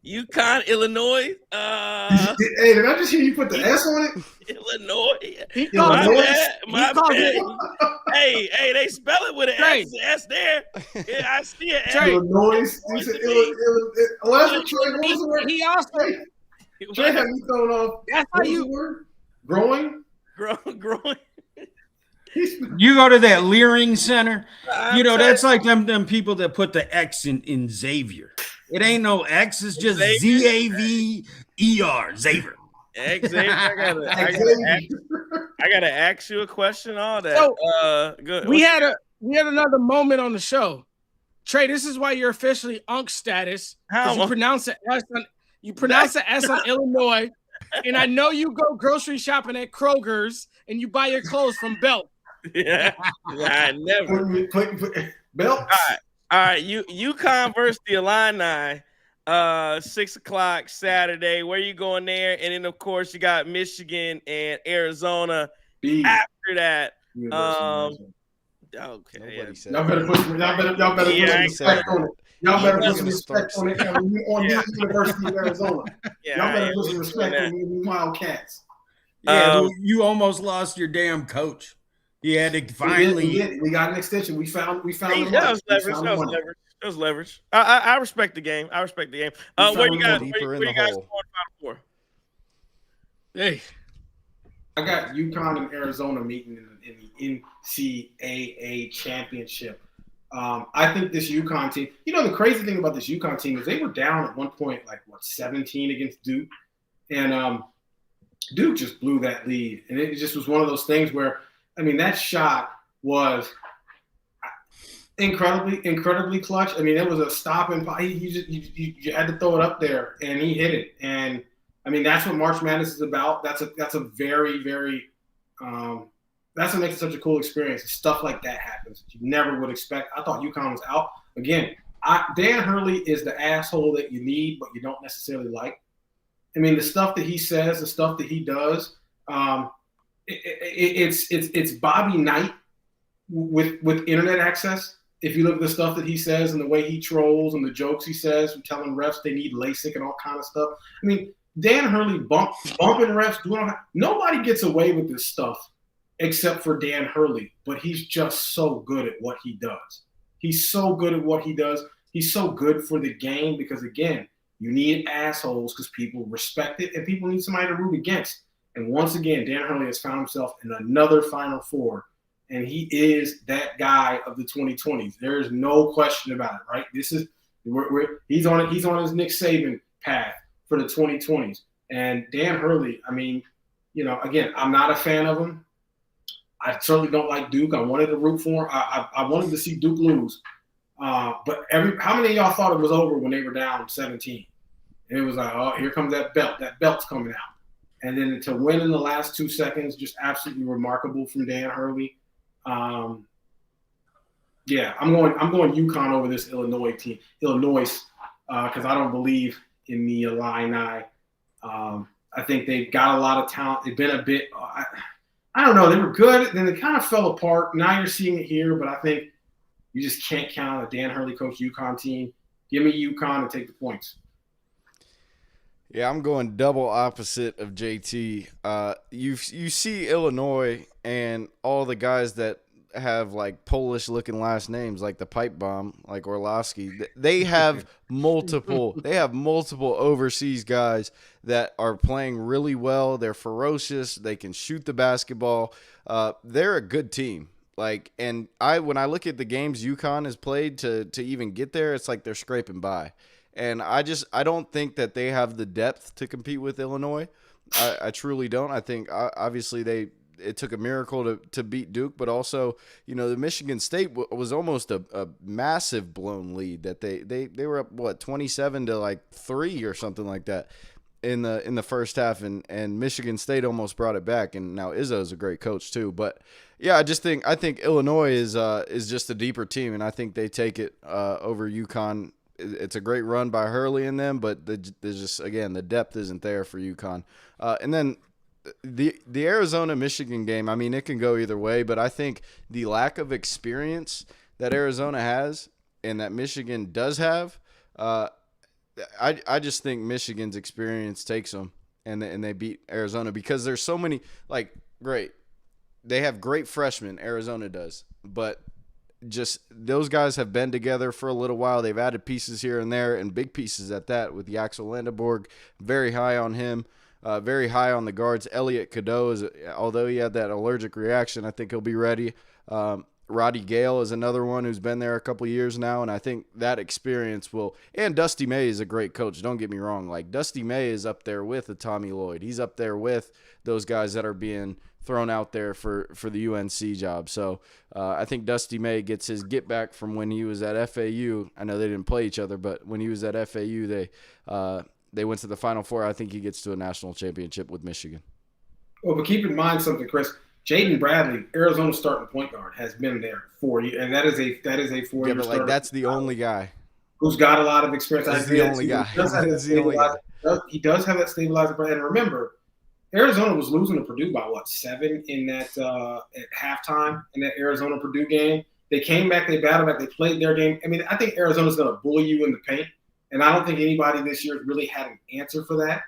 UConn, Illinois. Hey, did I just hear you put the S on it? Illinois. My bad. Hey, they spell it with an S there. Yeah, I see it. Illinois. That's what Trey was. He also. Trey had me thrown off. That's how you word. Growing. You go to that Leering Center, that's like them people that put the X in Xavier. It ain't no X, it's just Zaver. Xavier. I gotta ask you a question. All that. So, good. We had another moment on the show. Trey, this is why you're officially UNC status. You pronounce the S on Illinois, and I know you go grocery shopping at Kroger's and you buy your clothes from Belt. Yeah, I never. Belt. All right. UConn versus the Illini, 6 o'clock Saturday. Where you going there? And then of course you got Michigan and Arizona. After that, okay. Y'all better put some respect on it. Y'all better put some respect on it. On the University of Arizona. Y'all better put some respect on these Wildcats. Yeah, you almost lost your damn coach. He had to finally. We got an extension. We found. That was leverage. I respect the game. Where you guys going? Final four. Hey, I got UConn and Arizona meeting in the NCAA championship. I think this UConn team, the crazy thing about this UConn team is they were down at one point, 17 against Duke. And Duke just blew that lead. And it just was one of those things where, that shot was incredibly clutch. It was a stop and you had to throw it up there, and he hit it. And that's what March Madness is about. That's a very, very that's what makes it such a cool experience. Stuff like that happens that you never would expect. I thought UConn was out. Again, Dan Hurley is the asshole that you need, but you don't necessarily like. The stuff that he says, the stuff that he does, it's Bobby Knight with internet access. If you look at the stuff that he says and the way he trolls and the jokes he says from telling refs they need LASIK and all kind of stuff. Dan Hurley bumping refs, nobody gets away with this stuff except for Dan Hurley, but he's just so good at what he does. He's so good at what he does. He's so good for the game because, again, you need assholes because people respect it and people need somebody to root against. And once again, Dan Hurley has found himself in another Final Four, and he is that guy of the 2020s. There is no question about it, right? He's on his Nick Saban path for the 2020s. And Dan Hurley, again, I'm not a fan of him. I certainly don't like Duke. I wanted to root for him. I wanted to see Duke lose. But how many of y'all thought it was over when they were down 17? And it was like, oh, here comes that belt. That belt's coming out. And then to win in the last 2 seconds, just absolutely remarkable from Dan Hurley. I'm going UConn over this Illinois team. Because I don't believe in the Illini. I think they've got a lot of talent. They've been a bit I don't know. They were good. Then they kind of fell apart. Now you're seeing it here, but I think you just can't count on a Dan Hurley coach UConn team. Give me UConn and take the points. Yeah, I'm going double opposite of JT. You see Illinois and all the guys that have Polish-looking last names, like the pipe bomb, like Orlovsky. They have multiple overseas guys that are playing really well. They're ferocious. They can shoot the basketball. They're a good team. When I look at the games UConn has played to even get there, it's like they're scraping by. And I don't think that they have the depth to compete with Illinois. I truly don't. I think obviously it took a miracle to beat Duke, but also, the Michigan State was almost a massive blown lead that they were up 27 to 3 or something like that in the first half, and Michigan State almost brought it back. And now Izzo's a great coach too, but yeah, I think Illinois is just a deeper team, and I think they take it over UConn. It's a great run by Hurley and them, but there's just, again, the depth isn't there for UConn. And then the Arizona-Michigan game, it can go either way, but I think the lack of experience that Arizona has and that Michigan does have, I just think Michigan's experience takes them, and they beat Arizona because there's so many, great. They have great freshmen, Arizona does, but just those guys have been together for a little while. They've added pieces here and there, and big pieces at that, with Yaxel Landeborg, very high on him. Very high on the guards. Elliot Cadeau, although he had that allergic reaction, I think he'll be ready. Roddy Gale is another one who's been there a couple of years now, and I think that experience will – and Dusty May is a great coach. Don't get me wrong. Dusty May is up there with a Tommy Lloyd. He's up there with those guys that are being thrown out there for the UNC job. So I think Dusty May gets his get back from when he was at FAU. I know they didn't play each other, but when he was at FAU, they went to the Final Four. I think he gets to a national championship with Michigan. Well, but keep in mind something, Chris. Jaden Bradley, Arizona's starting point guard, has been there 4 years, and that is a 4-year. Yeah, but starter. That's the only guy who's got a lot of experience. That's the only guy. He does have that stabilizer. And remember, Arizona was losing to Purdue by 7 in that at halftime in that Arizona-Purdue game. They came back, they battled back, they played their game. I think Arizona's going to bully you in the paint, and I don't think anybody this year really had an answer for that.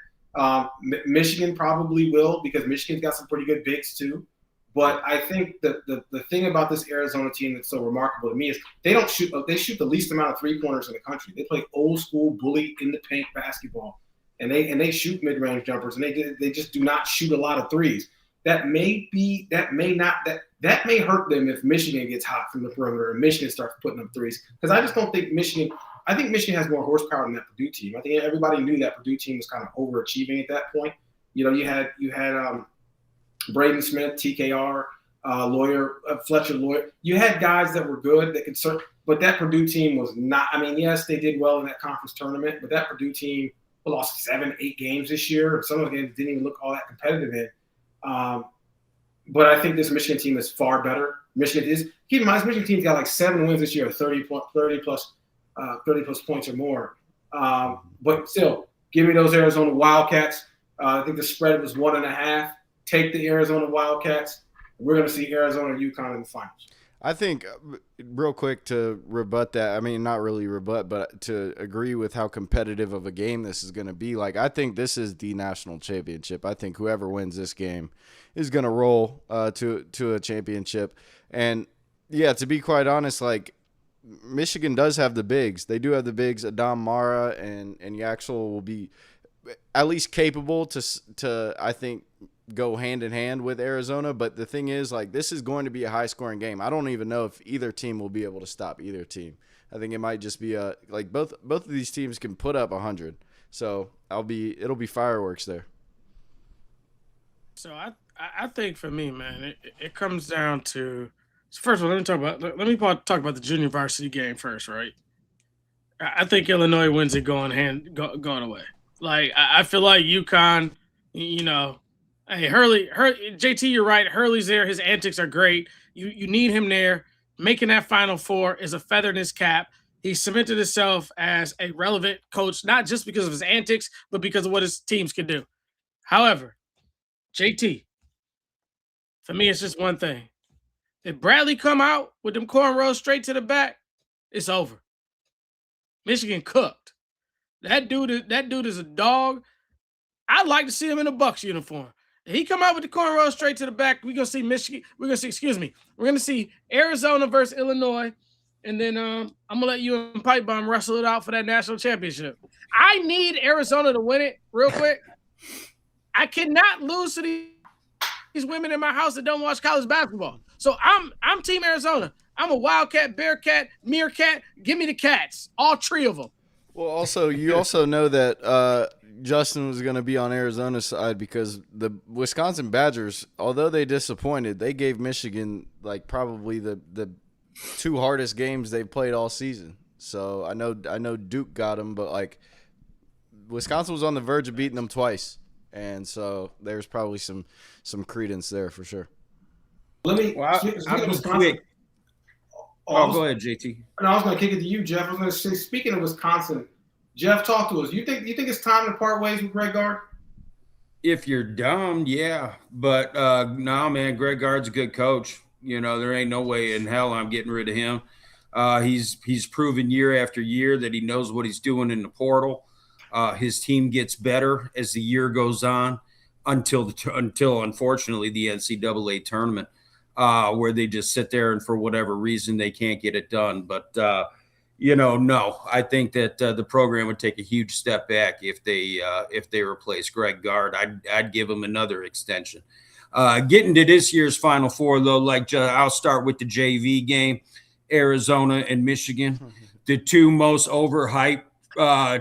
Michigan probably will, because Michigan's got some pretty good bigs too. But I think the thing about this Arizona team that's so remarkable to me is they shoot the least amount of three-pointers in the country. They play old school bully in the paint basketball, and they shoot mid-range jumpers, and they just do not shoot a lot of threes. that may hurt them if Michigan gets hot from the perimeter and Michigan starts putting up threes. Because I just don't think Michigan – I think Michigan has more horsepower than that Purdue team. I think everybody knew that Purdue team was kind of overachieving at that point. You know, you had Braden Smith, TKR, Fletcher Lawyer. You had guys that were good that could serve, but that Purdue team was not – I mean, yes, they did well in that conference tournament, but that Purdue team lost 7-8 games this year. And some of the games didn't even look all that competitive in. But I think this Michigan team is far better. Michigan is – keep in mind, this Michigan team's got like 7 wins this year, 30 plus points or more. But still, give me those Arizona Wildcats. I think the spread was 1.5. Take the Arizona Wildcats. We're going to see Arizona and UConn in the finals. I think, real quick, to rebut that, I mean, not really rebut, but to agree with how competitive of a game this is going to be. Like, I think this is the national championship. I think whoever wins this game is going to roll to a championship. And, yeah, to be quite honest, like, Michigan does have the bigs. They do have the bigs. Adam Mara and Yaxel will be at least capable to I think, go hand in hand with Arizona. But the thing is, like, this is going to be a high scoring game. I don't even know if either team will be able to stop either team. I think it might just be like both of these teams can put up 100. So it'll be fireworks there. So I think for me, man, it comes down to, first of all, let me talk about the junior varsity game first, right? I think Illinois wins it going away. Like, I feel like UConn, you know, hey, Hurley, JT, you're right. Hurley's there. His antics are great. You need him there. Making that Final Four is a feather in his cap. He cemented himself as a relevant coach, not just because of his antics, but because of what his teams can do. However, JT, for me, it's just one thing. If Bradley come out with them cornrows straight to the back, it's over. Michigan cooked. That dude is a dog. I'd like to see him in a Bucks uniform. If he come out with the cornrows straight to the back, we're gonna see Michigan. We're gonna see Arizona versus Illinois, and then I'm gonna let you and Pipe Bomb wrestle it out for that national championship. I need Arizona to win it real quick. I cannot lose to these women in my house that don't watch college basketball. So I'm Team Arizona. I'm a Wildcat, Bearcat, Meerkat. Give me the cats, all 3 of them. Well, also, you also know that Justin was going to be on Arizona's side because the Wisconsin Badgers, although they disappointed, they gave Michigan like probably the 2 hardest games they've played all season. So I know Duke got them, but like Wisconsin was on the verge of beating them twice, and so there's probably some credence there for sure. I'll be quick. Go ahead, JT. No, I was going to kick it to you, Jeff. I was going to say, speaking of Wisconsin, Jeff, talk to us. You think it's time to part ways with Greg Gard? If you're dumb, yeah. But no, man, Greg Gard's a good coach. You know, there ain't no way in hell I'm getting rid of him. He's proven year after year that he knows what he's doing in the portal. His team gets better as the year goes on until unfortunately the NCAA tournament. Where they just sit there and for whatever reason they can't get it done. But, no, I think that the program would take a huge step back if they replace Greg Gard. I'd give him another extension. Getting to this year's Final Four, though, I'll start with the JV game, Arizona and Michigan, the 2 most overhyped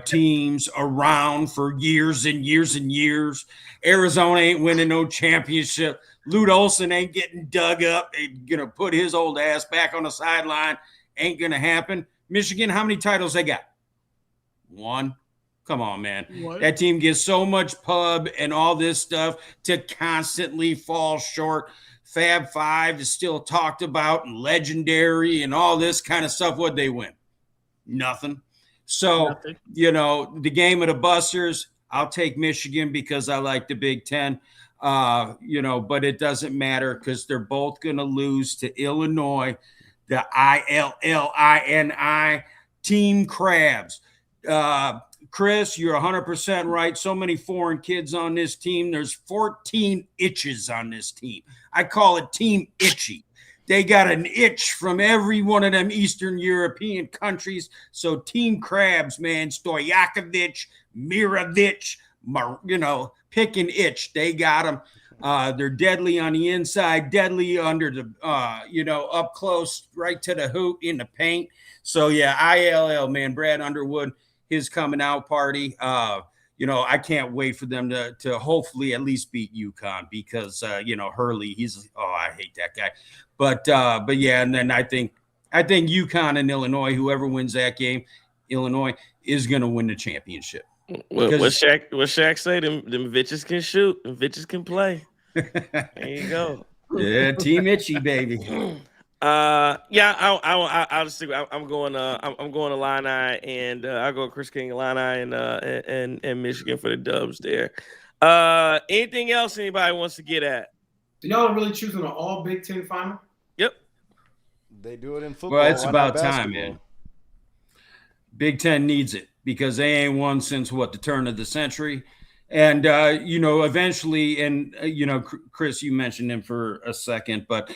teams around for years and years and years. Arizona ain't winning no championship. Lute Olson ain't getting dug up. They're going to put his old ass back on the sideline. Ain't going to happen. Michigan, how many titles they got? 1. Come on, man. What? That team gets so much pub and all this stuff to constantly fall short. Fab Five is still talked about and legendary and all this kind of stuff. What'd they win? Nothing. So, the game of the busters, I'll take Michigan because I like the Big Ten. But it doesn't matter because they're both going to lose to Illinois, the ILLINI Team Crabs. Chris, you're 100% right. So many foreign kids on this team. There's 14 itches on this team. I call it Team Itchy. They got an itch from every one of them Eastern European countries. So Team Crabs, man, Stojakovic, Mirovic, pick an itch. They got them. They're deadly on the inside, deadly under the, up close, right to the hoop in the paint. So, yeah, ILL, man, Brad Underwood, his coming out party. I can't wait for them to hopefully at least beat UConn because, Hurley, I hate that guy. But yeah, and then I think UConn and Illinois, whoever wins that game, Illinois is going to win the championship. What Shaq say? Them bitches can shoot, them bitches can play. There you go. Yeah, Team Itchy, baby. I'll just stick. I'm going to Illini, and I'll go Chris King, Illini, and Michigan for the dubs there. Anything else anybody wants to get at? So y'all are really choosing an all Big Ten final? Yep. They do it in football. Well, it's about time, man. Big Ten needs it because they ain't won since the turn of the century. And, eventually, and, Chris, you mentioned him for a second, but,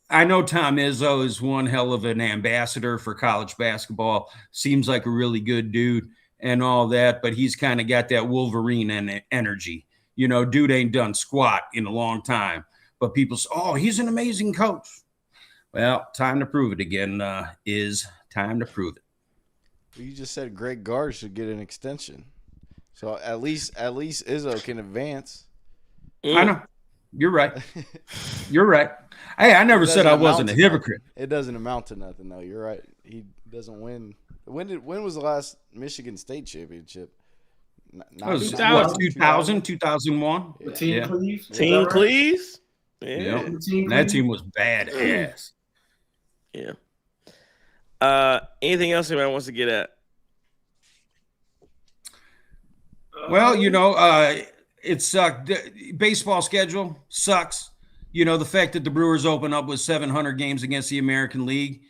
I know Tom Izzo is one hell of an ambassador for college basketball. Seems like a really good dude and all that, but he's kind of got that Wolverine energy. Dude ain't done squat in a long time, but people say, oh, he's an amazing coach. Well, time to prove it again is time to prove it. You just said Greg Gard should get an extension. So at least Izzo can advance. I know. You're right. You're right. Hey, I never said I wasn't a hypocrite. It doesn't amount to nothing, though. You're right. He doesn't win. When was the last Michigan State championship? That was 2000, 2001? The Team Cleves? Team Cleves? Yeah. That team was badass. Yeah. Anything else anybody wants to get at? Well, it sucked. Baseball schedule sucks. The fact that the Brewers open up with 700 games against the American League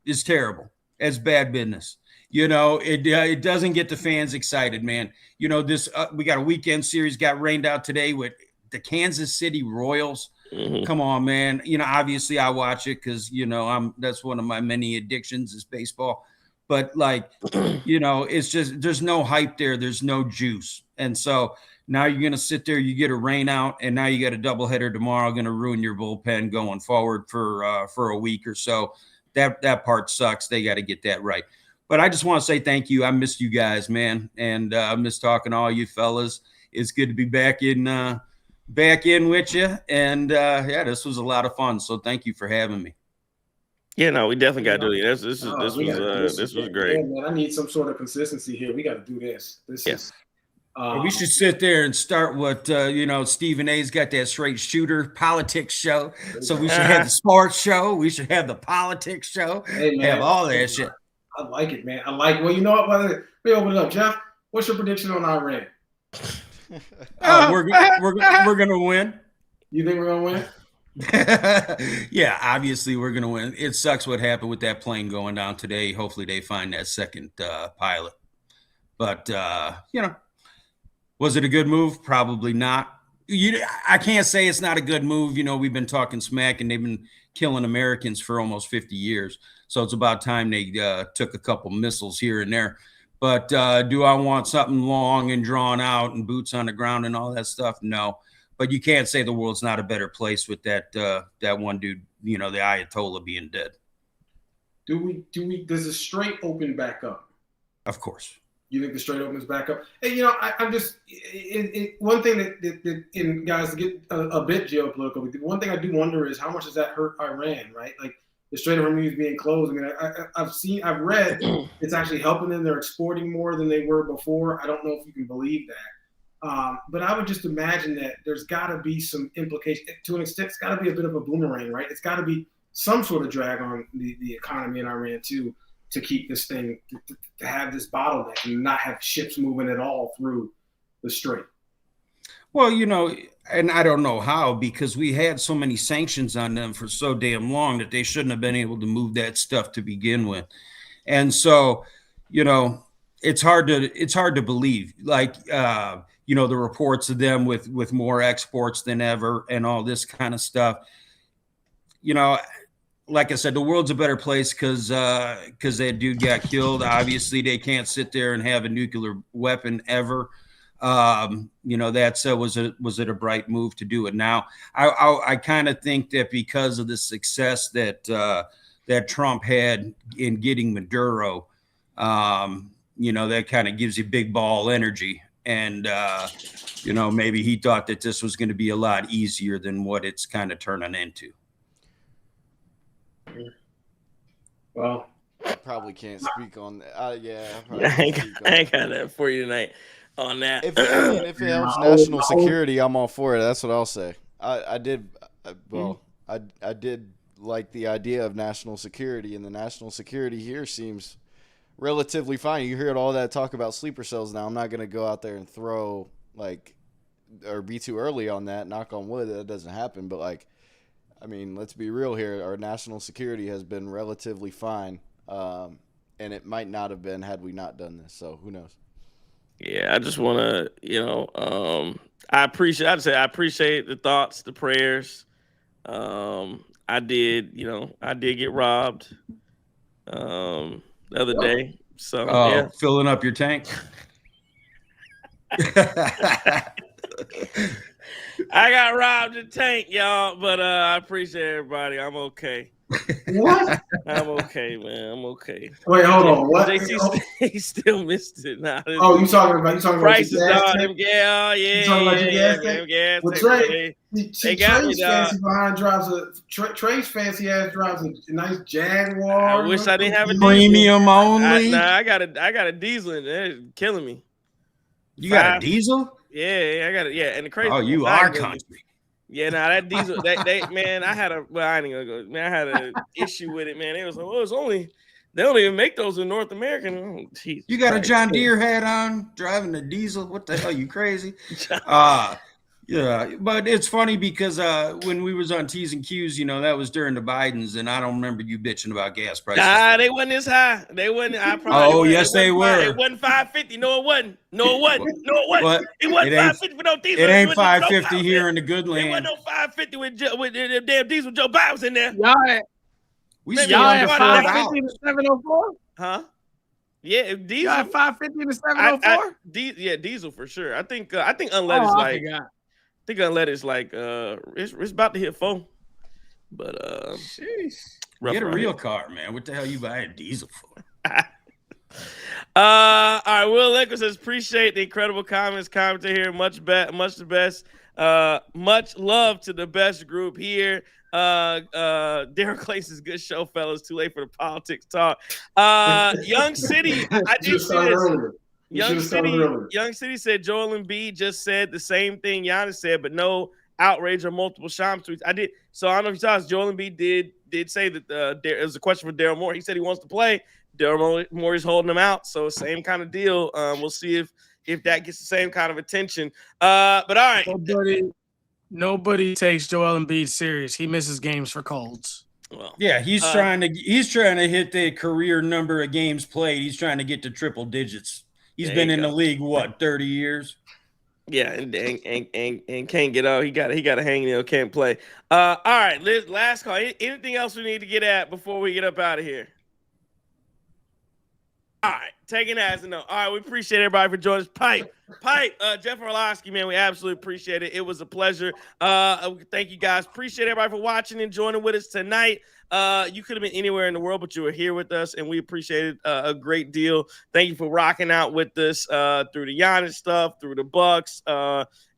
is terrible. It's bad business. It doesn't get the fans excited, man. We got a weekend series got rained out today with the Kansas City Royals. Mm-hmm. Come on, man. Obviously I watch it because, that's one of my many addictions is baseball. But it's just, there's no hype there. There's no juice. And so now you're going to sit there, you get a rain out, and now you got a doubleheader tomorrow, going to ruin your bullpen going forward for a week or so. That part sucks. They got to get that right. But I just want to say thank you. I missed you guys, man. And I miss talking to all you fellas. It's good to be back in with you. And this was a lot of fun. So thank you for having me. Yeah, no, we definitely got to do it. This was great. Yeah, man, I need some sort of consistency here. We got to do this. We should sit there and start what Stephen A's got that straight shooter politics show. So we should have the sports show. We should have the politics show. Hey, man, have all that shit. I like it, man. Well, you know what? Let me open it up, Jeff. What's your prediction on Iran? We're gonna win. You think we're gonna win? Yeah, obviously we're gonna win. It sucks what happened with that plane going down today. Hopefully they find that second pilot. But was it a good move? Probably not. I can't say it's not a good move. We've been talking smack and they've been killing Americans for almost 50 years. So it's about time they took a couple missiles here and there. But do I want something long and drawn out and boots on the ground and all that stuff? No. But you can't say the world's not a better place with that one dude, the Ayatollah being dead. Does the Strait open back up? Of course. You think the Strait opens back up? Hey, I'm just one thing that in guys to get a bit geopolitical. One thing I do wonder is how much does that hurt Iran, right? Like the Strait of Hormuz being closed. I mean, I've read it's actually helping them. They're exporting more than they were before. I don't know if you can believe that. But I would just imagine that there's got to be some implication to an extent. It's got to be a bit of a boomerang, right? It's got to be some sort of drag on the economy in Iran too, to keep this thing to have this bottleneck and not have ships moving at all through the strait. Well, and I don't know how, because we had so many sanctions on them for so damn long that they shouldn't have been able to move that stuff to begin with. And so, it's hard to believe, the reports of them with more exports than ever and all this kind of stuff. Like I said, the world's a better place because that dude got killed. Obviously, they can't sit there and have a nuclear weapon ever. That's was it a bright move to do it now? I kind of think that because of the success that Trump had in getting Maduro, that kind of gives you big ball energy. And, maybe he thought that this was going to be a lot easier than what it's kind of turning into. Well, I probably can't speak on that. I ain't got that for you tonight on that. If it helps national security, I'm all for it. That's what I'll say. I did like the idea of national security, and the national security here seems relatively fine. You heard all that talk about sleeper cells now. I'm not going to go out there and throw or be too early on that. Knock on wood, that doesn't happen. But let's be real here. Our national security has been relatively fine, and it might not have been had we not done this. So who knows? Yeah, I just want to, I appreciate the thoughts, the prayers. I did get robbed the other day. So yeah. Filling up your tank. I got robbed the tank, y'all, but I appreciate everybody. I'm okay. What? I'm okay, man. I'm okay. Wait, hold on. What? He still missed it. Nah, you talking about prices, gas dog. Yeah. You talking about your gas tank? Gas Well, tank, Trey's fancy behind drives Trey's fancy ass drives a nice Jaguar. I wish I didn't have a premium only. I got a diesel in there. It's killing me. You got a diesel? Yeah, I got it. Yeah, and the crazy. Oh, you are country. Yeah, that diesel. Man, I had an issue with it, man. It was only they don't even make those in North America. Oh, you got a John Deere hat on, driving a diesel. What the hell? You crazy? Yeah, but it's funny because when we was on T's and Q's, that was during the Bidens, and I don't remember you bitching about gas prices. Nah, they wasn't as high. They wasn't. Yes, they were. It wasn't $5.50. No, it wasn't. It wasn't $5.50 for no diesel. It ain't $5.50 here in the good land. It wasn't no $5.50 with the damn diesel. Joe Biden was in there. Y'all had $5.50 to 704? Huh? Yeah, diesel. Y'all had $5.50 to 704? Yeah, diesel for sure. I think unleaded I think unleaded's it's about to hit 4. But get a real car, man. What the hell you buy a diesel for? All right, Will Lickle says appreciate the incredible commentary here. Much the best. Much love to the best group here. Derek Clay says good show, fellas. Too late for the politics talk. Young City, I did see this. Young City said Joel Embiid just said the same thing Giannis said, but no outrage or multiple Shams tweets. I did. So I don't know if you saw this. Joel Embiid did say that it was a question for Daryl Morey. He said he wants to play. Daryl Morey's holding him out. So same kind of deal. We'll see if that gets the same kind of attention. But all right. Nobody takes Joel Embiid serious. He misses games for colds. Well, yeah, he's trying to hit the career number of games played. He's trying to get to triple digits. He's been in the league, 30 years? Yeah, and can't get out. He got a hangnail, can't play. All right, Liz, last call. Anything else we need to get at before we get up out of here? All right, taking as a note. All right, we appreciate everybody for joining us. Pipe, Jeff Orlowski, man, we absolutely appreciate it. It was a pleasure. Thank you guys. Appreciate everybody for watching and joining with us tonight. You could have been anywhere in the world, but you were here with us, and we appreciate it a great deal. Thank you for rocking out with us through the Giannis stuff, through the Bucks.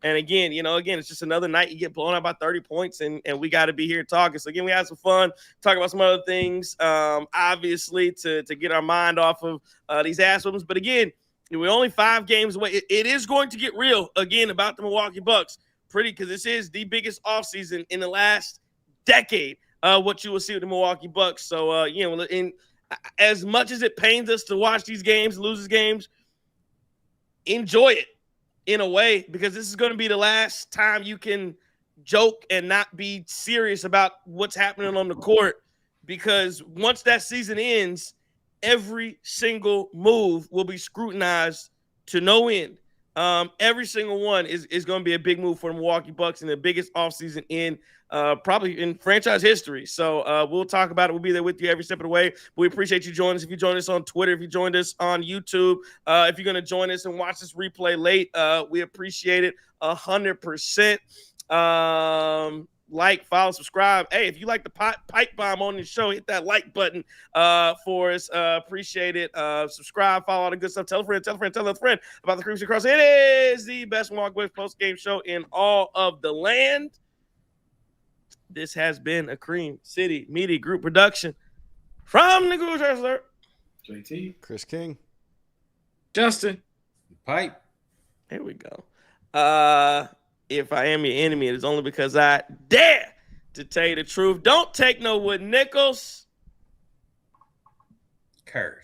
And again, it's just another night you get blown out by 30 points, and we got to be here talking. So again, we had some fun, talk about some other things, obviously to get our mind off of these ass whoopings. But again, we're only 5 games away. It is going to get real again about the Milwaukee Bucks, because this is the biggest offseason in the last decade. What you will see with the Milwaukee Bucks. So, in as much as it pains us to watch these games, lose these games, enjoy it in a way, because this is going to be the last time you can joke and not be serious about what's happening on the court, because once that season ends, every single move will be scrutinized to no end. Every single one is going to be a big move for the Milwaukee Bucks and the biggest offseason in probably in franchise history. So we'll talk about it. We'll be there with you every step of the way. But we appreciate you joining us. If you joined us on Twitter, if you joined us on YouTube, if you're going to join us and watch this replay late, we appreciate it 100%. Like, follow, subscribe. Hey, if you like the pipe bomb on the show, hit that like button for us. Appreciate it. Subscribe, follow all the good stuff. Tell a friend about the Creeps Across. It is the best Milwaukee Bucks post-game show in all of the land. This has been a Cream City Media Group production from the Guru Wrestler, JT, Chris King, Justin, Pipe. There we go. If I am your enemy, it is only because I dare to tell you the truth. Don't take no wood nickels. Kurt.